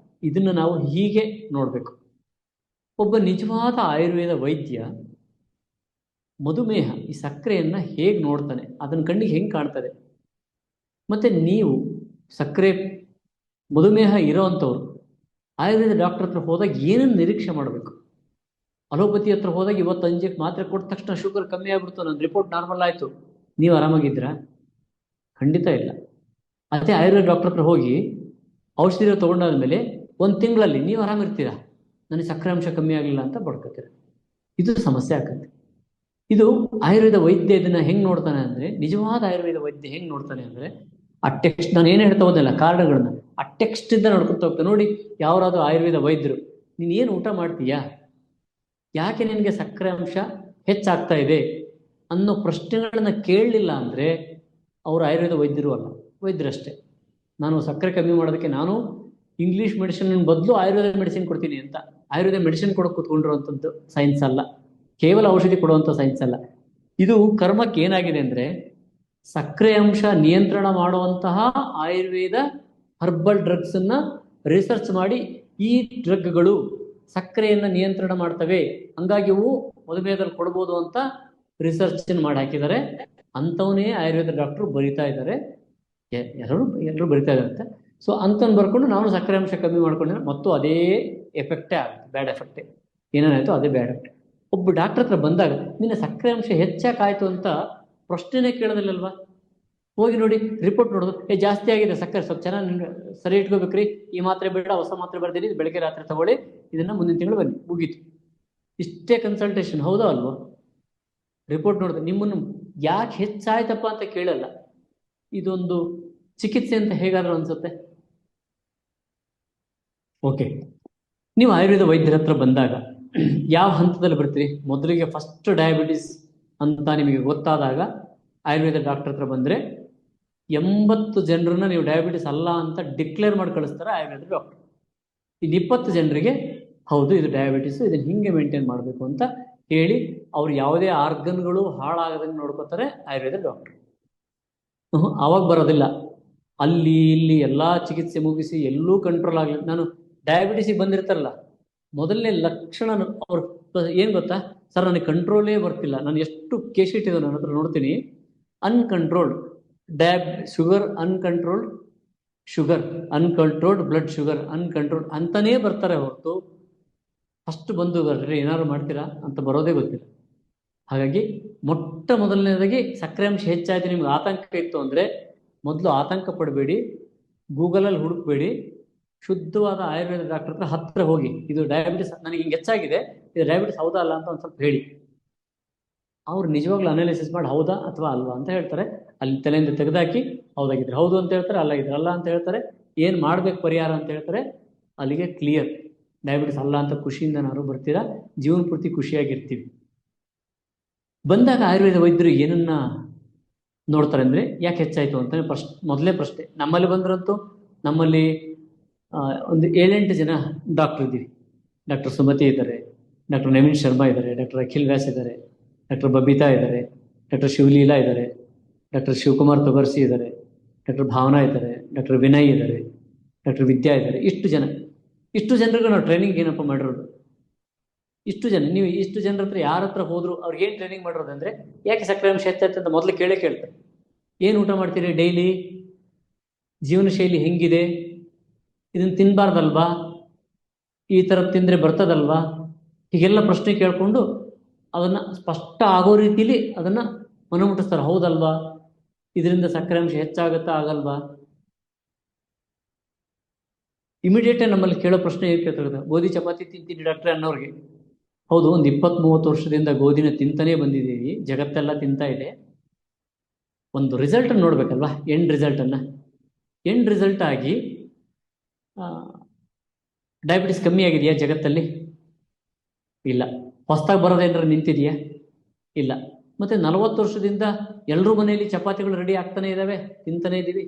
ಇದನ್ನು ನಾವು ಹೀಗೆ ನೋಡಬೇಕು. ಒಬ್ಬ ನಿಜವಾದ ಆಯುರ್ವೇದ ವೈದ್ಯ ಮಧುಮೇಹ ಈ ಸಕ್ಕರೆಯನ್ನು ಹೇಗೆ ನೋಡ್ತಾನೆ, ಅದನ್ನ ಕಣ್ಣಿಗೆ ಹೆಂಗೆ ಕಾಣ್ತದೆ. ಮತ್ತು ನೀವು ಸಕ್ಕರೆ ಮಧುಮೇಹ ಇರೋವಂಥವ್ರು ಆಯುರ್ವೇದ ಡಾಕ್ಟರ್ ಹತ್ರ ಹೋದಾಗ ಏನನ್ನು ನಿರೀಕ್ಷೆ ಮಾಡಬೇಕು? ಅಲೋಪತಿ ಹತ್ರ ಹೋದಾಗ ಇವತ್ತು ಇಂಜೆಕ್ಟ್ ಮಾತ್ರೆ ಕೊಟ್ಟ ತಕ್ಷಣ ಶುಗರ್ ಕಮ್ಮಿ ಆಗ್ಬಿಡ್ತು, ನನ್ನ ರಿಪೋರ್ಟ್ ನಾರ್ಮಲ್ ಆಯಿತು, ನೀವು ಆರಾಮಾಗಿದ್ದೀರಾ? ಖಂಡಿತ ಇಲ್ಲ. ಅದೇ ಆಯುರ್ವೇದ ಡಾಕ್ಟರ್ ಹತ್ರ ಹೋಗಿ ಔಷಧಿ ತೊಗೊಂಡಾದ್ಮೇಲೆ 1 ತಿಂಗಳಲ್ಲಿ ನೀವು ಆರಾಮಿರ್ತೀರಾ, ನನಗೆ ಸಕ್ಕರೆ ಅಂಶ ಕಮ್ಮಿ ಆಗಲಿಲ್ಲ ಅಂತ ಬಡ್ಕೋತೀರ. ಇದು ಸಮಸ್ಯೆ ಆಗುತ್ತೆ. ಇದು ಆಯುರ್ವೇದ ವೈದ್ಯ ಇದನ್ನು ಹೆಂಗೆ ನೋಡ್ತಾನೆ ಅಂದರೆ, ನಿಜವಾದ ಆಯುರ್ವೇದ ವೈದ್ಯ ಹೆಂಗೆ ನೋಡ್ತಾನೆ ಅಂದರೆ, ಆ ಟೆಕ್ಸ್ಟ್, ನಾನು ಏನು ಹೇಳ್ತಾ ಹೋದಲ್ಲ ಕಾರಣಗಳನ್ನ, ಆ ಟೆಕ್ಸ್ಟಿಂದ ನೋಡ್ಕೊತ ಹೋಗ್ತಾನೆ. ನೋಡಿ, ಯಾರಾದರೂ ಆಯುರ್ವೇದ ವೈದ್ಯರು ನೀನು ಏನು ಊಟ ಮಾಡ್ತೀಯಾ, ಯಾಕೆ ನಿನಗೆ ಸಕ್ಕರೆ ಅಂಶ ಹೆಚ್ಚಾಗ್ತಾ ಇದೆ ಅನ್ನೋ ಪ್ರಶ್ನೆಗಳನ್ನ ಕೇಳಲಿಲ್ಲ ಅಂದರೆ ಅವರು ಆಯುರ್ವೇದ ವೈದ್ಯರು ಅಲ್ಲ, ವೈದ್ಯರಷ್ಟೇ. ನಾನು ಸಕ್ಕರೆ ಕಮ್ಮಿ ಮಾಡೋದಕ್ಕೆ ನಾನು ಇಂಗ್ಲೀಷ್ ಮೆಡಿಸಿನ್ ಬದಲು ಆಯುರ್ವೇದ ಮೆಡಿಸಿನ್ ಕೊಡ್ತೀನಿ ಅಂತ ಆಯುರ್ವೇದ ಮೆಡಿಸಿನ್ ಕೊಡೋಕೆ ಕೂತ್ಕೊಂಡಿರುವಂಥದ್ದು ಸೈನ್ಸ್ ಅಲ್ಲ, ಕೇವಲ ಔಷಧಿ ಕೊಡುವಂಥ ಸೈನ್ಸ್ ಅಲ್ಲ. ಇದು ಕರ್ಮಕ್ಕೆ ಏನಾಗಿದೆ ಅಂದರೆ, ಸಕ್ಕರೆ ಅಂಶ ನಿಯಂತ್ರಣ ಮಾಡುವಂತಹ ಆಯುರ್ವೇದ ಹರ್ಬಲ್ ಡ್ರಗ್ಸನ್ನು ರಿಸರ್ಚ್ ಮಾಡಿ ಈ ಡ್ರಗ್ಗಳು ಸಕ್ಕರೆಯನ್ನು ನಿಯಂತ್ರಣ ಮಾಡ್ತವೆ, ಹಂಗಾಗಿ ಇವು ಮಧುಮೇಹದಲ್ಲಿ ಕೊಡ್ಬೋದು ಅಂತ ರಿಸರ್ಚ್ ಮಾಡಿ ಹಾಕಿದ್ದಾರೆ. ಅಂಥವನ್ನೇ ಆಯುರ್ವೇದ ಡಾಕ್ಟರ್ ಬರಿತಾ ಇದ್ದಾರೆ, ಎಲ್ಲರೂ ಬರಿತಾ ಇದ್ದಾರಂತೆ. ಸೊ ಅಂತವ್ನು ಬರ್ಕೊಂಡು ನಾವು ಸಕ್ಕರೆ ಅಂಶ ಕಮ್ಮಿ ಮಾಡ್ಕೊಂಡ್ರೆ ಮತ್ತು ಅದೇ ಎಫೆಕ್ಟೇ ಆಗುತ್ತೆ, ಬ್ಯಾಡ್ ಎಫೆಕ್ಟೇ. ಏನೇನಾಯ್ತು ಅದೇ ಬ್ಯಾಡ್ ಎಫೆಕ್ಟ್. ಒಬ್ಬ ಡಾಕ್ಟರ್ ಹತ್ರ ಬಂದಾಗ ನಿನ್ನ ಸಕ್ಕರೆ ಅಂಶ ಹೆಚ್ಚಾಕಾಯ್ತು ಅಂತ ಪ್ರಶ್ನೆನೇ ಕೇಳೋದಿಲ್ಲಲ್ವಾ? ಹೋಗಿ ನೋಡಿ ರಿಪೋರ್ಟ್ ನೋಡೋದು, ಜಾಸ್ತಿ ಆಗಿದೆ ಸಕ್ಕರೆ, ಸ್ವಲ್ಪ ಚೆನ್ನಾಗಿ ಸರಿ ಇಟ್ಕೋಬೇಕ್ರಿ, ಈ ಮಾತ್ರೆ ಬೇಡ ಹೊಸ ಮಾತ್ರೆ ಬರ್ತೀರಿ, ಬೆಳಗ್ಗೆ ರಾತ್ರಿ ತಗೊಳ್ಳಿ, ಇದನ್ನ ಮುಂದಿನ ತಿಂಗಳು ಬನ್ನಿ, ಮುಗೀತು. ಇಷ್ಟೇ ಕನ್ಸಲ್ಟೇಷನ್, ಹೌದಾ ಅಲ್ವಾ? ರಿಪೋರ್ಟ್ ನೋಡಿದ್ರೆ ನಿಮ್ಮನ್ನು ಯಾಕೆ ಹೆಚ್ಚಾಯ್ತಪ್ಪ ಅಂತ ಕೇಳಲ್ಲ. ಇದೊಂದು ಚಿಕಿತ್ಸೆ ಅಂತ ಹೇಗಾದ್ರೂ ಅನ್ಸುತ್ತೆ? ಓಕೆ, ನೀವು ಆಯುರ್ವೇದ ವೈದ್ಯರ ಹತ್ರ ಬಂದಾಗ ಯಾವ ಹಂತದಲ್ಲಿ ಬರ್ತೀರಿ? ಮೊದಲಿಗೆ ಫಸ್ಟ್ ಡಯಾಬಿಟಿಸ್ ಅಂತ ನಿಮಗೆ ಗೊತ್ತಾದಾಗ ಆಯುರ್ವೇದ ಡಾಕ್ಟರ್ ಹತ್ರ ಬಂದರೆ 80 ಜನರನ್ನ ನೀವು ಡಯಾಬಿಟಿಸ್ ಅಲ್ಲ ಅಂತ ಡಿಕ್ಲೇರ್ ಮಾಡಿ ಕಳಿಸ್ತಾರೆ ಆಯುರ್ವೇದ ಡಾಕ್ಟರ್. ಇನ್ನು 20 ಜನರಿಗೆ ಹೌದು ಇದು ಡಯಾಬಿಟಿಸ್, ಇದನ್ನ ಹಿಂಗೆ ಮೇಂಟೈನ್ ಮಾಡಬೇಕು ಅಂತ ಹೇಳಿ ಅವ್ರು ಯಾವುದೇ ಆರ್ಗನ್ಗಳು ಹಾಳಾಗದಂಗೆ ನೋಡ್ಕೋತಾರೆ ಆಯುರ್ವೇದ ಡಾಕ್ಟರ್. ಅವಾಗ ಬರೋದಿಲ್ಲ, ಅಲ್ಲಿ ಇಲ್ಲಿ ಎಲ್ಲ ಚಿಕಿತ್ಸೆ ಮುಗಿಸಿ ಎಲ್ಲೂ ಕಂಟ್ರೋಲ್ ಆಗಲಿ. ನಾನು ಡಯಾಬಿಟಿಸಿಗೆ ಬಂದಿರ್ತಾರಲ್ಲ, ಮೊದಲನೇ ಲಕ್ಷಣ ಅವ್ರು ಏನು ಗೊತ್ತಾ ಸರ್, ನನಗೆ ಕಂಟ್ರೋಲೇ ಬರ್ತಿಲ್ಲ, ನಾನು ಎಷ್ಟು ಕೇಸ್ ಇಟ್ಟಿದ್ದು ನನ್ನ ಹತ್ರ ನೋಡ್ತೀನಿ, uncontrolled sugar, uncontrolled blood sugar, uncontrolled ಅಂತಾನೇ ಬರ್ತಾರೆ ಹೊರತು ಫಸ್ಟ್ ಬಂದು ಬರ್ರಿ ಏನಾದ್ರು ಮಾಡ್ತೀರಾ ಅಂತ ಬರೋದೇ ಗೊತ್ತಿಲ್ಲ. ಹಾಗಾಗಿ ಮೊಟ್ಟ ಮೊದಲನೇದಾಗಿ ಸಕ್ಕರೆ ಅಂಶ ಹೆಚ್ಚಾಯ್ತು, ನಿಮ್ಗೆ ಆತಂಕ ಇತ್ತು ಅಂದರೆ ಮೊದಲು ಆತಂಕ ಪಡಬೇಡಿ, ಗೂಗಲಲ್ಲಿ ಹುಡುಕ್ಬೇಡಿ, ಶುದ್ಧವಾದ ಆಯುರ್ವೇದ ಡಾಕ್ಟರ್ ಹತ್ರ ಹೋಗಿ, ಇದು ಡಯಾಬಿಟಿಸ್ ನನಗೆ ಹಿಂಗೆ ಹೆಚ್ಚಾಗಿದೆ, ಇದು ಡಯಾಬಿಟಿಸ್ ಹೌದಾ ಅಲ್ಲ ಅಂತ ಒಂದು ಸ್ವಲ್ಪ ಹೇಳಿ. ಅವ್ರು ನಿಜವಾಗ್ಲೂ ಅನಾಲಿಸಿಸ್ ಮಾಡಿ ಹೌದಾ ಅಥವಾ ಅಲ್ವಾ ಅಂತ ಹೇಳ್ತಾರೆ. ಅಲ್ಲಿ ತಲೆಯಿಂದ ತೆಗೆದಾಕಿ ಹೌದಾಗಿದ್ರೆ ಹೌದು ಅಂತ ಹೇಳ್ತಾರೆ, ಅಲ್ಲಾಗಿದ್ರೆ ಅಲ್ಲ ಅಂತ ಹೇಳ್ತಾರೆ, ಏನು ಮಾಡ್ಬೇಕು ಪರಿಹಾರ ಅಂತ ಹೇಳ್ತಾರೆ. ಅಲ್ಲಿಗೆ ಕ್ಲಿಯರ್, ಡಯಾಬಿಟಿಸ್ ಅಲ್ಲ ಅಂತ ಖುಷಿಯಿಂದ ನಾವು ಬರ್ತೀರಾ, ಜೀವನ ಪೂರ್ತಿ ಖುಷಿಯಾಗಿರ್ತೀವಿ. ಬಂದಾಗ ಆಯುರ್ವೇದ ವೈದ್ಯರು ಏನನ್ನ ನೋಡ್ತಾರೆ ಅಂದರೆ ಯಾಕೆ ಹೆಚ್ಚಾಯಿತು ಅಂತ ಮೊದಲೇ ಪ್ರಶ್ನೆ. ನಮ್ಮಲ್ಲಿ ಬಂದ್ರಂತೂ ನಮ್ಮಲ್ಲಿ ಒಂದು 7-8 ಜನ ಡಾಕ್ಟರ್ ಇದ್ದೀವಿ. ಡಾಕ್ಟರ್ ಸುಮತಿ ಇದ್ದಾರೆ, ಡಾಕ್ಟರ್ ನವೀನ್ ಶರ್ಮಾ ಇದ್ದಾರೆ, ಡಾಕ್ಟರ್ ಅಖಿಲ್ ವ್ಯಾಸ್ ಇದ್ದಾರೆ, ಡಾಕ್ಟರ್ ಬಬಿತಾ ಇದ್ದಾರೆ, ಡಾಕ್ಟರ್ ಶಿವಲೀಲಾ ಇದ್ದಾರೆ, ಡಾಕ್ಟರ್ ಶಿವಕುಮಾರ್ ತೊಗರ್ಸಿ ಇದ್ದಾರೆ, ಡಾಕ್ಟರ್ ಭಾವನಾ ಇದ್ದಾರೆ, ಡಾಕ್ಟರ್ ವಿನಯ್ ಇದ್ದಾರೆ, ಡಾಕ್ಟರ್ ವಿದ್ಯಾ ಇದ್ದಾರೆ. ಇಷ್ಟು ಜನರಿಗೂ ನಾವು ಟ್ರೈನಿಂಗ್ ಏನಪ್ಪ ಮಾಡಿರೋದು? ಇಷ್ಟು ಜನ, ನೀವು ಇಷ್ಟು ಜನರ ಹತ್ರ ಯಾರ ಹತ್ರ ಹೋದ್ರು ಅವ್ರಿಗೆ ಏನು ಟ್ರೈನಿಂಗ್ ಮಾಡಿರೋದು ಅಂದರೆ ಯಾಕೆ ಸಕ್ಕರೆ ಅಂಶ ಹೆಚ್ಚಾಯ್ತು ಅಂತ ಮೊದಲು ಕೇಳ್ತಾರೆ. ಏನು ಊಟ ಮಾಡ್ತೀರಿ ಡೈಲಿ, ಜೀವನ ಶೈಲಿ ಹೆಂಗಿದೆ, ಇದನ್ನು ತಿನ್ನಬಾರ್ದಲ್ವಾ, ಈ ಥರ ತಿಂದರೆ ಬರ್ತದಲ್ವಾ, ಹೀಗೆಲ್ಲ ಪ್ರಶ್ನೆ ಕೇಳಿಕೊಂಡು ಅದನ್ನು ಸ್ಪಷ್ಟ ಆಗೋ ರೀತಿಲಿ ಅದನ್ನು ಮನಮುಟ್ಟಿಸ್ತಾರೆ. ಹೌದಲ್ವಾ, ಇದರಿಂದ ಸಕ್ಕರೆ ಅಂಶ ಹೆಚ್ಚಾಗುತ್ತಾ ಆಗಲ್ವಾ? ಇಮಿಡಿಯೇಟಾಗಿ ನಮ್ಮಲ್ಲಿ ಕೇಳೋ ಪ್ರಶ್ನೆ ಏನು ಕೇಳ್ತಾರೆ, ಗೋಧಿ ಚಪಾತಿ ತಿಂತೀನಿ ಡಾಕ್ಟ್ರೆ ಅನ್ನೋರಿಗೆ. ಹೌದು, ಒಂದು 20-30 ವರ್ಷದಿಂದ ಗೋಧಿನ ತಿಂತಾನೇ ಬಂದಿದ್ದೀವಿ, ಜಗತ್ತೆಲ್ಲ ತಿಂತಾ ಇದೆ. ಒಂದು ರಿಸಲ್ಟ್ ನೋಡ್ಬೇಕಲ್ವಾ, ಎಂಡ್ ರಿಸಲ್ಟ್ ಆಗಿ ಡಯಾಬಿಟಿಸ್ ಕಮ್ಮಿ ಆಗಿದೆಯಾ ಜಗತ್ತಲ್ಲಿ? ಇಲ್ಲ. ಹೊಸದಾಗಿ ಬರೋದೇನಾರು ನಿಂತಿದೆಯಾ? ಇಲ್ಲ. ಮತ್ತೆ 40 ವರ್ಷದಿಂದ ಎಲ್ಲರೂ ಮನೆಯಲ್ಲಿ ಚಪಾತಿಗಳು ರೆಡಿ ಆಗ್ತಾನೆ ಇದ್ದಾವೆ, ತಿಂತಾನೆ ಇದ್ದೀವಿ.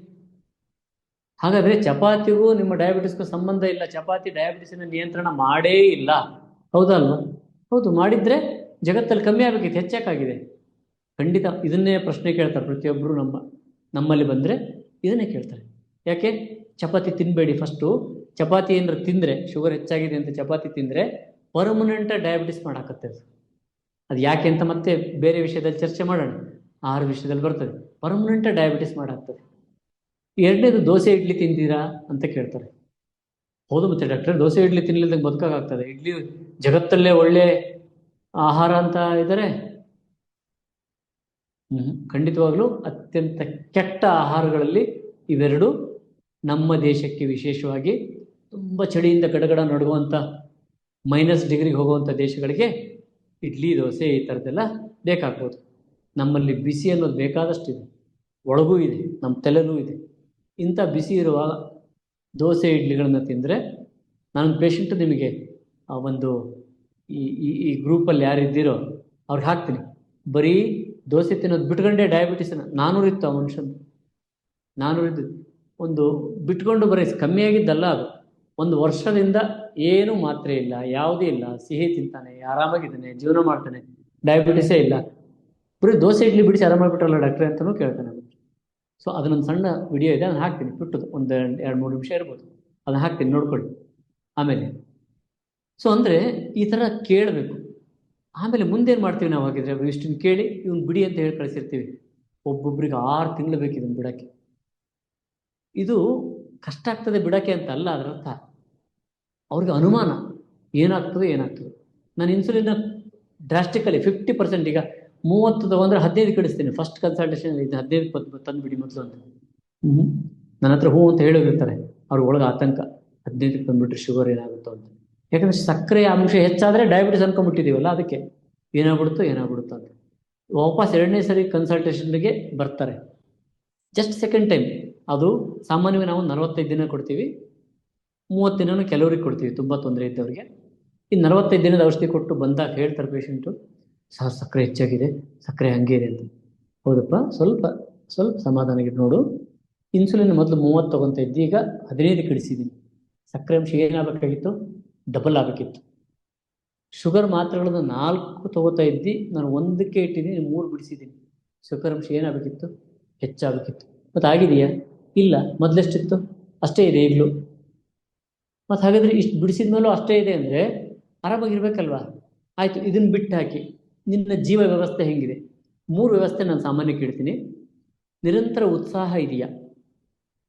ಹಾಗಾದ್ರೆ ಚಪಾತಿಗೂ ನಿಮ್ಮ ಡಯಾಬಿಟಿಸ್ಗೂ ಸಂಬಂಧ ಇಲ್ಲ, ಚಪಾತಿ ಡಯಾಬಿಟಿಸಿನ ನಿಯಂತ್ರಣ ಮಾಡೇ ಇಲ್ಲ, ಹೌದಾ ಅಲ್ವಾ? ಹೌದು, ಮಾಡಿದ್ರೆ ಜಗತ್ತಲ್ಲಿ ಕಮ್ಮಿ ಆಗಬೇಕಿತ್ತು, ಹೆಚ್ಚಾಗಿದೆ. ಖಂಡಿತ ಇದನ್ನೇ ಪ್ರಶ್ನೆ ಕೇಳ್ತಾರೆ ಪ್ರತಿಯೊಬ್ಬರು. ನಮ್ಮಲ್ಲಿ ಬಂದರೆ ಇದನ್ನೇ ಕೇಳ್ತಾರೆ. ಯಾಕೆ ಚಪಾತಿ ತಿನ್ನಬೇಡಿ, ಫಸ್ಟು ಚಪಾತಿ ಏನಾರು ತಿಂದರೆ, ಶುಗರ್ ಹೆಚ್ಚಾಗಿದೆ ಅಂತ ಚಪಾತಿ ತಿಂದರೆ ಪರ್ಮನೆಂಟ್ ಡಯಾಬಿಟಿಸ್ ಮಾಡಾಕತ್ತೆ. ಅದು ಯಾಕೆ ಅಂತ ಮತ್ತೆ ಬೇರೆ ವಿಷಯದಲ್ಲಿ ಚರ್ಚೆ ಮಾಡೋಣ, ಆಹಾರ ವಿಷಯದಲ್ಲಿ ಬರ್ತದೆ. ಪರ್ಮನೆಂಟ್ ಡಯಾಬಿಟಿಸ್ ಮಾಡಾಕ್ತದೆ. ಎರಡನೇದು, ದೋಸೆ ಇಡ್ಲಿ ತಿಂತೀರಾ ಅಂತ ಕೇಳ್ತಾರೆ. ಹೌದು ಮತ್ತೆ ಡಾಕ್ಟರ್, ದೋಸೆ ಇಡ್ಲಿ ತಿನ್ನಲಿಲ್ದಂಗೆ ಬದುಕಾಗ್ತದೆ, ಇಡ್ಲಿ ಜಗತ್ತಲ್ಲೇ ಒಳ್ಳೆ ಆಹಾರ ಅಂತ ಇದ್ದಾರೆ. ಖಂಡಿತವಾಗ್ಲೂ ಅತ್ಯಂತ ಕೆಟ್ಟ ಆಹಾರಗಳಲ್ಲಿ ಇವೆರಡು. ನಮ್ಮ ದೇಶಕ್ಕೆ ವಿಶೇಷವಾಗಿ ತುಂಬ ಚಳಿಯಿಂದ ಗಡಗಡ ನಡುವಂಥ -ಡಿಗ್ರಿಗೆ ಹೋಗುವಂಥ ದೇಶಗಳಿಗೆ ಇಡ್ಲಿ ದೋಸೆ ಈ ಥರದ್ದೆಲ್ಲ ಬೇಕಾಗ್ಬೋದು. ನಮ್ಮಲ್ಲಿ ಬಿಸಿ ಅನ್ನೋದು ಬೇಕಾದಷ್ಟಿದೆ, ಒಳಗೂ ಇದೆ, ನಮ್ಮ ತಲೆನೂ ಇದೆ. ಇಂಥ ಬಿಸಿ ಇರುವ ದೋಸೆ ಇಡ್ಲಿಗಳನ್ನು ತಿಂದರೆ, ನಾನು ಪೇಷಂಟ್ ನಿಮಗೆ ಒಂದು ಈ ಗ್ರೂಪಲ್ಲಿ ಯಾರಿದ್ದೀರೋ ಅವ್ರಿಗೆ ಹಾಕ್ತೀನಿ, ಬರೀ ದೋಸೆ ತಿನ್ನೋದು ಬಿಟ್ಕೊಂಡೇ ಡಯಾಬಿಟಿಸನ್ನ 400 ಇತ್ತು ಆ ಮನುಷ್ಯನ, 400 ಒಂದು ಬಿಟ್ಕೊಂಡು ಬರೀ ಕಮ್ಮಿ ಆಗಿದ್ದಲ್ಲ ಅದು. 1 ವರ್ಷದಿಂದ ಏನೂ ಮಾತ್ರೆ ಇಲ್ಲ, ಯಾವುದೇ ಇಲ್ಲ, ಸಿಹಿ ತಿಂತಾನೆ, ಆರಾಮಾಗಿದ್ದಾನೆ, ಜೀವನ ಮಾಡ್ತಾನೆ, ಡಯಾಬಿಟಿಸೇ ಇಲ್ಲ. ಬರೀ ದೋಸೆ ಇಡ್ಲಿ ಬಿಡಿಸಿ ಆರಾಮಾಗಿಬಿಟ್ರಲ್ಲ ಡಾಕ್ಟ್ರೆ ಅಂತಲೂ ಕೇಳ್ತಾನೆ. ಸೊ ಅದನ್ನೊಂದು ಸಣ್ಣ ವಿಡಿಯೋ ಇದೆ, ಅದನ್ನು ಹಾಕ್ತೀನಿ, ಬಿಟ್ಟದ್ದು ಒಂದು 2-3 ನಿಮಿಷ ಇರ್ಬೋದು, ಅದನ್ನು ಹಾಕ್ತೀನಿ, ನೋಡ್ಕೊಳ್ಳಿ. ಆಮೇಲೆ ಸೊ ಅಂದರೆ ಈ ಥರ ಕೇಳಬೇಕು. ಆಮೇಲೆ ಮುಂದೇನು ಮಾಡ್ತೀವಿ ನಾವು ಹಾಗಿದ್ರೆ, ಇಷ್ಟನ್ನು ಕೇಳಿ ಇವ್ನು ಬಿಡಿ ಅಂತ ಹೇಳಿ ಕಳಿಸಿರ್ತೀವಿ. ಒಬ್ಬೊಬ್ರಿಗೆ 6 ತಿಂಗಳು ಬೇಕು ಇದನ್ನು ಬಿಡೋಕ್ಕೆ. ಇದು ಕಷ್ಟ ಆಗ್ತದೆ ಬಿಡೋಕ್ಕೆ ಅಂತ ಅಲ್ಲ ಅದರ ಅರ್ಥ. ಅವ್ರಿಗೆ ಅನುಮಾನ ಏನಾಗ್ತದೆ. ನಾನು ಇನ್ಸುಲಿನ್ನ ಡ್ರಾಸ್ಟಿಕಲಿ 50%, ಈಗ 30 ತಗೊಂಡ್ರೆ 15 ಕಳಿಸ್ತೀನಿ. ಫಸ್ಟ್ ಕನ್ಸಲ್ಟೇಷನ್ ಇದು 15 ತಂದುಬಿಡಿ ಮೊದಲು ಅಂತ. ನನ್ನ ಹತ್ರ ಹೂ ಅಂತ ಹೇಳಿರ್ತಾರೆ. ಅವ್ರ ಒಳಗೆ ಆತಂಕ, 15ಕ್ಕೆ ತಂದುಬಿಟ್ರೆ ಶುಗರ್ ಏನಾಗುತ್ತೋ ಅಂತ. ಯಾಕಂದರೆ ಸಕ್ಕರೆ ಅಂಶ ಹೆಚ್ಚಾದರೆ ಡಯಾಬಿಟಿಸ್ ಅನ್ಕೊಂಡ್ಬಿಟ್ಟಿದ್ದೀವಲ್ಲ, ಅದಕ್ಕೆ ಏನಾಗ್ಬಿಡುತ್ತೋ ಅಂತ ವಾಪಸ್ 2ನೇ ಸರಿ ಕನ್ಸಲ್ಟೇಷನ್ಗೆ ಬರ್ತಾರೆ. Just second time. ಅದು ಸಾಮಾನ್ಯವಾಗಿ ನಾವು 45 ದಿನ ಕೊಡ್ತೀವಿ, 30 ದಿನನೂ ಕೆಲವ್ರಿಗೆ ಕೊಡ್ತೀವಿ ತುಂಬ ತೊಂದರೆ ಇದ್ದವ್ರಿಗೆ. ಈ 45 ದಿನದ ಔಷಧಿ ಕೊಟ್ಟು ಬಂದಾಗ ಹೇಳ್ತಾರೆ ಪೇಷಂಟು, ಸರ್ ಸಕ್ಕರೆ ಹೆಚ್ಚಾಗಿದೆ, ಸಕ್ಕರೆ ಹಂಗೆ ಇದೆ ಅಂತ. ಹೌದಪ್ಪ, ಸ್ವಲ್ಪ ಸಮಾಧಾನ ನೋಡು. ಇನ್ಸುಲಿನ್ ಮೊದಲು 30 ತೊಗೊತಾ ಇದ್ದು, ಈಗ 15 ಇಳಿಸಿದ್ದೀನಿ. ಸಕ್ಕರೆ ಅಂಶ ಏನಾಗಬೇಕಾಗಿತ್ತು? ಡಬಲ್ ಆಗಬೇಕಿತ್ತು. ಶುಗರ್ ಮಾತ್ರೆಗಳನ್ನು 4 ತೊಗೋತಾ ಇದ್ದು, ನಾನು 1ಕ್ಕೆ ಇಟ್ಟಿದ್ದೀನಿ, 3 ಬಿಡಿಸಿದ್ದೀನಿ. ಶುಗರ್ ಅಂಶ ಏನಾಗಬೇಕಿತ್ತು? ಹೆಚ್ಚಾಗಬೇಕಿತ್ತು. ಮತ್ತು ಆಗಿದೆಯಾ? ಇಲ್ಲ. ಮೊದಲೆಷ್ಟಿತ್ತು ಅಷ್ಟೇ ಇದೆ ಈಗಲೂ. ಮತ್ತು ಹಾಗಾದರೆ ಇಷ್ಟು ಬಿಡಿಸಿದ ಮೇಲೂ ಅಷ್ಟೇ ಇದೆ ಅಂದರೆ ಆರಾಮಾಗಿರ್ಬೇಕಲ್ವಾ? ಆಯಿತು, ಇದನ್ನು ಬಿಟ್ಟು ಹಾಕಿ. ನಿನ್ನ ಜೀವ ವ್ಯವಸ್ಥೆ ಹೆಂಗಿದೆ? 3 ವ್ಯವಸ್ಥೆ ನಾನು ಸಾಮಾನ್ಯ ಕೇಳ್ತೀನಿ. ನಿರಂತರ ಉತ್ಸಾಹ ಇದೆಯಾ?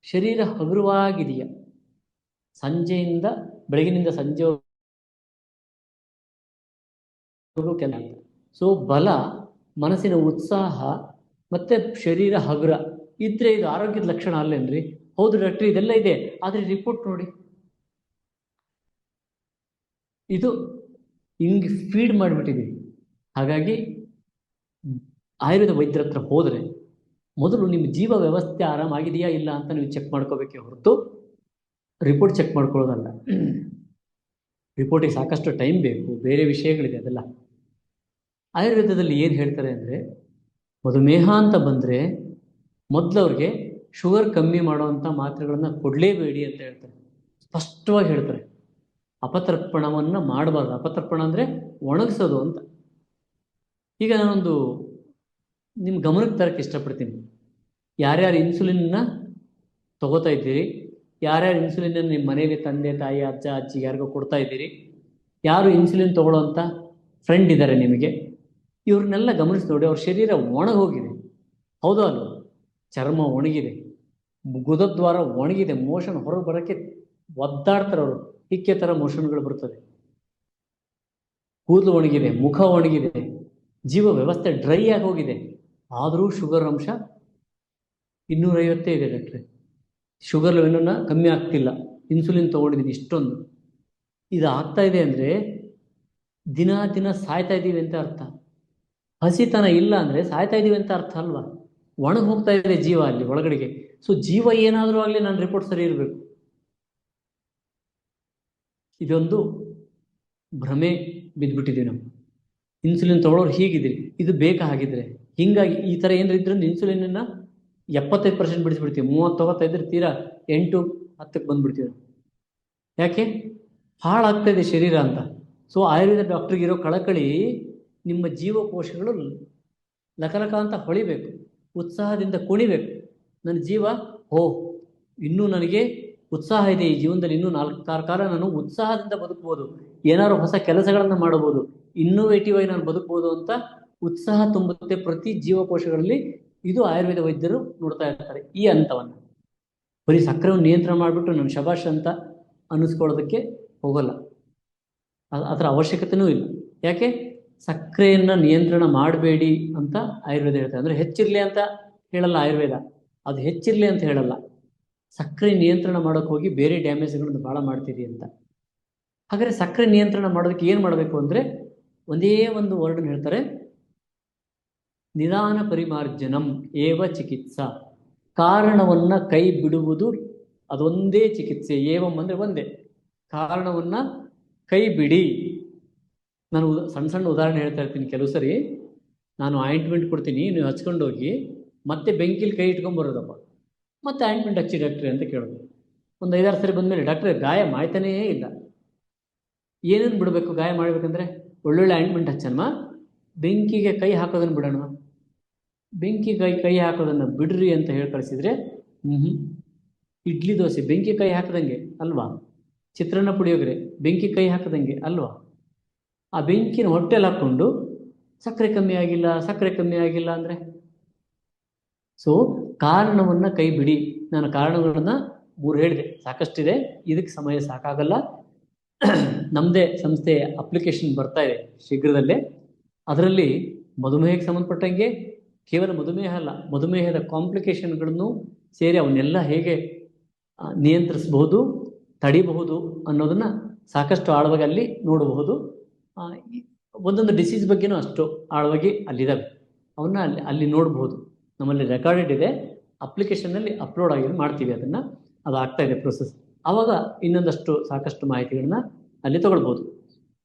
ಶರೀರ ಹಗುರವಾಗಿದೆಯಾ? ಸಂಜೆಯಿಂದ ಬೆಳಗಿನಿಂದ ಸಂಜೆ ಕೆಲಸ. ಸೊ ಬಲ, ಮನಸ್ಸಿನ ಉತ್ಸಾಹ ಮತ್ತು ಶರೀರ ಹಗುರ ಇದ್ರೆ ಇದು ಆರೋಗ್ಯದ ಲಕ್ಷಣ ಅಲ್ಲೇನ್ರಿ? ಹೌದು ಡಾಕ್ಟ್ರಿ, ಇದೆಲ್ಲ ಇದೆ, ಆದರೆ ರಿಪೋರ್ಟ್ ನೋಡಿ. ಇದು ಹಿಂಗೆ ಫೀಡ್ ಮಾಡಿಬಿಟ್ಟಿದ್ದೀವಿ. ಹಾಗಾಗಿ ಆಯುರ್ವೇದ ವೈದ್ಯರ ಹತ್ರ ಹೋದರೆ ಮೊದಲು ನಿಮ್ಮ ಜೀವ ವ್ಯವಸ್ಥೆ ಆರಾಮಾಗಿದೆಯಾ ಇಲ್ಲ ಅಂತ ನೀವು ಚೆಕ್ ಮಾಡ್ಕೋಬೇಕೇ ಹೊರತು ರಿಪೋರ್ಟ್ ಚೆಕ್ ಮಾಡ್ಕೊಳ್ಳೋದಲ್ಲ. ರಿಪೋರ್ಟಿಗೆ ಸಾಕಷ್ಟು ಟೈಮ್ ಬೇಕು, ಬೇರೆ ವಿಷಯಗಳಿದೆ ಅದೆಲ್ಲ. ಆಯುರ್ವೇದದಲ್ಲಿ ಏನು ಹೇಳ್ತಾರೆ ಅಂದರೆ, ಮಧುಮೇಹ ಅಂತ ಬಂದರೆ ಮೊದಲವ್ರಿಗೆ ಶುಗರ್ ಕಮ್ಮಿ ಮಾಡುವಂಥ ಮಾತ್ರೆಗಳನ್ನು ಕೊಡಲೇಬೇಡಿ ಅಂತ ಹೇಳ್ತಾರೆ. ಸ್ಪಷ್ಟವಾಗಿ ಹೇಳ್ತಾರೆ. ಅಪತರ್ಪಣವನ್ನು ಮಾಡಬಾರ್ದು. ಅಪತರ್ಪಣ ಅಂದರೆ ಒಣಗಿಸೋದು ಅಂತ. ಈಗ ನಾನೊಂದು ನಿಮ್ಮ ಗಮನಕ್ಕೆ ತರಕ್ಕೆ ಇಷ್ಟಪಡ್ತೀನಿ. ಯಾರ್ಯಾರು ಇನ್ಸುಲಿನ್ನ ತಗೋತಾ ಇದ್ದೀರಿ, ಯಾರ್ಯಾರು ಇನ್ಸುಲಿನನ್ನು ನಿಮ್ಮ ಮನೆಯಲ್ಲಿ ತಂದೆ ತಾಯಿ ಅಜ್ಜ ಅಜ್ಜಿ ಯಾರಿಗೋ ಕೊಡ್ತಾ ಇದ್ದೀರಿ, ಯಾರು ಇನ್ಸುಲಿನ್ ತೊಗೊಳ್ಳೋವಂಥ ಫ್ರೆಂಡ್ ಇದ್ದಾರೆ ನಿಮಗೆ, ಇವ್ರನ್ನೆಲ್ಲ ಗಮನಿಸಿ ನೋಡಿ. ಅವ್ರ ಶರೀರ ಒಣಗೋಗಿದೆ. ಹೌದೋ ಅಲ್ವ? ಚರ್ಮ ಒಣಗಿದೆ, ಗುದದ್ವಾರ ಒಣಗಿದೆ, ಮೋಷನ್ ಹೊರಗೆ ಬರೋಕ್ಕೆ ಒದ್ದಾಡ್ತಾರೆ ಅವರು. ಹಿಕ್ಕೆ ಥರ ಮೋಷನ್ಗಳು ಬರ್ತದೆ. ಕೂದಲು ಒಣಗಿದೆ, ಮುಖ ಒಣಗಿದೆ, ಜೀವ ವ್ಯವಸ್ಥೆ ಡ್ರೈ ಆಗಿ ಹೋಗಿದೆ. ಆದರೂ ಶುಗರ್ ಅಂಶ 250 ಇದೆ ಡಾಕ್ಟ್ರೆ. ಶುಗರ್ ಲೆವೆಲನ್ನು ಕಮ್ಮಿ ಆಗ್ತಿಲ್ಲ. ಇನ್ಸುಲಿನ್ ತೊಗೊಂಡಿದ್ದೀನಿ ಇಷ್ಟೊಂದು. ಇದು ಆಗ್ತಾ ಇದೆ ಅಂದರೆ ದಿನ ಸಾಯ್ತಾ ಇದ್ದೀವಿ ಅಂತ ಅರ್ಥ. ಹಸಿತನ ಇಲ್ಲ ಅಂದರೆ ಸಾಯ್ತಾ ಇದ್ದೀವಿ ಅಂತ ಅರ್ಥ ಅಲ್ವಾ? ಒಣಗಿ ಹೋಗ್ತಾ ಇದೆ ಜೀವ ಅಲ್ಲಿ ಒಳಗಡೆಗೆ. ಸೊ ಜೀವ ಏನಾದರೂ ಆಗಲಿ ನನ್ನ ರಿಪೋರ್ಟ್ ಸರಿ ಇರಬೇಕು. ಇದೊಂದು ಭ್ರಮೆ ಬಿದ್ದುಬಿಟ್ಟಿದ್ದೀವಿ ನಾವು. ಇನ್ಸುಲಿನ್ ತೊಗೊಳೋರು ಹೀಗಿದ್ರಿ, ಇದು ಬೇಕಾ ಹಾಗಿದ್ರೆ? ಹೀಗಾಗಿ ಈ ಥರ ಏನಾರು ಇದ್ರಿಂದ ಇನ್ಸುಲಿನನ್ನು 75% ಬಿಡಿಸ್ಬಿಡ್ತೀವಿ. 30 ತೊಗೋತಾ ಇದ್ರೆ ತೀರಾ 8-10ಕ್ಕೆ ಬಂದುಬಿಡ್ತೀವಿ. ಯಾಕೆ? ಹಾಳಾಗ್ತಾ ಇದೆ ಶರೀರ ಅಂತ. ಸೊ ಆಯುರ್ವೇದ ಡಾಕ್ಟ್ರಿಗೆ ಇರೋ ಕಳಕಳಿ, ನಿಮ್ಮ ಜೀವಕೋಶಗಳು ಲಕಲಕ ಅಂತ ಹೊಳಿಬೇಕು, ಉತ್ಸಾಹದಿಂದ ಕುಣಿಬೇಕು. ನನ್ನ ಜೀವ ಇನ್ನೂ ನನಗೆ ಉತ್ಸಾಹ ಇದೆ, ಈ ಜೀವನದಲ್ಲಿ ಇನ್ನೂ 4 ಕಾಲ ನಾನು ಉತ್ಸಾಹದಿಂದ ಬದುಕ್ಬೋದು, ಏನಾದ್ರು ಹೊಸ ಕೆಲಸಗಳನ್ನು ಮಾಡಬಹುದು, ಇನ್ನೋವೇಟಿವ್ ಆಗಿ ನಾನು ಬದುಕ್ಬೋದು ಅಂತ ಉತ್ಸಾಹ ತುಂಬುತ್ತೆ ಪ್ರತಿ ಜೀವಕೋಶಗಳಲ್ಲಿ. ಇದು ಆಯುರ್ವೇದ ವೈದ್ಯರು ನೋಡ್ತಾ ಇರ್ತಾರೆ ಈ ಹಂತವನ್ನು. ಬರೀ ಸಕ್ಕರೆಯನ್ನು ನಿಯಂತ್ರಣ ಮಾಡಿಬಿಟ್ಟು ನಾನು ಶಬಾಷ್ ಅಂತ ಅನ್ನಿಸ್ಕೊಳ್ಳೋದಕ್ಕೆ ಹೋಗಲ್ಲ. ಅದರ ಅವಶ್ಯಕತೆಯೂ ಇಲ್ಲ. ಯಾಕೆ? ಸಕ್ಕರೆಯನ್ನು ನಿಯಂತ್ರಣ ಮಾಡಬೇಡಿ ಅಂತ ಆಯುರ್ವೇದ ಹೇಳ್ತಾರೆ. ಅಂದರೆ ಹೆಚ್ಚಿರಲಿ ಅಂತ ಹೇಳಲ್ಲ ಆಯುರ್ವೇದ, ಅದು ಹೆಚ್ಚಿರಲಿ ಅಂತ ಹೇಳಲ್ಲ. ಸಕ್ಕರೆ ನಿಯಂತ್ರಣ ಮಾಡೋಕ್ಕೆ ಹೋಗಿ ಬೇರೆ ಡ್ಯಾಮೇಜ್ಗಳನ್ನು ಭಾಳ ಮಾಡ್ತೀರಿ ಅಂತ. ಹಾಗಾದರೆ ಸಕ್ಕರೆ ನಿಯಂತ್ರಣ ಮಾಡೋದಕ್ಕೆ ಏನು ಮಾಡಬೇಕು ಅಂದರೆ ಒಂದೇ ಒಂದು ವರ್ಡನ್ನು ಹೇಳ್ತಾರೆ, ನಿಧಾನ ಪರಿಮಾರ್ಜನಂ ಏವ ಚಿಕಿತ್ಸಾ. ಕಾರಣವನ್ನು ಕೈ ಬಿಡುವುದು ಅದೊಂದೇ ಚಿಕಿತ್ಸೆ. ಏವಂ ಅಂದರೆ ಒಂದೇ, ಕಾರಣವನ್ನು ಕೈ ಬಿಡಿ. ನಾನು ಸಣ್ಣ ಉದಾಹರಣೆ ಹೇಳ್ತಾ ಇರ್ತೀನಿ. ಕೆಲವು ಸರಿ ನಾನು ಆಯಿಂಟ್ಮೆಂಟ್ ಕೊಡ್ತೀನಿ, ನೀವು ಹಚ್ಕೊಂಡೋಗಿ ಮತ್ತೆ ಬೆಂಕಿಲಿ ಕೈ ಇಟ್ಕೊಂಬರೋದಪ್ಪ, ಮತ್ತೆ ಆಯಿಂಟ್ಮೆಂಟ್ ಹಚ್ಚಿ ಡಾಕ್ಟ್ರಿ ಅಂತ ಕೇಳೋದು. ಒಂದು 5-6 ಸರಿ ಬಂದಮೇಲೆ ಡಾಕ್ಟ್ರೆ ಗಾಯ ಮಾಯ್ತಾನೇ ಇಲ್ಲ. ಏನೇನು ಬಿಡಬೇಕು ಗಾಯ ಮಾಡಬೇಕಂದ್ರೆ? ಒಳ್ಳೊಳ್ಳೆ ಆಯಿಂಟ್ಮೆಂಟ್ ಹಚ್ಚನ್ಮ, ಬೆಂಕಿಗೆ ಕೈ ಹಾಕೋದನ್ನು ಬಿಡೋಣ. ಬೆಂಕಿ ಕೈ ಹಾಕೋದನ್ನು ಬಿಡ್ರಿ ಅಂತ ಹೇಳಿ ಕಳಿಸಿದ್ರೆ ಇಡ್ಲಿ ದೋಸೆ ಬೆಂಕಿ ಕೈ ಹಾಕದಂಗೆ ಅಲ್ವಾ? ಚಿತ್ರಾನ್ನ ಪುಳಿಯೋಗರೆ ಬೆಂಕಿ ಕೈ ಹಾಕದಂಗೆ ಅಲ್ವಾ? ಆ ಬೆಂಕಿನ ಹೊಟ್ಟೆಲಿ ಹಾಕ್ಕೊಂಡು ಸಕ್ಕರೆ ಕಮ್ಮಿ ಆಗಿಲ್ಲ, ಸಕ್ಕರೆ ಕಮ್ಮಿ ಆಗಿಲ್ಲ ಅಂದರೆ, ಸೊ ಕಾರಣವನ್ನ ಕೈ ಬಿಡಿ. ನಾನು ಕಾರಣಗಳನ್ನ 3 ಹೇಳಿದೆ, ಸಾಕಷ್ಟಿದೆ, ಇದಕ್ಕೆ ಸಮಯ ಸಾಕಾಗಲ್ಲ. ನಮ್ಮದೇ ಸಂಸ್ಥೆ ಅಪ್ಲಿಕೇಶನ್ ಬರ್ತಾ ಇದೆ ಶೀಘ್ರದಲ್ಲೇ. ಅದರಲ್ಲಿ ಮಧುಮೇಹಕ್ಕೆ ಸಂಬಂಧಪಟ್ಟಂಗೆ ಕೇವಲ ಮಧುಮೇಹ ಅಲ್ಲ, ಮಧುಮೇಹದ ಕಾಂಪ್ಲಿಕೇಶನ್ಗಳನ್ನು ಸೇರಿ ಅವನ್ನೆಲ್ಲ ಹೇಗೆ ನಿಯಂತ್ರಿಸಬಹುದು, ತಡಿಬಹುದು ಅನ್ನೋದನ್ನ ಸಾಕಷ್ಟು ಆಳವಾಗಿ ಅಲ್ಲಿ ನೋಡಬಹುದು. ಒಂದೊಂದು ಡಿಸೀಸ್ ಬಗ್ಗೆನೂ ಅಷ್ಟು ಆಳವಾಗಿ ಅಲ್ಲಿದ್ದಾವೆ, ಅವನ್ನ ಅಲ್ಲಿ ನೋಡಬಹುದು. ನಮ್ಮಲ್ಲಿ ರೆಕಾರ್ಡೆಡ್ ಇದೆ, ಅಪ್ಲಿಕೇಶನ್ನಲ್ಲಿ ಅಪ್ಲೋಡ್ ಆಗಿ ಮಾಡ್ತೀವಿ ಅದನ್ನು. ಅದು ಆಗ್ತಾ ಇದೆ ಪ್ರೊಸೆಸ್. ಆವಾಗ ಇನ್ನೊಂದಷ್ಟು ಸಾಕಷ್ಟು ಮಾಹಿತಿಗಳನ್ನ ಅಲ್ಲಿ ತಗೊಳ್ಬೋದು.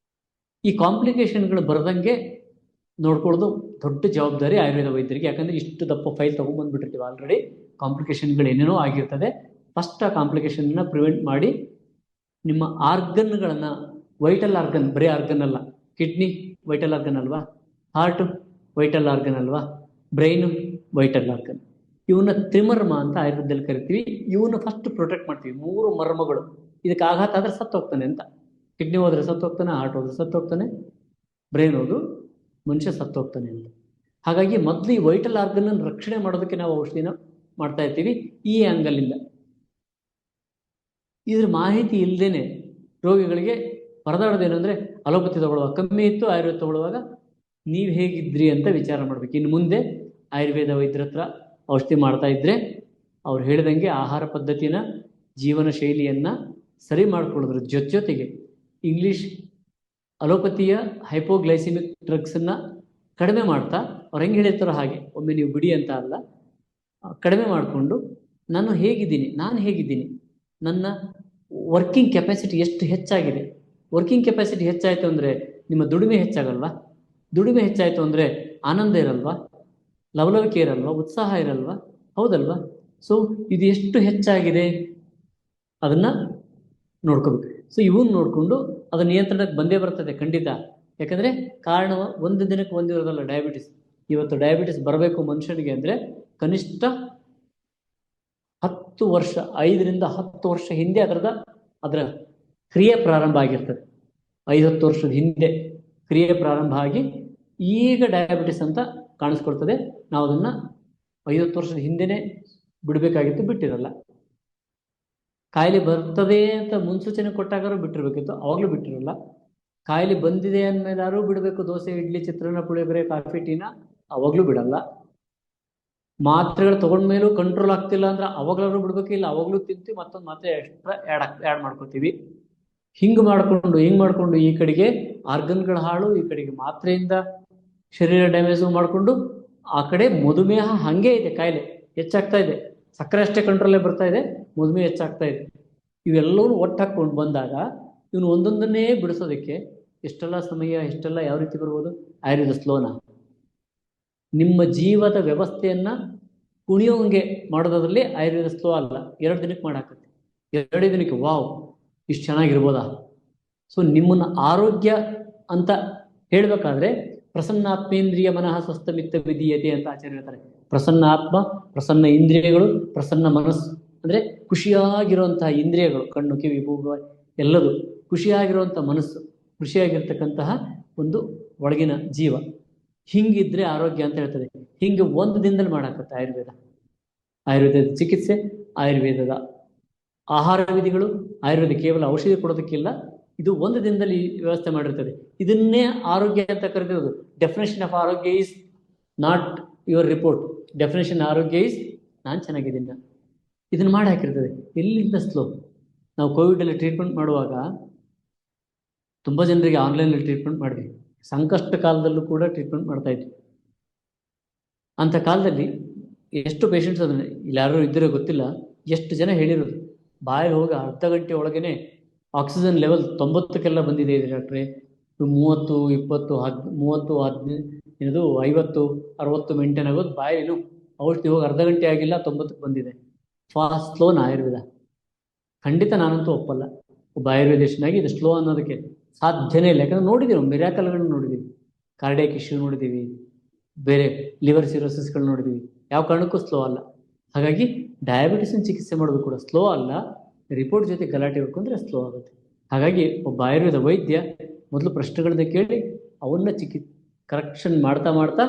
ಈ ಕಾಂಪ್ಲಿಕೇಶನ್ಗಳು ಬರದಂಗೆ ನೋಡ್ಕೊಳ್ಳೋದು ದೊಡ್ಡ ಜವಾಬ್ದಾರಿ ಆಯುರ್ವೇದ ವೈದ್ಯರಿಗೆ. ಯಾಕಂದರೆ ಇಷ್ಟು ದಪ್ಪ ಫೈಲ್ ತೊಗೊಂಡ್ಬಂದ್ಬಿಟ್ಟಿರ್ತೀವಿ ಆಲ್ರೆಡಿ, ಕಾಂಪ್ಲಿಕೇಶನ್ಗಳು ಏನೇನೋ ಆಗಿರ್ತದೆ. ಫಸ್ಟ್ ಆ ಕಾಂಪ್ಲಿಕೇಶನ್ನ ಪ್ರಿವೆಂಟ್ ಮಾಡಿ ನಿಮ್ಮ ಆರ್ಗನ್ಗಳನ್ನು, ವೈಟಲ್ ಆರ್ಗನ್, ಬರೀ ಆರ್ಗನ್ ಅಲ್ಲ, ಕಿಡ್ನಿ ವೈಟಲ್ ಆರ್ಗನ್ ಅಲ್ವಾ, ಹಾರ್ಟು ವೈಟಲ್ ಆರ್ಗನ್ ಅಲ್ವಾ, ಬ್ರೈನು ವೈಟಲ್ ಆರ್ಗನ್, ಇವನ್ನ ತ್ರಿಮರ್ಮ ಅಂತ ಆಯುರ್ವೇದದಲ್ಲಿ ಕರಿತೀವಿ. ಇವನ್ನ ಫಸ್ಟ್ ಪ್ರೊಟೆಕ್ಟ್ ಮಾಡ್ತೀವಿ. 3 ಮರ್ಮಗಳು. ಇದಕ್ಕೆ ಆಘಾತ ಆದರೆ ಸತ್ತು ಹೋಗ್ತಾನೆ ಅಂತ. ಕಿಡ್ನಿ ಹೋದ್ರೆ ಸತ್ತು ಹೋಗ್ತಾನೆ, ಹಾರ್ಟ್ ಹೋದ್ರೆ ಸತ್ತು ಹೋಗ್ತಾನೆ, ಬ್ರೈನ್ ಹೋದ್ರು ಮನುಷ್ಯ ಸತ್ತು ಹೋಗ್ತಾನೆ ಅಂತ. ಹಾಗಾಗಿ ಮೊದಲು ಈ ವೈಟಲ್ ಆರ್ಗನ್ ಅನ್ನು ರಕ್ಷಣೆ ಮಾಡೋದಕ್ಕೆ ನಾವು ಔಷಧಿನ ಮಾಡ್ತಾ ಇರ್ತೀವಿ ಈ ಆ್ಯಂಗಲಿಂದ. ಇದ್ರ ಮಾಹಿತಿ ಇಲ್ಲದೇನೆ ರೋಗಿಗಳಿಗೆ ಪರದಾಡೋದೇನು ಅಂದರೆ, ಅಲೋಪತಿ ತಗೊಳ್ಳುವಾಗ ಕಮ್ಮಿ ಇತ್ತು, ಆಯುರ್ವೇದ ತಗೊಳ್ಳುವಾಗ ನೀವು ಹೇಗಿದ್ರಿ ಅಂತ ವಿಚಾರ ಮಾಡ್ಬೇಕು. ಇನ್ನು ಮುಂದೆ ಆಯುರ್ವೇದ ವೈದ್ಯರ ಹತ್ರ ಔಷಧಿ ಮಾಡ್ತಾ ಇದ್ರೆ ಅವ್ರು ಹೇಳಿದಂಗೆ ಆಹಾರ ಪದ್ಧತಿನ, ಜೀವನ ಶೈಲಿಯನ್ನು ಸರಿ ಮಾಡ್ಕೊಳ್ಳೋದ್ರ ಜೊತೆಗೆ ಇಂಗ್ಲೀಷ್ ಅಲೋಪತಿಯ ಹೈಪೋಗ್ಲೈಸಿಮಿಕ್ ಡ್ರಗ್ಸನ್ನು ಕಡಿಮೆ ಮಾಡ್ತಾ, ಅವ್ರು ಹೆಂಗೆ ಹೇಳಿರ್ತಾರೋ ಹಾಗೆ, ಒಮ್ಮೆ ನೀವು ಬಿಡಿ ಅಂತ ಅಲ್ಲ, ಕಡಿಮೆ ಮಾಡಿಕೊಂಡು ನಾನು ಹೇಗಿದ್ದೀನಿ, ನನ್ನ ವರ್ಕಿಂಗ್ ಕೆಪಾಸಿಟಿ ಎಷ್ಟು ಹೆಚ್ಚಾಗಿದೆ. ವರ್ಕಿಂಗ್ ಕೆಪಾಸಿಟಿ ಹೆಚ್ಚಾಯಿತು ಅಂದರೆ ನಿಮ್ಮ ದುಡಿಮೆ ಹೆಚ್ಚಾಗಲ್ವಾ? ದುಡಿಮೆ ಹೆಚ್ಚಾಯಿತು ಅಂದರೆ ಆನಂದ ಇರಲ್ವಾ? ಲವಲವಿಕೆ ಇರಲ್ವಾ? ಉತ್ಸಾಹ ಇರಲ್ವಾ? ಹೌದಲ್ವಾ? ಸೊ ಇದು ಎಷ್ಟು ಹೆಚ್ಚಾಗಿದೆ ಅದನ್ನು ನೋಡ್ಕೋಬೇಕು. ಸೊ ಇವನ್ನ ನೋಡಿಕೊಂಡು ಅದು ನಿಯಂತ್ರಣಕ್ಕೆ ಬಂದೇ ಬರ್ತದೆ ಖಂಡಿತ. ಯಾಕಂದರೆ ಕಾರಣ ಒಂದು ದಿನಕ್ಕೆ ಒಂದಿರೋದಲ್ಲ ಡಯಾಬಿಟಿಸ್. ಇವತ್ತು ಡಯಾಬಿಟಿಸ್ ಬರಬೇಕು ಮನುಷ್ಯನಿಗೆ ಅಂದರೆ ಕನಿಷ್ಠ 10 ವರ್ಷ, 5 ರಿಂದ 10 ವರ್ಷ ಹಿಂದೆ ಅದರ ಕ್ರಿಯೆ ಪ್ರಾರಂಭ ಆಗಿರ್ತದೆ. 5-10 ವರ್ಷದ ಹಿಂದೆ ಕ್ರಿಯೆ ಪ್ರಾರಂಭ ಆಗಿ ಈಗ ಡಯಾಬಿಟಿಸ್ ಅಂತ ಕಾಣಿಸ್ಕೊಳ್ತದೆ. ನಾವು ಅದನ್ನು 50 ವರ್ಷದ ಹಿಂದೆನೇ ಬಿಡಬೇಕಾಗಿತ್ತು, ಬಿಟ್ಟಿರಲ್ಲ. ಕಾಯಿಲೆ ಬರ್ತದೆ ಅಂತ ಮುನ್ಸೂಚನೆ ಕೊಟ್ಟಾಗಾರು ಬಿಟ್ಟಿರ್ಬೇಕಿತ್ತು, ಅವಾಗಲೂ ಬಿಟ್ಟಿರಲ್ಲ. ಕಾಯಿಲೆ ಬಂದಿದೆ ಅಂದಮೇಲಾರು ಬಿಡಬೇಕು. ದೋಸೆ, ಇಡ್ಲಿ, ಚಿತ್ರಾನ್ನ, ಪುಳಿಯೋಗರೆ, ಕಾಫಿ, ಟೀನ ಅವಾಗಲೂ ಬಿಡಲ್ಲ. ಮಾತ್ರೆಗಳು ತಗೊಂಡ್ಮೇಲೂ ಕಂಟ್ರೋಲ್ ಆಗ್ತಿಲ್ಲ ಅಂದ್ರೆ ಅವಾಗಲಾರು ಬಿಡ್ಬೇಕಿಲ್ಲ, ಅವಾಗಲೂ ತಿಂತೀವಿ, ಮತ್ತೊಂದು ಮಾತ್ರೆ ಎಕ್ಸ್ಟ್ರಾ ಆ್ಯಡ್ ಮಾಡ್ಕೋತೀವಿ. ಹಿಂಗೆ ಮಾಡಿಕೊಂಡು ಈ ಕಡೆಗೆ ಆರ್ಗನ್ಗಳ ಹಾಳು, ಈ ಕಡೆಗೆ ಮಾತ್ರೆಯಿಂದ ಶರೀರ ಡ್ಯಾಮೇಜು ಮಾಡಿಕೊಂಡು, ಆ ಕಡೆ ಮಧುಮೇಹ ಹಾಗೇ ಇದೆ, ಕಾಯಿಲೆ ಹೆಚ್ಚಾಗ್ತಾ ಇದೆ. ಸಕ್ಕರೆ ಅಷ್ಟೇ ಕಂಟ್ರೋಲೇ ಬರ್ತಾ ಇದೆ, ಮಧುಮೇಹ ಹೆಚ್ಚಾಗ್ತಾ ಇದೆ. ಇವೆಲ್ಲವೂ ಒಟ್ಟು ಹಾಕ್ಕೊಂಡು ಬಂದಾಗ ಇವನು ಒಂದೊಂದನ್ನೇ ಬಿಡಿಸೋದಕ್ಕೆ ಎಷ್ಟೆಲ್ಲ ಸಮಯ, ಎಷ್ಟೆಲ್ಲ ಯಾವ ರೀತಿ ಬರ್ಬೋದು? ಆಯುರ್ವೇದ ಸ್ಲೋನ ನಿಮ್ಮ ಜೀವದ ವ್ಯವಸ್ಥೆಯನ್ನು ಕುಣಿಯೋಂಗೆ ಮಾಡೋದ್ರಲ್ಲಿ ಆಯುರ್ವೇದ ಸ್ಲೋ ಅಲ್ಲ. 2 ದಿನಕ್ಕೆ ಮಾಡಾಕತ್ತೆ, 2 ದಿನಕ್ಕೆ ವಾವ್ ಇಷ್ಟು ಚೆನ್ನಾಗಿರ್ಬೋದಾ? ಸೊ ನಿಮ್ಮನ್ನು ಆರೋಗ್ಯ ಅಂತ ಹೇಳಬೇಕಾದ್ರೆ ಪ್ರಸನ್ನಾತ್ಮೇಂದ್ರಿಯ ಮನಃ ಸ್ವಸ್ಥಮಿತ್ತ ವಿಧೀಯತೆ ಅಂತ ಆಚಾರ್ಯ ಹೇಳ್ತಾರೆ. ಪ್ರಸನ್ನ ಆತ್ಮ, ಪ್ರಸನ್ನ ಇಂದ್ರಿಯಗಳು, ಪ್ರಸನ್ನ ಮನಸ್ಸು ಅಂದರೆ ಖುಷಿಯಾಗಿರುವಂತಹ ಇಂದ್ರಿಯಗಳು, ಕಣ್ಣು, ಕಿವಿ, ಮೂಗು ಎಲ್ಲದು, ಖುಷಿಯಾಗಿರುವಂಥ ಮನಸ್ಸು, ಖುಷಿಯಾಗಿರ್ತಕ್ಕಂತಹ ಒಂದು ಒಳಗಿನ ಜೀವ. ಹಿಂಗಿದ್ರೆ ಆರೋಗ್ಯ ಅಂತ ಹೇಳ್ತದೆ. ಹಿಂಗೆ ಒಂದು ದಿನದಲ್ಲಿ ಮಾಡಾಕತ್ತೆ ಆಯುರ್ವೇದದ ಚಿಕಿತ್ಸೆ, ಆಯುರ್ವೇದದ ಆಹಾರ ವಿಧಿಗಳು. ಆಯುರ್ವೇದ ಕೇವಲ ಔಷಧಿ ಕೊಡೋದಕ್ಕಿಲ್ಲ, ಇದು ಒಂದು ದಿನದಲ್ಲಿ ವ್ಯವಸ್ಥೆ ಮಾಡಿರ್ತದೆ. ಇದನ್ನೇ ಆರೋಗ್ಯ ಅಂತ ಕರೆದಿರೋದು. ಡೆಫಿನೇಷನ್ ಆಫ್ ಆರೋಗ್ಯ is not your report. Definition ಆರೋಗ್ಯ ಈಸ್ ನಾನು ಚೆನ್ನಾಗಿದ್ದೀನಿ. ಇದನ್ನು ಮಾಡಿ ಹಾಕಿರ್ತದೆ. ಎಲ್ಲಿಂದ ಸ್ಲೋ? ನಾವು ಕೋವಿಡಲ್ಲಿ ಟ್ರೀಟ್ಮೆಂಟ್ ಮಾಡುವಾಗ ತುಂಬ ಜನರಿಗೆ ಆನ್ಲೈನಲ್ಲಿ ಟ್ರೀಟ್ಮೆಂಟ್ ಮಾಡಿದ್ವಿ. ಸಂಕಷ್ಟ ಕಾಲದಲ್ಲೂ ಕೂಡ ಟ್ರೀಟ್ಮೆಂಟ್ ಮಾಡ್ತಾ ಇದ್ವಿ. ಅಂಥ ಕಾಲದಲ್ಲಿ ಎಷ್ಟು ಪೇಷಂಟ್ಸ್ ಅದನ್ನು, ಇಲ್ಲಿ ಯಾರು ಇದ್ದರೆ ಗೊತ್ತಿಲ್ಲ, ಎಷ್ಟು ಜನ ಹೇಳಿರೋದು, ಬಾಯಲ್ಲಿ ಹೋಗಿ ಅರ್ಧ ಗಂಟೆ ಒಳಗೇ ಆಕ್ಸಿಜನ್ ಲೆವೆಲ್ 90ಕ್ಕೆಲ್ಲ ಬಂದಿದೆ ಇದೆ ಡಾಕ್ಟ್ರೆ, 30, 20, 30, 15, 50, 60 ಮೇಂಟೈನ್ ಆಗೋದು, ಬಾಯಲ್ಲಿ ಔಷಧಿ ಹೋಗಿ ಅರ್ಧ ಗಂಟೆ ಆಗಿಲ್ಲ 90ಕ್ಕೆ ಬಂದಿದೆ. ಫಾಸ್ಟ್ ಸ್ಲೋನ ಆಯುರ್ವೇದ? ಖಂಡಿತ ನಾನಂತೂ ಒಪ್ಪಲ್ಲ. ಒಬ್ಬ ಆಯುರ್ವೇದಿಸ್ಟ್ನಾಗಿ ಇದು ಸ್ಲೋ ಅನ್ನೋದಕ್ಕೆ ಸಾಧ್ಯನೇ ಇಲ್ಲ. ಯಾಕಂದ್ರೆ ನೋಡಿದ್ದೀವಿ, ಮಿರಾಕಲ್ಗಳನ್ನ ನೋಡಿದ್ದೀವಿ, ಕಾರ್ಡಿಯಾಕ್ ಇಶ್ಯೂ ನೋಡಿದ್ದೀವಿ, ಬೇರೆ ಲಿವರ್ ಸಿರೋಸಿಸ್ಗಳು ನೋಡಿದ್ದೀವಿ. ಯಾವ ಕಾರಣಕ್ಕೂ ಸ್ಲೋ ಅಲ್ಲ. ಹಾಗಾಗಿ ಡಯಾಬಿಟಿಸ್ನ ಚಿಕಿತ್ಸೆ ಮಾಡೋದು ಕೂಡ ಸ್ಲೋ ಅಲ್ಲ, ರಿಪೋರ್ಟ್ ಜೊತೆ ಗಲಾಟೆ ಹೊಡ್ಕೊಂಡ್ರೆ ಸ್ಲೋ ಆಗುತ್ತೆ. ಹಾಗಾಗಿ ಒಬ್ಬ ಆಯುರ್ವೇದ ವೈದ್ಯ ಮೊದಲು ಪ್ರಶ್ನೆಗಳನ್ನ ಕೇಳಿ ಅವನ್ನ ಕರೆಕ್ಷನ್ ಮಾಡ್ತಾ ಮಾಡ್ತಾ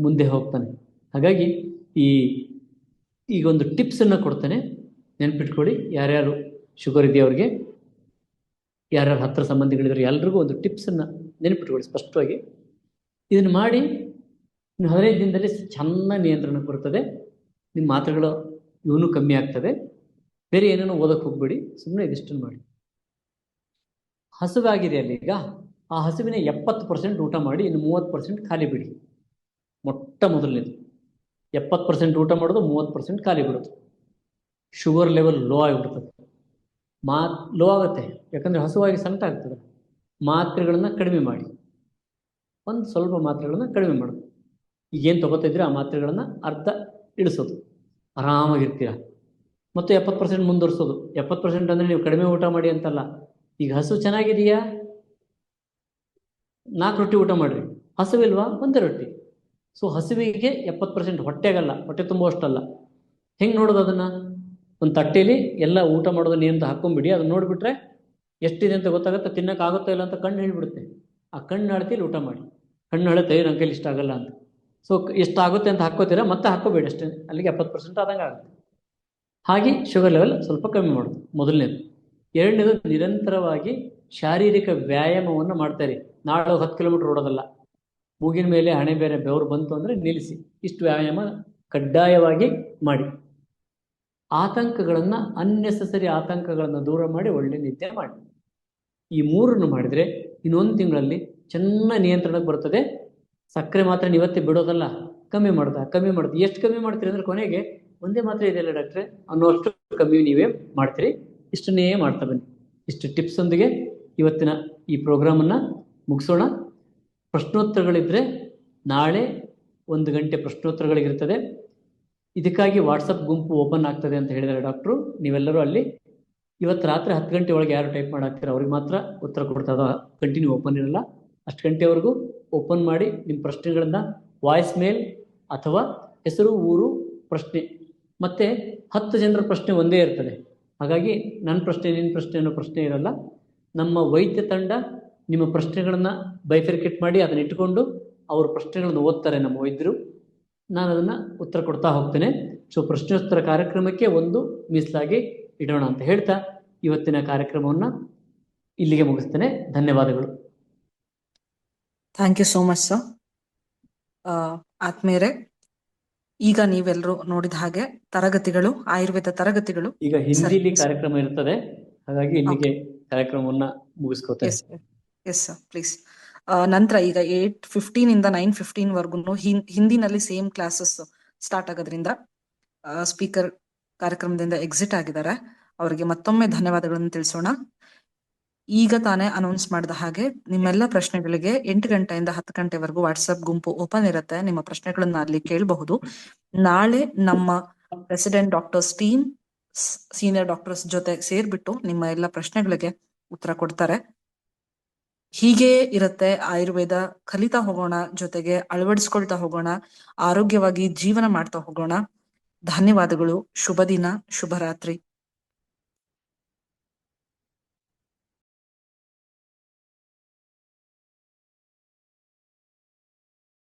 ಮುಂದೆ ಹೋಗ್ತಾನೆ. ಹಾಗಾಗಿ ಈಗ ಒಂದು ಟಿಪ್ಸನ್ನು ಕೊಡ್ತಾನೆ, ನೆನ್ಪಿಟ್ಕೊಳ್ಳಿ. ಯಾರ್ಯಾರು ಶುಗರ್ ಇದೆಯವ್ರಿಗೆ, ಯಾರ್ಯಾರು ಹತ್ತಿರ ಸಂಬಂಧಿಗಳಿದ್ರೆ ಎಲ್ರಿಗೂ ಒಂದು ಟಿಪ್ಸನ್ನು ನೆನ್ಪಿಟ್ಕೊಳ್ಳಿ ಸ್ಪಷ್ಟವಾಗಿ. ಇದನ್ನು ಮಾಡಿ 15 ದಿನದಲ್ಲಿ ಚೆನ್ನಾಗಿ ನಿಯಂತ್ರಣಕ್ಕೆ ಬರ್ತದೆ. ನಿಮ್ಮ ಮಾತ್ರೆಗಳು ಇವನು ಕಮ್ಮಿ ಆಗ್ತದೆ. ಬೇರೆ ಏನೇನೋ ಓದಕ್ಕೆ ಹೋಗ್ಬೇಡಿ, ಸುಮ್ಮನೆ ಇದಿಷ್ಟನ್ನು ಮಾಡಿ. ಹಸುವಾಗಿದೆ ಅಲ್ಲಿ ಈಗ, ಆ ಹಸುವಿನ 70% ಊಟ ಮಾಡಿ, ಇನ್ನು 30% ಖಾಲಿ ಬಿಡಿ. ಮೊಟ್ಟ ಮೊದಲನೇದು 70% ಊಟ ಮಾಡೋದು, 30% ಖಾಲಿ ಬಿಡೋದು. ಶುಗರ್ ಲೆವೆಲ್ ಲೋ ಆಗಿಬಿಡ್ತದೆ. ಲೋ ಆಗುತ್ತೆ, ಯಾಕಂದರೆ ಹಸುವಾಗಿ ಸಂಕಟ ಆಗ್ತದೆ. ಮಾತ್ರೆಗಳನ್ನು ಕಡಿಮೆ ಮಾಡಿ, ಒಂದು ಸ್ವಲ್ಪ ಮಾತ್ರೆಗಳನ್ನು ಕಡಿಮೆ ಮಾಡೋದು. ಈಗೇನು ತಗೋತಿದ್ರೆ ಆ ಮಾತ್ರೆಗಳನ್ನು ಅರ್ಧ ಇಳಿಸೋದು, ಆರಾಮಾಗಿರ್ತೀರ. ಮತ್ತು 70% ಮುಂದುವರಿಸೋದು. 70% ಅಂದರೆ ನೀವು ಕಡಿಮೆ ಊಟ ಮಾಡಿ ಅಂತಲ್ಲ. ಈಗ ಹಸು ಚೆನ್ನಾಗಿದೆಯಾ, 4 ರೊಟ್ಟಿ ಊಟ ಮಾಡಿರಿ. ಹಸುವಿಲ್ವಾ, ಒಂದೇ ರೊಟ್ಟಿ. ಸೊ ಹಸುವಿಗೆ 70% ಹೊಟ್ಟೆಗಲ್ಲ, ಹೊಟ್ಟೆ ತುಂಬುವಷ್ಟಲ್ಲ. ಹೆಂಗೆ ನೋಡೋದು ಅದನ್ನು? ಒಂದು ತಟ್ಟೆಯಲ್ಲಿ ಎಲ್ಲ ಊಟ ಮಾಡೋದು ನಿಯಂತ ಹಾಕೊಂಡ್ಬಿಡಿ. ಅದನ್ನ ನೋಡಿಬಿಟ್ರೆ ಎಷ್ಟಿದೆ ಅಂತ ಗೊತ್ತಾಗುತ್ತೆ. ತಿನ್ನೋಕೆ ಆಗುತ್ತಾ ಇಲ್ಲ ಅಂತ ಕಣ್ಣು ಹೇಳಿಬಿಡುತ್ತೆ. ಆ ಕಣ್ಣು ಅಳತೆಯಲ್ಲಿ ಊಟ ಮಾಡಿ. ಕಣ್ಣು ಅಳತೆ ನನ್ನ ಕೈಲಿ ಇಷ್ಟ ಆಗಲ್ಲ ಅಂತ. ಸೊ ಎಷ್ಟಾಗುತ್ತೆ ಅಂತ ಹಾಕೋತೀರಾ, ಮತ್ತೆ ಹಾಕೋಬೇಡಿ ಅಷ್ಟೇ. ಅಲ್ಲಿಗೆ 70% ಆದಂಗೆ ಆಗುತ್ತೆ. ಹಾಗೆ ಶುಗರ್ ಲೆವೆಲ್ ಸ್ವಲ್ಪ ಕಮ್ಮಿ ಮಾಡೋದು ಮೊದಲನೇದು. ಎರಡನೇದು, ನಿರಂತರವಾಗಿ ಶಾರೀರಿಕ ವ್ಯಾಯಾಮವನ್ನು ಮಾಡ್ತಾರೆ. ನಾಳೆ 10 ಕಿಲೋಮೀಟರ್ ಓಡೋದಲ್ಲ. ಮೂಗಿನ ಮೇಲೆ ಹಣೆ ಬೇರೆ ಬೆವರು ಬಂತು ಅಂದರೆ ನಿಲ್ಲಿಸಿ. ಇಷ್ಟು ವ್ಯಾಯಾಮ ಕಡ್ಡಾಯವಾಗಿ ಮಾಡಿ. ಅನ್ನೆಸೆಸರಿ ಆತಂಕಗಳನ್ನು ದೂರ ಮಾಡಿ ಒಳ್ಳೆ ನಿದ್ದೆ ಮಾಡಿ. ಈ 3 ಮಾಡಿದರೆ ಇನ್ನೊಂದು ತಿಂಗಳಲ್ಲಿ ಚೆನ್ನಾಗಿ ನಿಯಂತ್ರಣಕ್ಕೆ ಬರ್ತದೆ. ಸಕ್ಕರೆ ಮಾತ್ರೆ ಇವತ್ತೇ ಬಿಡೋದಲ್ಲ, ಕಮ್ಮಿ ಮಾಡ್ತಾ. ಎಷ್ಟು ಕಮ್ಮಿ ಮಾಡ್ತೀರಿ ಅಂದರೆ ಕೊನೆಗೆ ಒಂದೇ ಮಾತ್ರೆ ಇದೆಯಲ್ಲ ಡಾಕ್ಟ್ರೆ ಅನ್ನೋಷ್ಟು ಕಮ್ಮಿ ನೀವೇ ಮಾಡ್ತೀರಿ. ಇಷ್ಟನ್ನೇ ಮಾಡ್ತಾ ಬನ್ನಿ. ಇಷ್ಟು ಟಿಪ್ಸೊಂದಿಗೆ ಇವತ್ತಿನ ಈ ಪ್ರೋಗ್ರಾಮನ್ನು ಮುಗಿಸೋಣ. ಪ್ರಶ್ನೋತ್ತರಗಳಿದ್ದರೆ ನಾಳೆ 1 ಗಂಟೆ ಪ್ರಶ್ನೋತ್ತರಗಳಿಗಿರ್ತದೆ. ಇದಕ್ಕಾಗಿ ವಾಟ್ಸಪ್ ಗುಂಪು ಓಪನ್ ಆಗ್ತದೆ ಅಂತ ಹೇಳಿದ್ದಾರೆ ಡಾಕ್ಟ್ರು. ನೀವೆಲ್ಲರೂ ಅಲ್ಲಿ ಇವತ್ತು ರಾತ್ರಿ 10 ಗಂಟೆ ಒಳಗೆ ಯಾರು ಟೈಪ್ ಮಾಡಾಕ್ತೀರ ಅವ್ರಿಗೆ ಮಾತ್ರ ಉತ್ತರ ಕೊಡ್ತಾ ಇದ್ದ. ಕಂಟಿನ್ಯೂ ಓಪನ್ ಇರಲ್ಲ. ಅಷ್ಟು ಗಂಟೆವರೆಗೂ ಓಪನ್ ಮಾಡಿ ನಿಮ್ಮ ಪ್ರಶ್ನೆಗಳನ್ನು ವಾಯ್ಸ್ ಮೇಲ್ ಅಥವಾ ಹೆಸರು, ಊರು, ಪ್ರಶ್ನೆ, ಮತ್ತು 10 ಜನರ ಪ್ರಶ್ನೆ ಒಂದೇ ಇರ್ತದೆ. ಹಾಗಾಗಿ ನನ್ನ ಪ್ರಶ್ನೆ ನಿನ್ನ ಪ್ರಶ್ನೆ ಅನ್ನೋ ಪ್ರಶ್ನೆ ಇರಲ್ಲ. ನಮ್ಮ ವೈದ್ಯ ತಂಡ ನಿಮ್ಮ ಪ್ರಶ್ನೆಗಳನ್ನು ಬೈಫರ್ಕೇಟ್ ಮಾಡಿ ಅದನ್ನು ಇಟ್ಟುಕೊಂಡು ಅವ್ರ ಪ್ರಶ್ನೆಗಳನ್ನು ಓದ್ತಾರೆ ನಮ್ಮ ವೈದ್ಯರು. ನಾನು ಅದನ್ನು ಉತ್ತರ ಕೊಡ್ತಾ ಹೋಗ್ತೇನೆ. ಸೊ ಪ್ರಶ್ನೋತ್ತರ ಕಾರ್ಯಕ್ರಮಕ್ಕೆ ಒಂದು ಮೀಸಲಾಗಿ ಇಡೋಣ ಅಂತ ಹೇಳ್ತಾ ಇವತ್ತಿನ ಕಾರ್ಯಕ್ರಮವನ್ನು ಇಲ್ಲಿಗೆ ಮುಗಿಸ್ತೇನೆ. ಧನ್ಯವಾದಗಳು. Thank you so much sir. ಆತ್ಮೀಯರೇ, ಈಗ ನೀವೆಲ್ಲರೂ ನೋಡಿದ ಹಾಗೆ ತರಗತಿಗಳು, ಆಯುರ್ವೇದ ತರಗತಿಗಳು ಈಗ ಹಿಂದಿಲಿ ಕಾರ್ಯಕ್ರಮ ಇರ್ತದೆ. ಹಾಗಾಗಿ ಇಲ್ಲಿಗೆ ಕಾರ್ಯಕ್ರಮವನ್ನ ಮುಗಿಸ್ಕೋತೇನೆ. Yes sir, please. ನಂತರ ಈಗ 8:15 ಇಂದ 9:15 ವರ್ಗು ಹಿಂದಿನಲ್ಲಿ ಸೇಮ್ ಕ್ಲಾಸಸ್ ಸ್ಟಾರ್ಟ್ ಆಗೋದ್ರಿಂದ ಸ್ಪೀಕರ್ ಕಾರ್ಯಕ್ರಮದಿಂದ ಎಕ್ಸಿಟ್ ಆಗಿದ್ದಾರೆ. ಅವರಿಗೆ ಮತ್ತೊಮ್ಮೆ ಧನ್ಯವಾದಗಳನ್ನು ತಿಳಿಸೋಣ. ಈಗ ತಾನೇ ಅನೌನ್ಸ್ ಮಾಡಿದ ಹಾಗೆ ನಿಮ್ಮೆಲ್ಲ ಪ್ರಶ್ನೆಗಳಿಗೆ 8 ಗಂಟೆಯಿಂದ 10 ಗಂಟೆವರೆಗೂ ವಾಟ್ಸ್ಆಪ್ ಗುಂಪು ಓಪನ್ ಇರುತ್ತೆ. ನಿಮ್ಮ ಪ್ರಶ್ನೆಗಳನ್ನ ಅಲ್ಲಿ ಕೇಳಬಹುದು. ನಾಳೆ ನಮ್ಮ president doctors team, senior doctors ಜೊತೆ ಸೇರ್ಬಿಟ್ಟು ನಿಮ್ಮ ಎಲ್ಲ ಪ್ರಶ್ನೆಗಳಿಗೆ ಉತ್ತರ ಕೊಡ್ತಾರೆ. ಹೀಗೆ ಇರುತ್ತೆ ಆಯುರ್ವೇದ. ಕಲಿತಾ ಹೋಗೋಣ, ಜೊತೆಗೆ ಅಳವಡಿಸ್ಕೊಳ್ತಾ ಹೋಗೋಣ, ಆರೋಗ್ಯವಾಗಿ ಜೀವನ ಮಾಡ್ತಾ ಹೋಗೋಣ. ಧನ್ಯವಾದಗಳು. ಶುಭ ದಿನ, ಶುಭರಾತ್ರಿ.